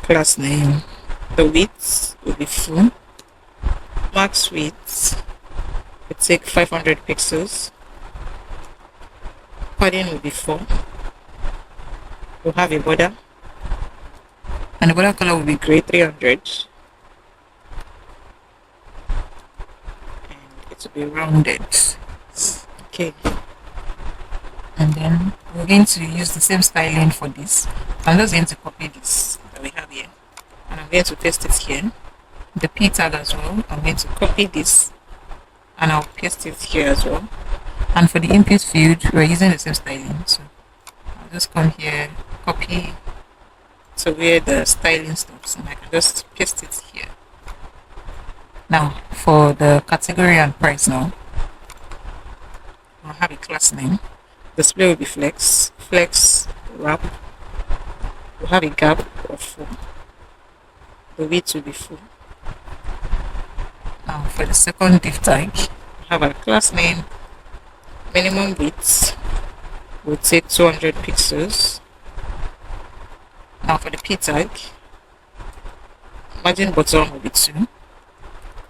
[SPEAKER 1] Class name, the width will be full. Max width will take 500 pixels. Padding will be 4. We'll have a border, and the border color will be gray 300, and it will be rounded. Okay, and then we're going to use the same styling for this. I'm just going to copy this that we have here, and I'm going to paste it here. The p tag as well, I'm going to copy this and I'll paste it here as well. And for the input field, we're using the same styling, so I'll just come here, copy to where the styling stops, and I can just paste it here. Now for the category and price, now I'll have a class name. Display will be flex. Flex wrap. We'll have a gap of 4. The width will be full. Now for the second div tag, we have our class name. Minimum width will take 200 pixels. Now for the p tag, margin bottom will be 2.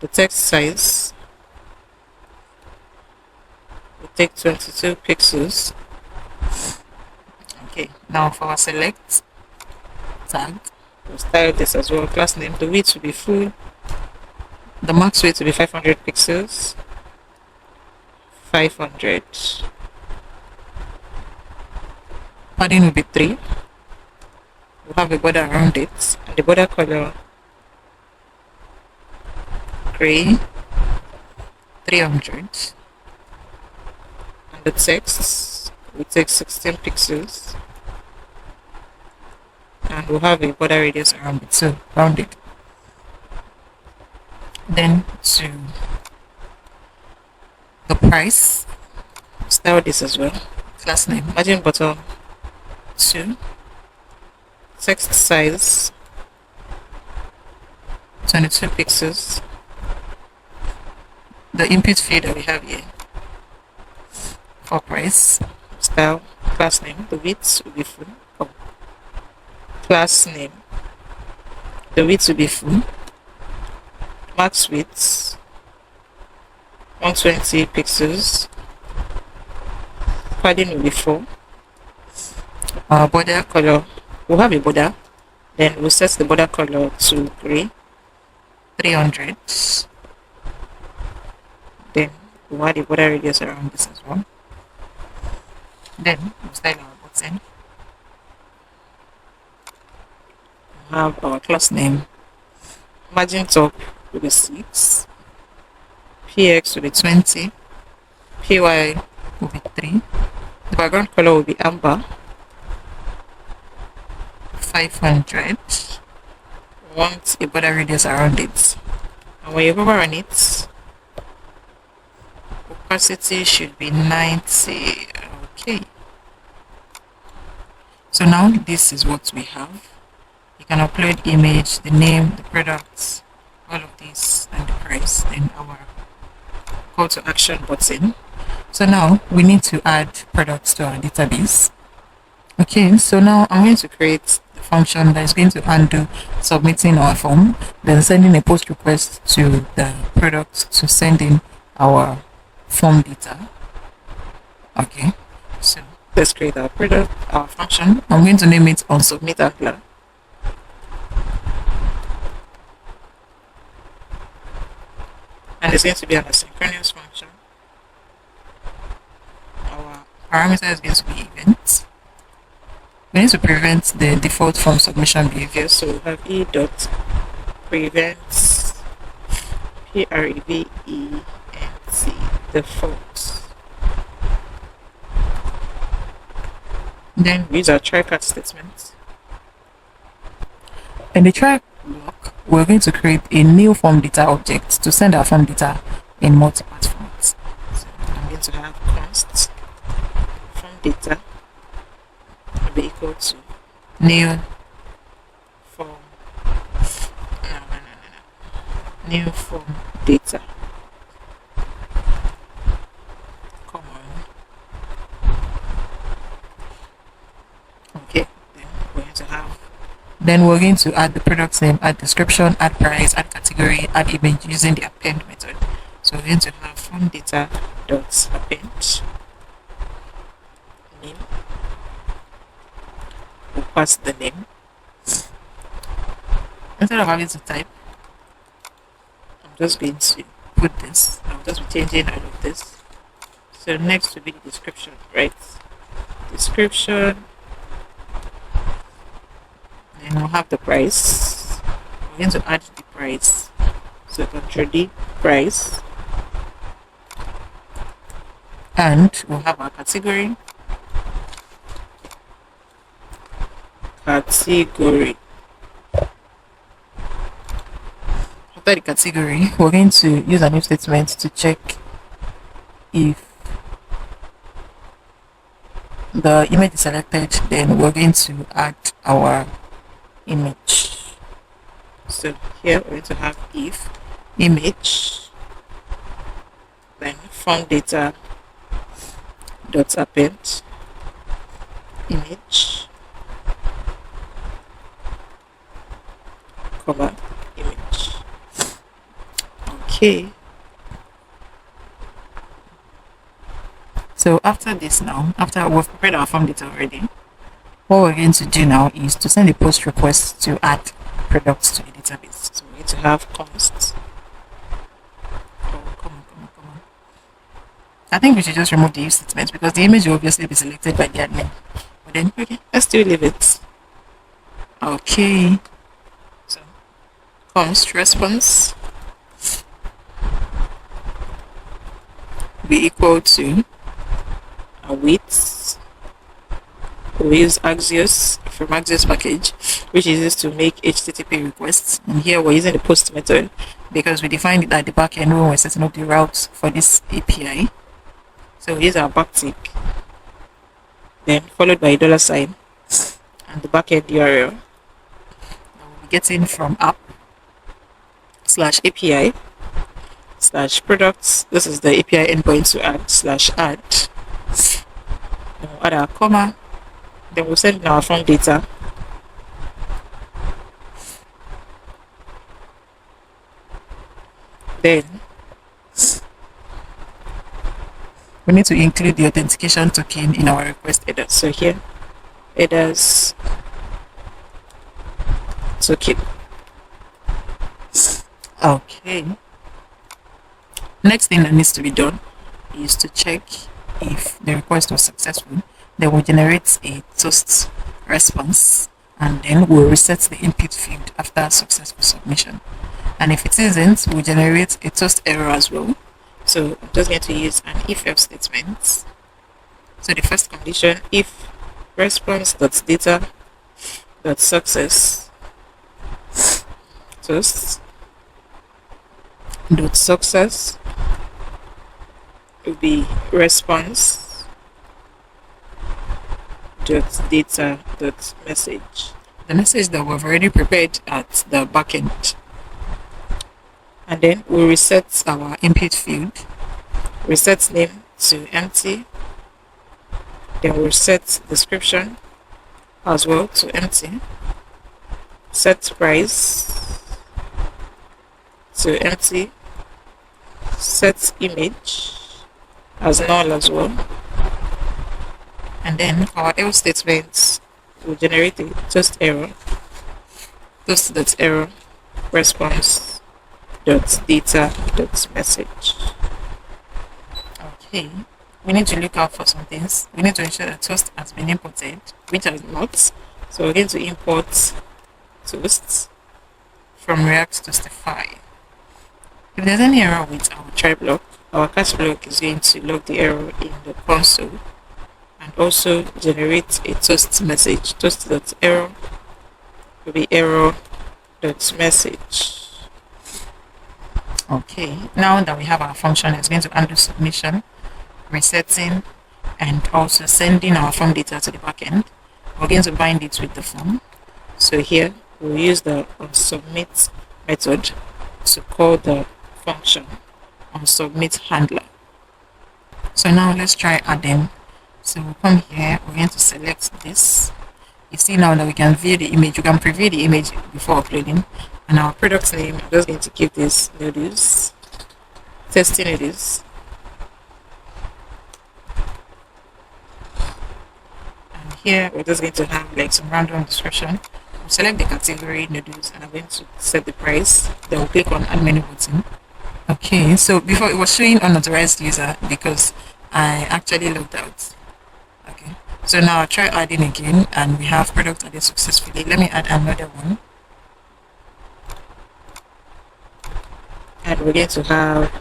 [SPEAKER 1] The text size will take 22 pixels. Okay, now for our select tag, we'll style this as well. Class name, the width will be full. The max width will be 500 pixels. 500. Padding will be 3. We'll have a border around it, and the border color gray 300, and the text will take 16 pixels, and we'll have a border radius around it, so round it. Then to the price, style this as well. Class name, margin bottom 2. Text size 22 pixels. The input field that we have here for price, style, class name, the width will be full. Oh. Class name, the width will be full. Max width 120 pixels. Padding will be 4. Border color, we'll have a border, then we'll set the border color to gray 300. Then we'll add a border radius around this as well. Then we'll style our button. We'll have our class name. Margin top will be 6. PX will be 20. PY will be 3. The background color will be amber 500. Want a border radius around it, and when you hover on it, opacity should be 90. Okay, so now this is what we have. You can upload image, the name, the products, all of this, and the price, then our call to action button. So now we need to add products to our database. Okay, so now I'm going to create the function that is going to handle submitting our form, then sending a post request to the product to send in our form data. Okay, so let's create our product, our function. I'm going to name it on submit Angler. And it's going to be an asynchronous function. Our parameter is going to be event. We need to prevent the default from submission behavior, so we have e.prevent prevent default. Then we use our try catch statement. In the try block, we're going to create a new form data object to send our form data in multi-part formats. So I'm going to have const form data will be equal to new form new form data. Come on. Okay, then we're going to add the product name, add description, add price, add category, add image using the append method. So we're going to have form data dot append name. We'll pass the name. Instead of having to type, I'm just going to put this. I'll just be changing all of this. So next will be the description, right? Description. Then we'll have the price. We're going to add the price. So Ctrl D price. And we'll have our category. Category. After the category, we're going to use an if statement to check if the image is selected. Then we're going to add our image. So here we're going to have if image, then form data dot append image, comma image. Okay. So after this now, after we've prepared our form data already, what we're going to do now is to send a post request to add products to the database. So we need to have const. Oh, come on. I think we should just remove the if statement because the image will obviously be selected by the admin. But then, okay, let's still leave it. Okay. So, const response be equal to width. We use Axios from Axios package, which is used to make HTTP requests. And here we're using the post method because we defined it at the backend when we're setting up the routes for this API. So we use our backtick, then followed by a $sign and the backend URL. Now we'll be getting from app/API/products. This is the API endpoint to add/add. Then we'll add our comma. Then we'll send in our form data. Then we need to include the authentication token in our request header. So here, headers token. Okay. Next thing that needs to be done is to check if the request was successful. Then we'll generate a toast response and then we'll reset the input field after successful submission. And if it isn't, we'll generate a toast error as well. So I'm just going to use an if-else statement. So the first condition, if response.data.success toast.success will be response.data.message, the message that we've already prepared at the backend. And then we'll reset our input field, reset name to empty, then we'll set description as well to empty, set price to empty, set image as null as well, and then our else statements will generate a toast error, toast.error response dot data dot message. Okay, we need to look out for some things. We need to ensure that toast has been imported, which has not. So we're going to import toast from React Toastify. If there's any error with our try block, our catch block is going to log the error in the console and also generate a toast message. Toast.error will be error.message. Okay, now that we have our function, it's going to undo submission, resetting, and also sending our form data to the backend. We're going to bind it with the form. So here we'll use the submit method to call the function on submit handler. So now let's try adding. So we'll come here, we're going to select this. You see now that we can view the image, you can preview the image before uploading. And our product name, I'm just going to give this noodles, testing noodles. And here we're just going to have like some random description. We'll select the category noodles and I'm going to set the price. Then we'll click on add menu button. Okay, so before it was showing unauthorized user because I actually logged out. Okay, so now I'll try adding again and we have product added successfully. Let me add another one. And we're going to have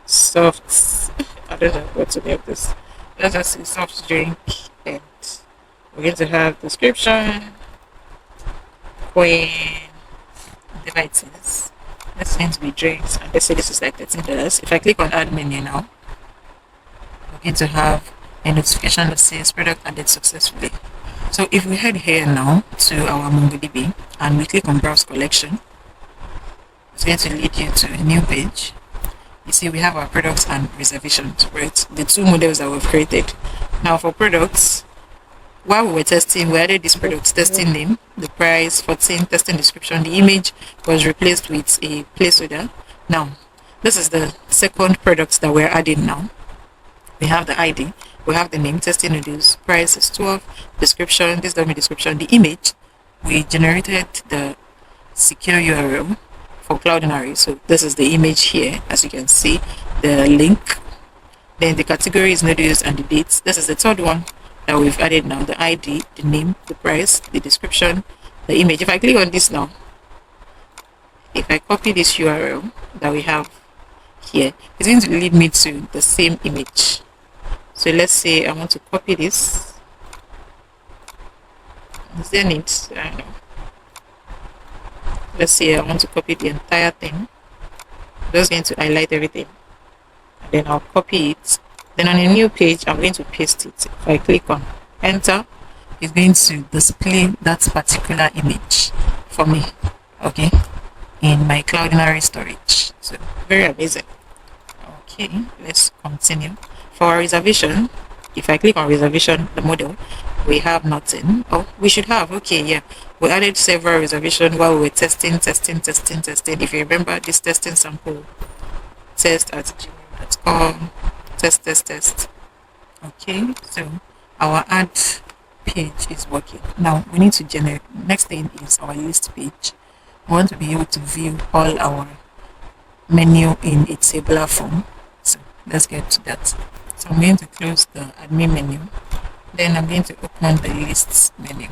[SPEAKER 1] soft, I don't know what to name this. Let's just say soft drink, and we're going to have description, queen, whatever it is. That's going to be drinks, and let's say this is like $13. If I click on add menu now, we're going to have a notification that says product added successfully. So if we head here now to our MongoDB and we click on browse collection, it's going to lead you to a new page. You see we have our products and reservations, right? The two models that we've created. Now for products, while we were testing, we added this product testing name, the price, 14, testing description. The image was replaced with a placeholder. Now, this is the second product that we're adding now. We have the ID, we have the name, testing noodles, price is 12, description, this dummy description, the image. We generated the secure URL for Cloudinary. So this is the image here, as you can see, the link. Then the category is noodles and the dates. This is the third one that we've added now, the ID, the name, the price, the description, the image. If I click on this now, if I copy this URL that we have here, it's going to lead me to the same image. So let's say I want to copy this. Is there need? I don't know. Let's say I want to copy the entire thing. I'm just going to highlight everything. And then I'll copy it. Then on a new page, I'm going to paste it. If I click on enter, it's going to display that particular image for me. Okay. In my Cloudinary storage. So very amazing. Okay, let's continue. For our reservation, if I click on reservation, the model, we have nothing. Oh, we should have. Okay, yeah. We added several reservations while we were testing. If you remember this testing sample, test@gmail.com, test. Okay, so our add page is working. Now we need to generate. Next thing is our list page. We want to be able to view all our menu in a tabular form. So let's get to that. So I'm going to close the admin menu. Then I'm going to open the lists menu.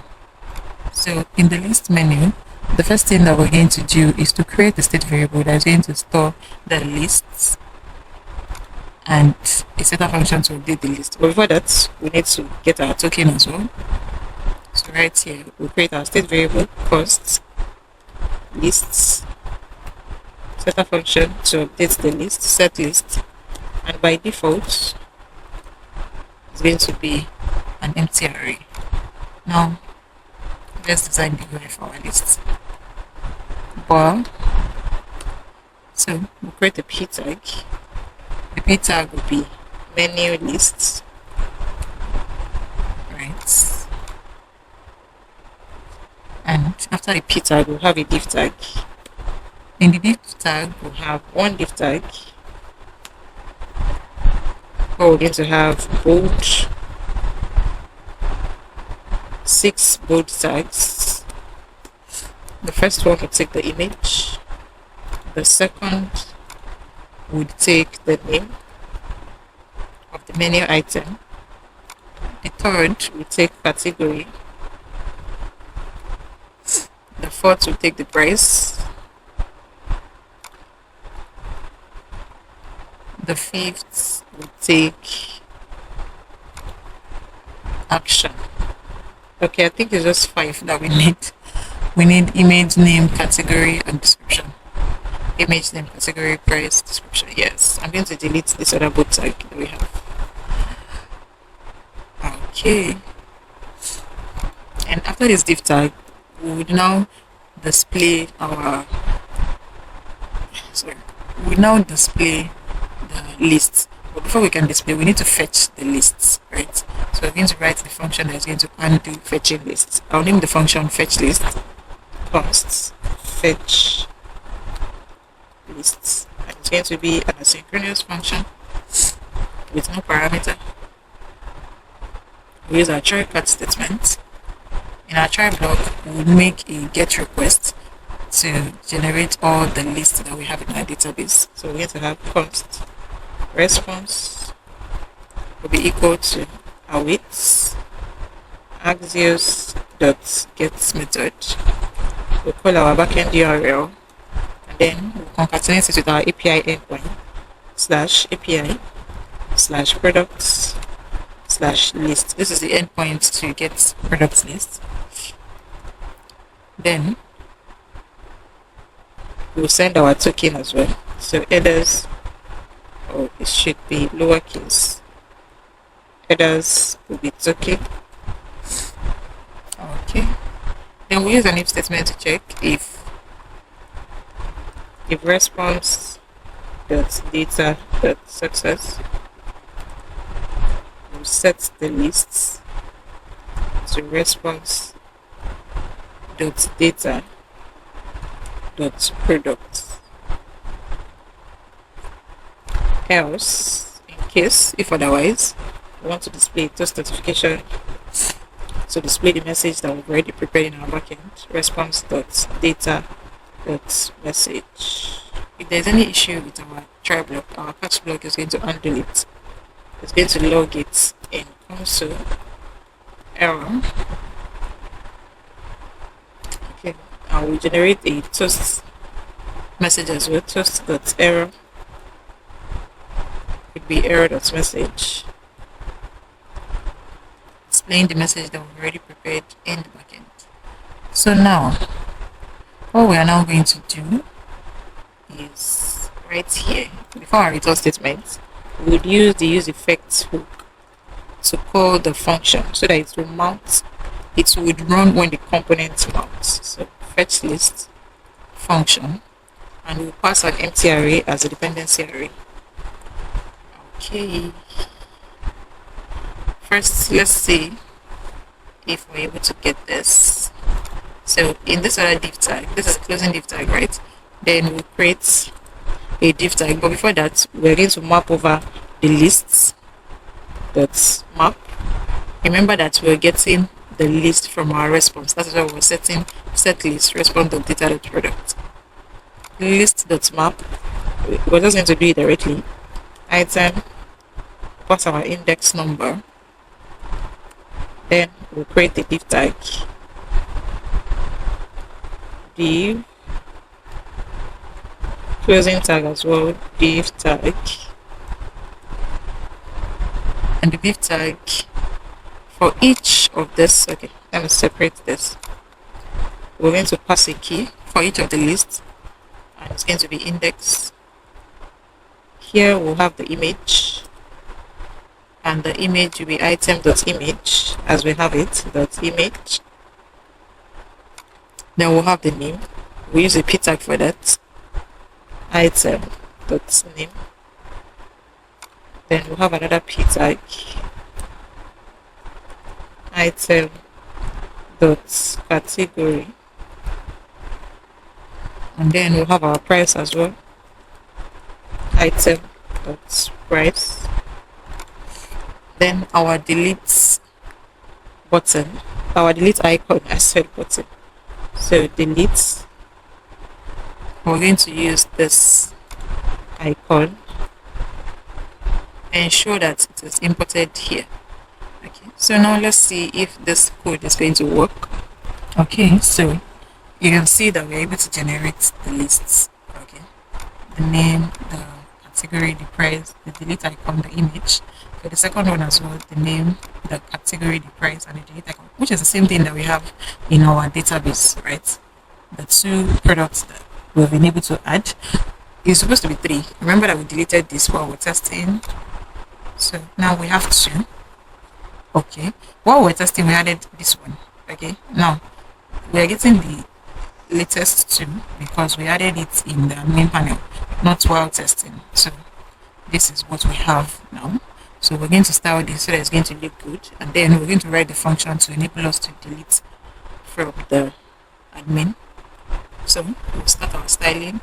[SPEAKER 1] So in the list menu, the first thing that we're going to do is to create a state variable that is going to store the lists and a setup function to update the list. But before that, we need to get our token as well. So right here, we'll create our state variable costs lists, setup function to update the list, set list, and by default, it's going to be an empty array. Now, let's design the UI for our list. Bar. So we'll create a p tag. The p tag will be menu lists. Right. And After the p tag, we'll have a div tag. In the div tag, we'll have one div tag. We're going to have bold, 6 bold tags. The first one will take the image. The second would take the name of the menu item. The third will take category. The fourth will take the price. The fifth will take action. Okay, I think it's just 5 that we need. We need image, name, category, and description. Image, name, category, price, description. Yes, I'm going to delete this other bold tag that we have. Okay. And after this div tag, we would now display our the lists. But before we can display, we need to fetch the lists, right? So we're going to write the function that is going to undo fetching lists. I'll name the function fetch list. Const fetch lists. And it's going to be an asynchronous function with no parameter. We use our try cat statement. In our try block, we will make a get request to generate all the lists that we have in our database. So we're going to have const response will be equal to await axios dot get method. We'll call our backend URL and then we'll concatenate it with our API endpoint /API /products /list. This is the endpoint to get products list. Then we'll send our token as well. So headers, or it should be lowercase. Headers will be token. Okay. Then we use an if statement to check if response data success will set the lists to response data products. Else, in case if otherwise, we want to display toast notification to display the message that we've already prepared in our backend. Response.data.message. If there's any issue with our try block, our catch block is going to undo it. It's going to log it in console error. Okay, and we generate a toast message as well. Toast.error would be error.message, displaying the message that we've already prepared in the backend. So now, what we are now going to do is right here, before our return statement, we would use the use effects hook to call the function so that it will mount. It would run when the component mounts. So fetch list function, and we'll pass an empty array as a dependency array. Okay. First, let's see if we're able to get this. So in this other div tag, this is a closing div tag, right? Then we'll create a div tag, but before that, we're going to map over the lists. That's map. Remember that we're getting the list from our response. That's why we're setting set list response.data.product. List.map. We're just going to do it directly. Item, pass our index number. Then we'll create a div tag. Div closing tag as well, div tag, and the div tag for each of this. Okay, let me separate this. We're going to pass a key for each of the lists, and it's going to be index. Here we'll have the image, and the image will be item.image as we have it, .image. Then we'll have the name. We use a p tag for that. Item.name. Then we'll have another p tag. Item.category. And then we'll have our price as well. Item dot price. Then our delete button, our delete icon, I said button. So delete, we're going to use this icon, ensure that it is imported here. Okay, so now let's see if this code is going to work. Okay, so you can see that we're able to generate the lists. Okay, the name, the category, the price, the delete icon, the image. For the second one as well, the name, the category, the price, and the delete icon, which is the same thing that we have in our database, right? The two products that we've been able to add is supposed to be 3. Remember that we deleted this while we're testing. So now we have 2. Okay, while we're testing, we added this one. Okay, now we are getting the latest 2 because we added it in the main panel, not while testing. So this is what we have now. So we're going to style this so that it's going to look good, and then we're going to write the function to enable us to delete from the admin. So we'll start our styling.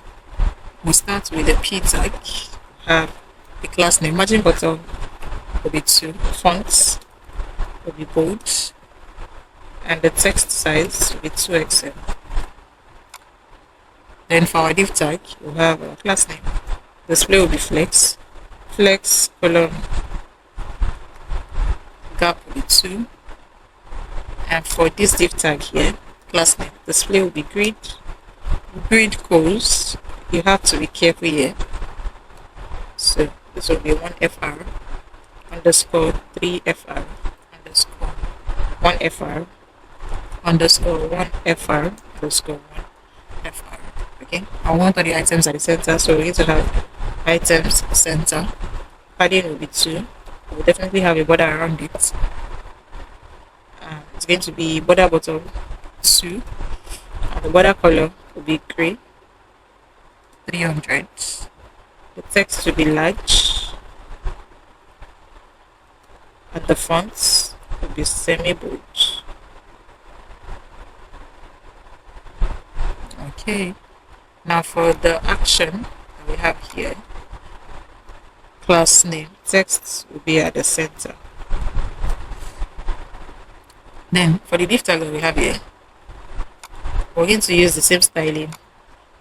[SPEAKER 1] We start with the p tag, have the class name, margin bottom will be 2, fonts will be bold, and the text size will be 2XL. Then for our div tag, we'll have our class name. Display will be flex column, gap will be 2. And for this div tag here, class name, display will be grid goals. You have to be careful here. So this will be 1FR underscore 3FR underscore 1FR underscore 1FR underscore 1FR. Okay, I want all the items at the center, so we need to have items center. Padding will be 2. We'll definitely have a border around it. It's going to be border bottom 2, and the border color will be gray 300. The text will be large, and the fonts will be semi-bold. Okay, now for the action that we have here, class name, text will be at the center. Then for the div tag that we have here, we're going to use the same styling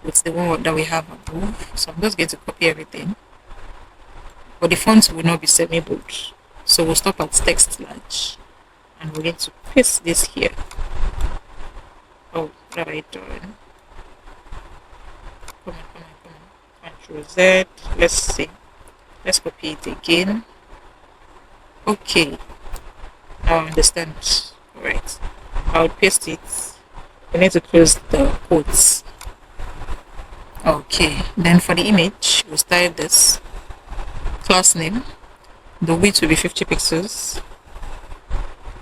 [SPEAKER 1] with the one that we have above. So I'm just going to copy everything, but the fonts will not be semi-bold. So we'll stop at text large, and we're going to paste this here. Oh, what have I done? Come on. Control Z. Let's see. Let's copy it again. Okay. Now I understand. Alright. I'll paste it. We need to close the quotes. Okay. Then for the image, we'll style this. Class name. The width will be 50 pixels.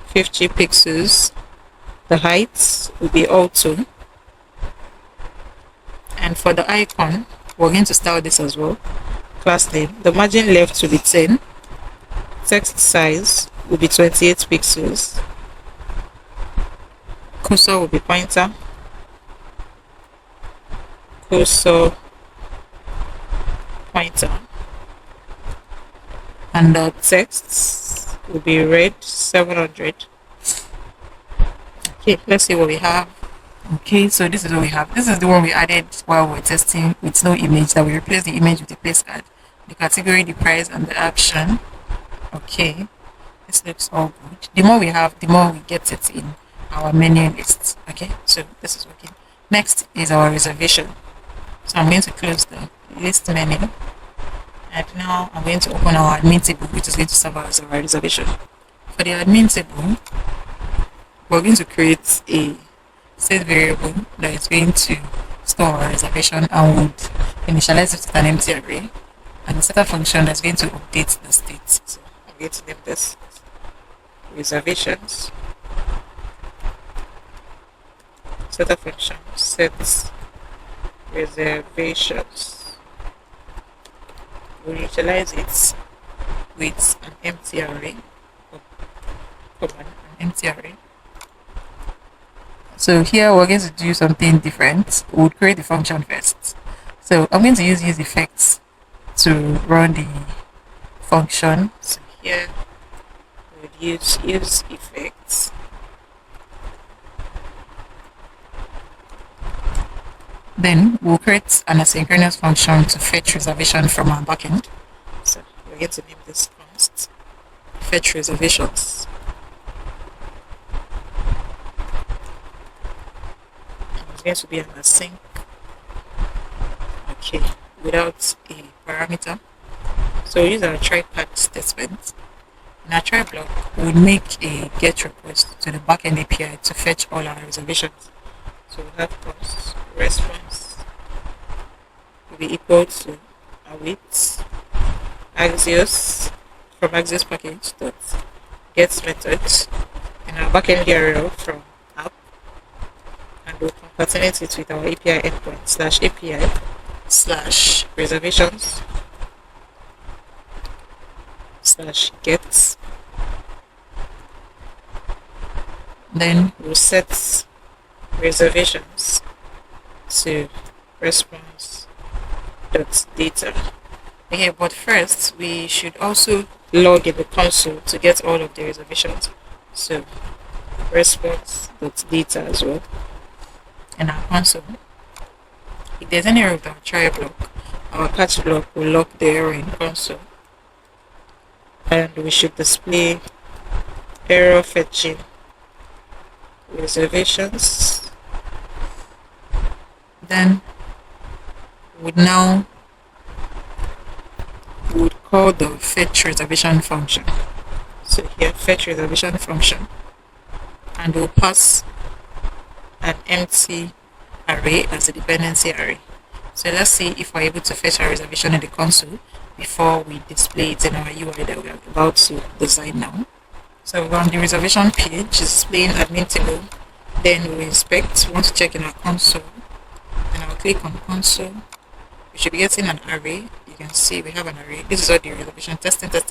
[SPEAKER 1] 50 pixels. The height will be auto. And for the icon, we're going to style this as well. Class name, the margin left will be 10. Text size will be 28 pixels. Cursor will be pointer. Cursor pointer. And the text will be red 700. Okay, let's see what we have. Okay, so this is what we have. This is the one we added while we were testing with no image, that we replaced the image with the place card, the category, the price, and the action. Okay, this looks all good. The more we have, the more we get it in our menu list. Okay, so this is working. Next is our reservation. So I'm going to close the list menu, and now I'm going to open our admin table, which is going to serve as our reservation. For the admin table, we're going to create a set variable that is going to store our reservation and would initialize it with an empty array, and the setter function that's going to update the state. So I'm going to name this reservations. Setter function sets reservations. We'll initialize it with an empty array. An empty array. So here we're going to do something different. We'll create the function first. So I'm going to use effects to run the function. So here we'll use effects. Then we'll create an asynchronous function to fetch reservation from our backend. So we're going to name this const fetch reservations. It's going to be an async, okay, without a parameter. So we use our try catch statement. In our try block, we'll make a get request to the backend API to fetch all our reservations. So we have const response will be equal to await Axios from Axios package dot get method in our backend URL from app, and we'll concatenate it with our API endpoint slash API slash reservations slash get. Then we'll set reservations to response dot data. Okay, but first we should also log in the console to get all of the reservations. So response dot data as well in our console. If there's any error with our try block, our catch block will log the error in console, and we should display error fetching reservations. Then would call the fetch reservation function. So here fetch reservation function, and we'll pass an empty array as a dependency array. So let's see if we're able to fetch our reservation in the console before we display it in our UI that we are about to design now. So we're on the reservation page, displaying admin table. Then we inspect, we want to check in our console, and I'll click on console. We should be getting an array. You can see we have an array. This is all the reservation testing that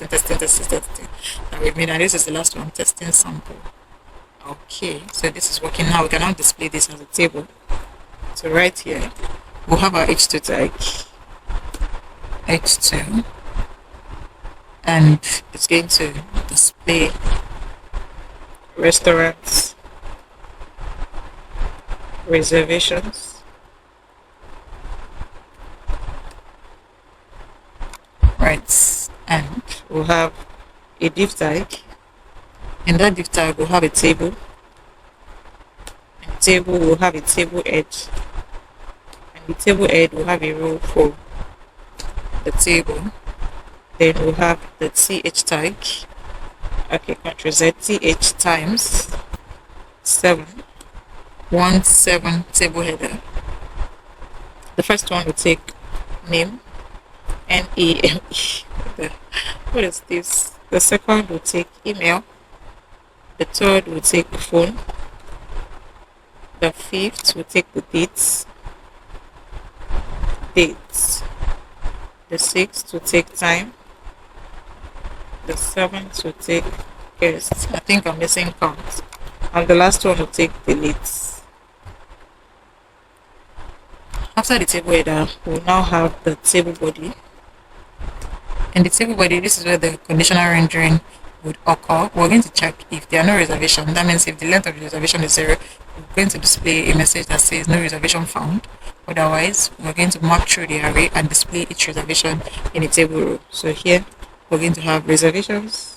[SPEAKER 1] we've made, and this is the last one, testing sample. Okay, so this is working now. We can now display this as a table. So right here, we'll have our h2 tag, h2, and it's going to display restaurants reservations. Right, and we'll have a div tag. In that div tag, we'll have a table. In the table, we'll have a table edge. And the table edge will have a row for the table. Then we'll have the th tag. Okay, Ctrl Z, th times 7 table header. The first one will take name, NAME. What is this? The second will take email. The third will take phone. The fifth will take the dates. The sixth will take time. The seventh will take guest. I think I'm missing count. And the last one will take deletes. After the table header, we'll now have the table body. In the table body, this is where the conditional rendering would occur. We're going to check if there are no reservations. That means if the length of the reservation is 0, we're going to display a message that says no reservation found. Otherwise, we're going to map through the array and display each reservation in a table row. So here, we're going to have reservations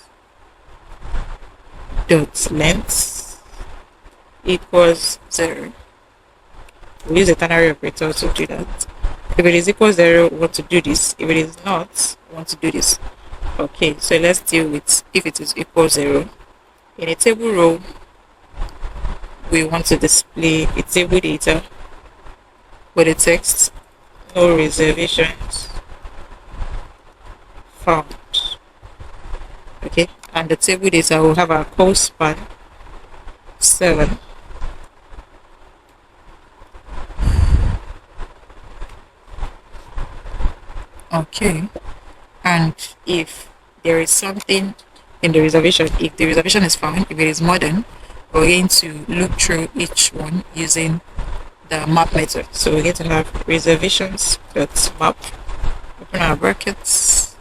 [SPEAKER 1] dot length equals 0. We use a ternary operator to do that. If it is equals 0, we want to do this. If it is not, we want to do this. Okay, so let's deal with if it is equal 0. In a table row, we want to display a table data with the text no reservations found. Okay, and the table data will have our call span 7. Okay, and if there is something in the reservation, if the reservation is found, if it is more than, we're going to look through each one using the map method. So we're going to have reservations.map, open our brackets,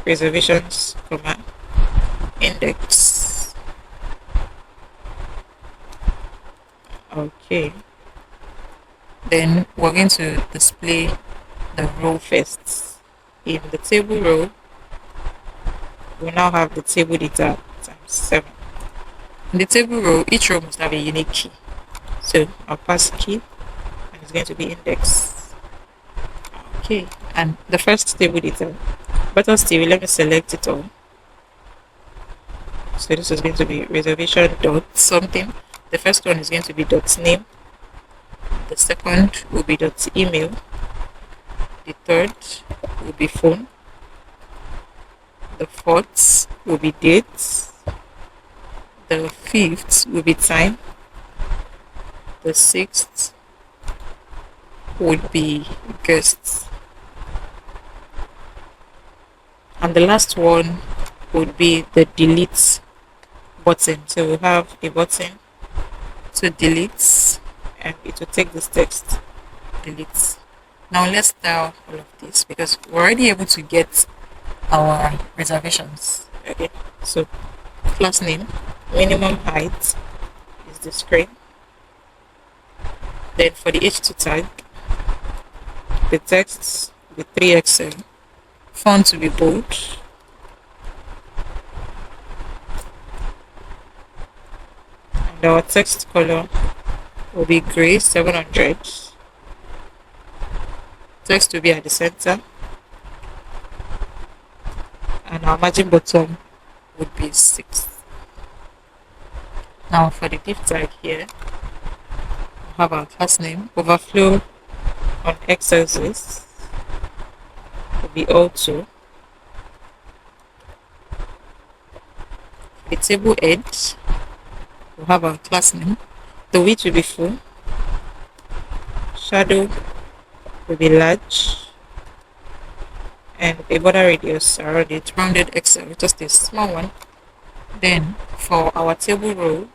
[SPEAKER 1] reservations, comma, index. Okay. Then we're going to display the row first. In the table row, we now have the table data times 7. In the table row, each row must have a unique key. So I'll pass key, and it's going to be index. Okay, and the first table data, button table, let me select it all. So this is going to be reservation dot something. The first one is going to be dot name. The second will be dot email. The third will be phone. The fourth will be date. The fifth will be time. The sixth would be guests. And the last one would be the delete button. So we have a button to delete, and it will take this text, delete. Now let's style all of this because we're already able to get our reservations. Okay, so class name, minimum height is the screen. Then for the H2 tag, the text will be 3XL, font to be bold, and our text color will be gray 700. Text will be at the center, and our margin bottom would be 6. Now for the div tag here, we have our class name, overflow on x-axis will be auto. The table edge, we have our class name, the width will be full, shadow will be large, and a border radius around it, rounded XL, just a small one. Then for our table row,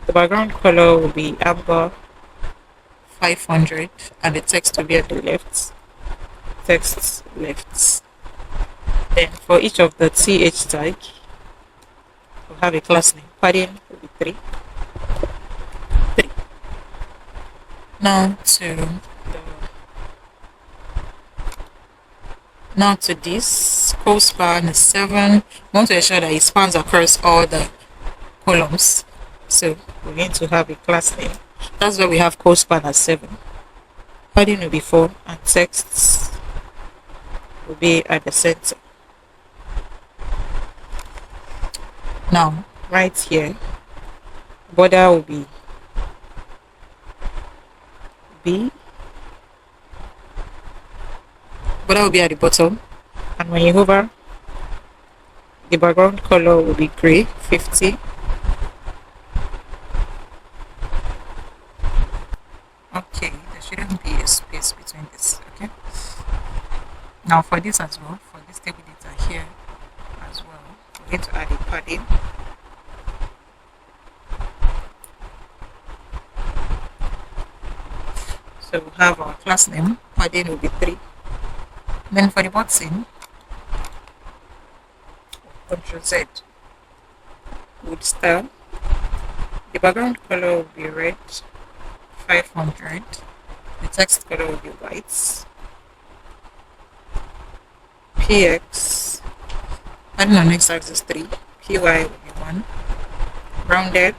[SPEAKER 1] the background color will be amber 500, and the text will be at the left, text left. Then for each of the th tag, we'll have a class name, padding will be 3. Now to this, co-span is 7. We want to ensure that it spans across all the columns. So we're going to have a class name. That's why we have co-span as 7. Padding will be 4, and text will be at the center. Now, right here, border will be B. Border will be at the bottom, and when you hover, the background color will be gray 50. Okay, there shouldn't be a space between this. Okay. Now for this as well, for this table data here as well, we're going to add a padding. So we have our class name, padding will be 3. Then for the button, Ctrl Z, wood style. The background color will be red 500. The text color will be white. PX, padding on x axis 3. PY will be 1. Rounded.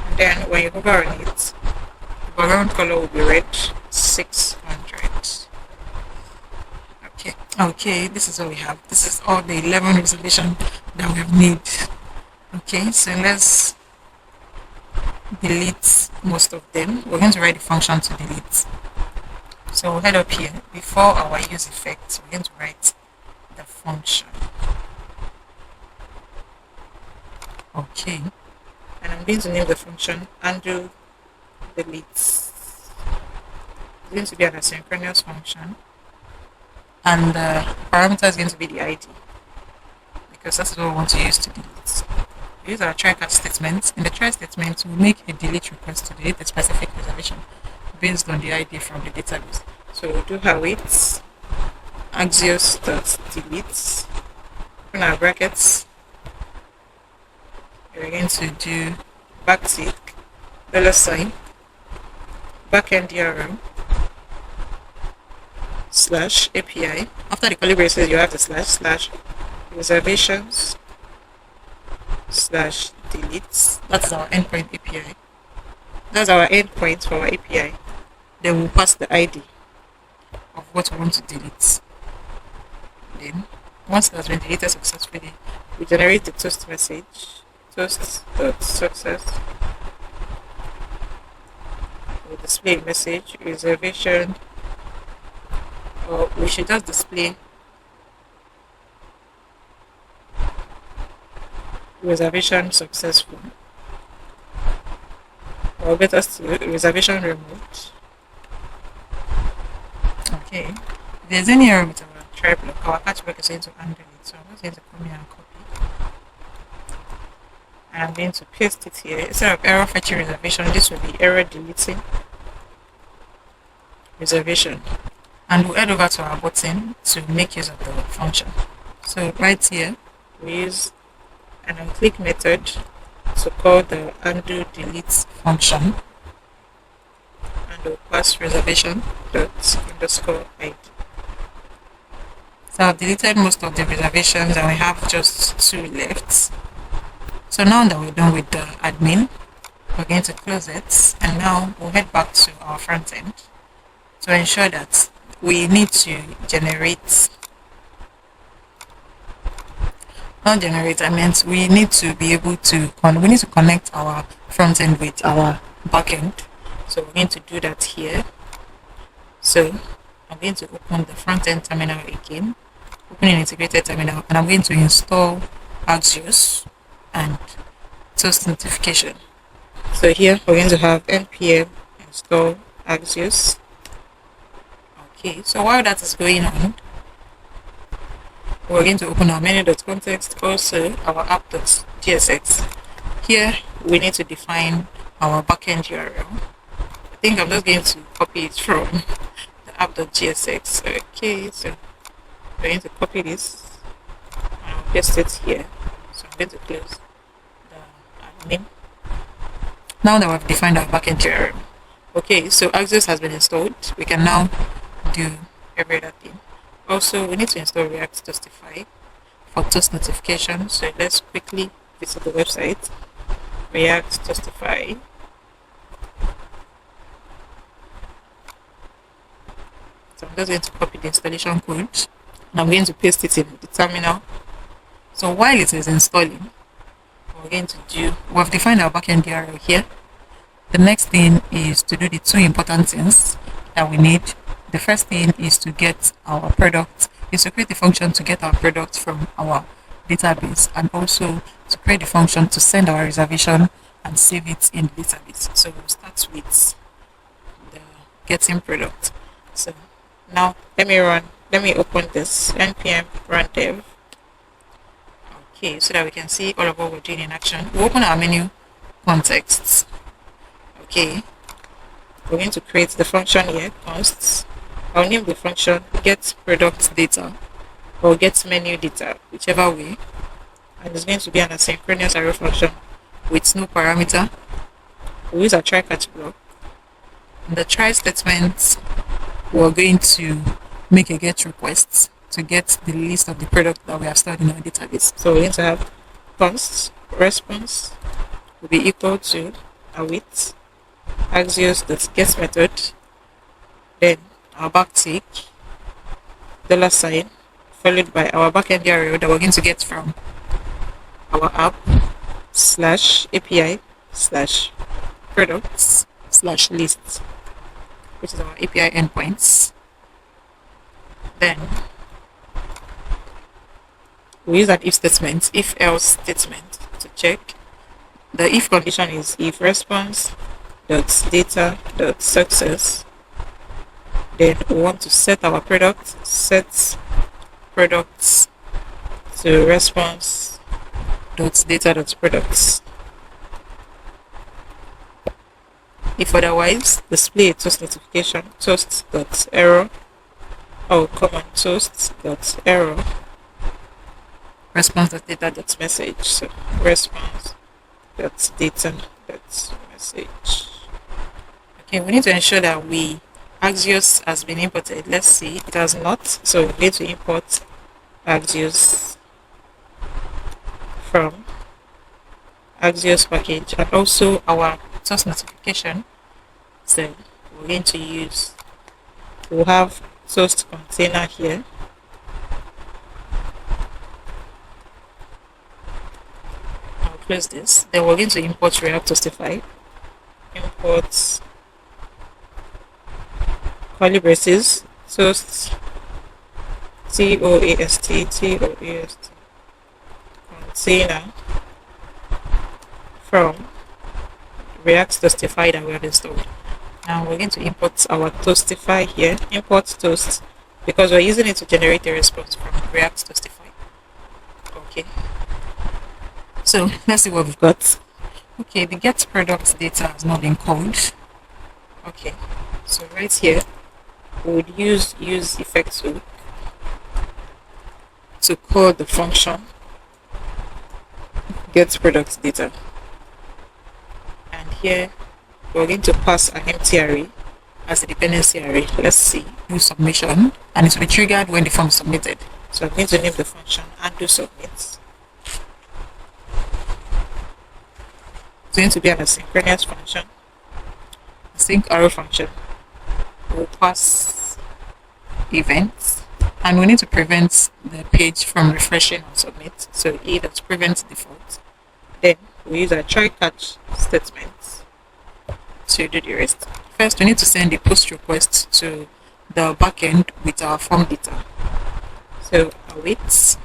[SPEAKER 1] And then when you hover on it, the background color will be red 600. Okay, this is all we have. This is all the 11 reservations that we have made. Okay, so let's delete most of them. We're going to write the function to delete. So we'll head up here. Before our use effect, we're going to write the function. Okay, and I'm going to name the function undo delete. It's going to be an asynchronous function, and the parameter is going to be the ID because that's what we want to use to delete. We use our try catch statement. In the try statement, we make a delete request to delete a specific reservation based on the ID from the database. So we'll do await axios.delete, open our brackets. We're going to do backtick $sign backend URL slash API. After the curly braces, you have the slash reservations slash delete. That's our endpoint API. That's our endpoint for our API. Then we'll pass the ID of what we want to delete. Then, once it has been deleted successfully, we generate the toast message, toast.success. We'll display a message, reservation, or we should just display reservation successful. Or better still, reservation removed. Okay. If there's any error with our try block, our catch block is going to handle it. So I'm just going to come here and copy. And I'm going to paste it here. Instead of error fetching reservation, this will be error deleting reservation. And we'll head over to our button to make use of the function. So right here, we use an unclick method to call the undo delete function, and we'll pass reservation dot underscore ID. So I've deleted most of the reservations and we have just 2 left. So now that we're done with the admin, we're going to close it, and now we'll head back to our front end to ensure that we need to generate, not generate, I meant we need to be able to, we need to connect our front end with our back end. So we're going to do that here. So I'm going to open the front end terminal again, open an integrated terminal, and I'm going to install Axios and toast notification. So here we're going to have npm install Axios. Okay, so while that is going on, we're going to open our menu.context, also our app.gsx. Here we need to define our backend URL. I think I'm just going to copy it from the app.gsx. Okay, so we're going to copy this and paste it here. So I'm going to close the admin. Now that we've defined our backend URL, okay, so Axios has been installed. We can now do every other thing. Also, we need to install React Toastify for toast notification. So let's quickly visit the website, React Toastify. So I'm just going to copy the installation code and I'm going to paste it in the terminal. So while it is installing, we're going to do, we've defined our backend URL here. The next thing is to do the 2 important things that we need. The first thing is to get our product, is to create a function to get our product from our database, and also to create a function to send our reservation and save it in the database. So we'll start with the getting product. So now let me open this npm run dev. Okay, so that we can see all of what we're doing in action. We'll open our menu contexts. Okay, we're going to create the function here, consts. I'll name the function get product data or get menu data, whichever way, and it's going to be an asynchronous array function with no parameter. We'll use a try catch block. In the try statement, we're going to make a get request to get the list of the product that we have stored in our database. So we're going to have const response will be equal to await axios.get method, then our backtick $sign followed by our backend URL that we're going to get from our app slash API slash products slash list, which is our API endpoints. Then we use an if statement, if else statement to check. The if condition is if response dot data dot success. Then we want to set our product, set products to response.data.products. If otherwise, display a toast notification toast.error or common toast.error response.data.message. So response.data.message. Okay, we need to ensure that Axios has been imported. Let's see, it has not. So we need to import Axios from Axios package, and also our source notification. So we're going to use, we'll have source container here. I'll close this. Then we're going to import React Toastify. Import curly braces toast toast container from React Toastify that we have installed. Now we're going to import our Toastify here. Import toast, because we're using it to generate a response from React Toastify. Okay. So let's see what we've got. Okay, the get product data has not been called. Okay. So right here, we would use effect to call the function get product data. And here we're going to pass an empty array as a dependency array. Let's see, do submission, and it will be triggered when the form is submitted. So I'm going to name the function and do submit. It's going to be an asynchronous function, async arrow function. We'll pass events, and we need to prevent the page from refreshing on submit. So that's prevent default. Then we use a try catch statement to do the rest. First, we need to send a post request to the backend with our form data. So await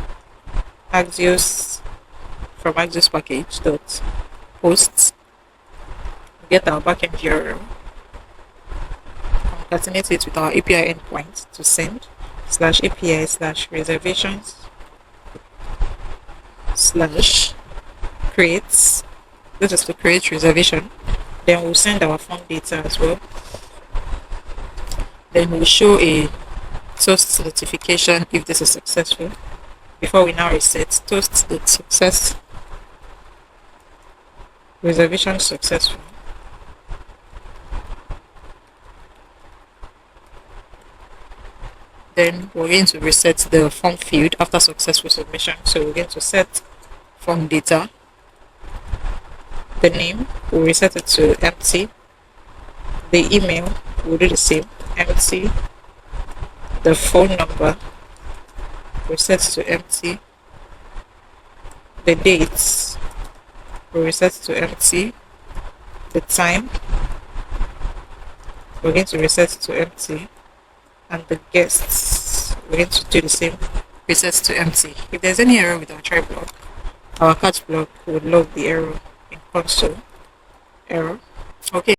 [SPEAKER 1] Axios from Axios package dot post, get our backend URL, concatenate it with our API endpoint to send /API/reservations /creates. This is to create reservation. Then we'll send our form data as well. Then we'll show a toast notification if this is successful. Before we now reset toast the success reservation successful. Then we're going to reset the form field after successful submission. So we're going to set form data. The name, we'll reset it to empty. The email, we'll do the same, empty. The phone number, we'll set to empty. The dates, we'll reset to empty. The time, we're going to reset to empty. And the guests, we're going to do the same, reset to empty. If there's any error with our try block, our catch block will log the error in console error. Okay.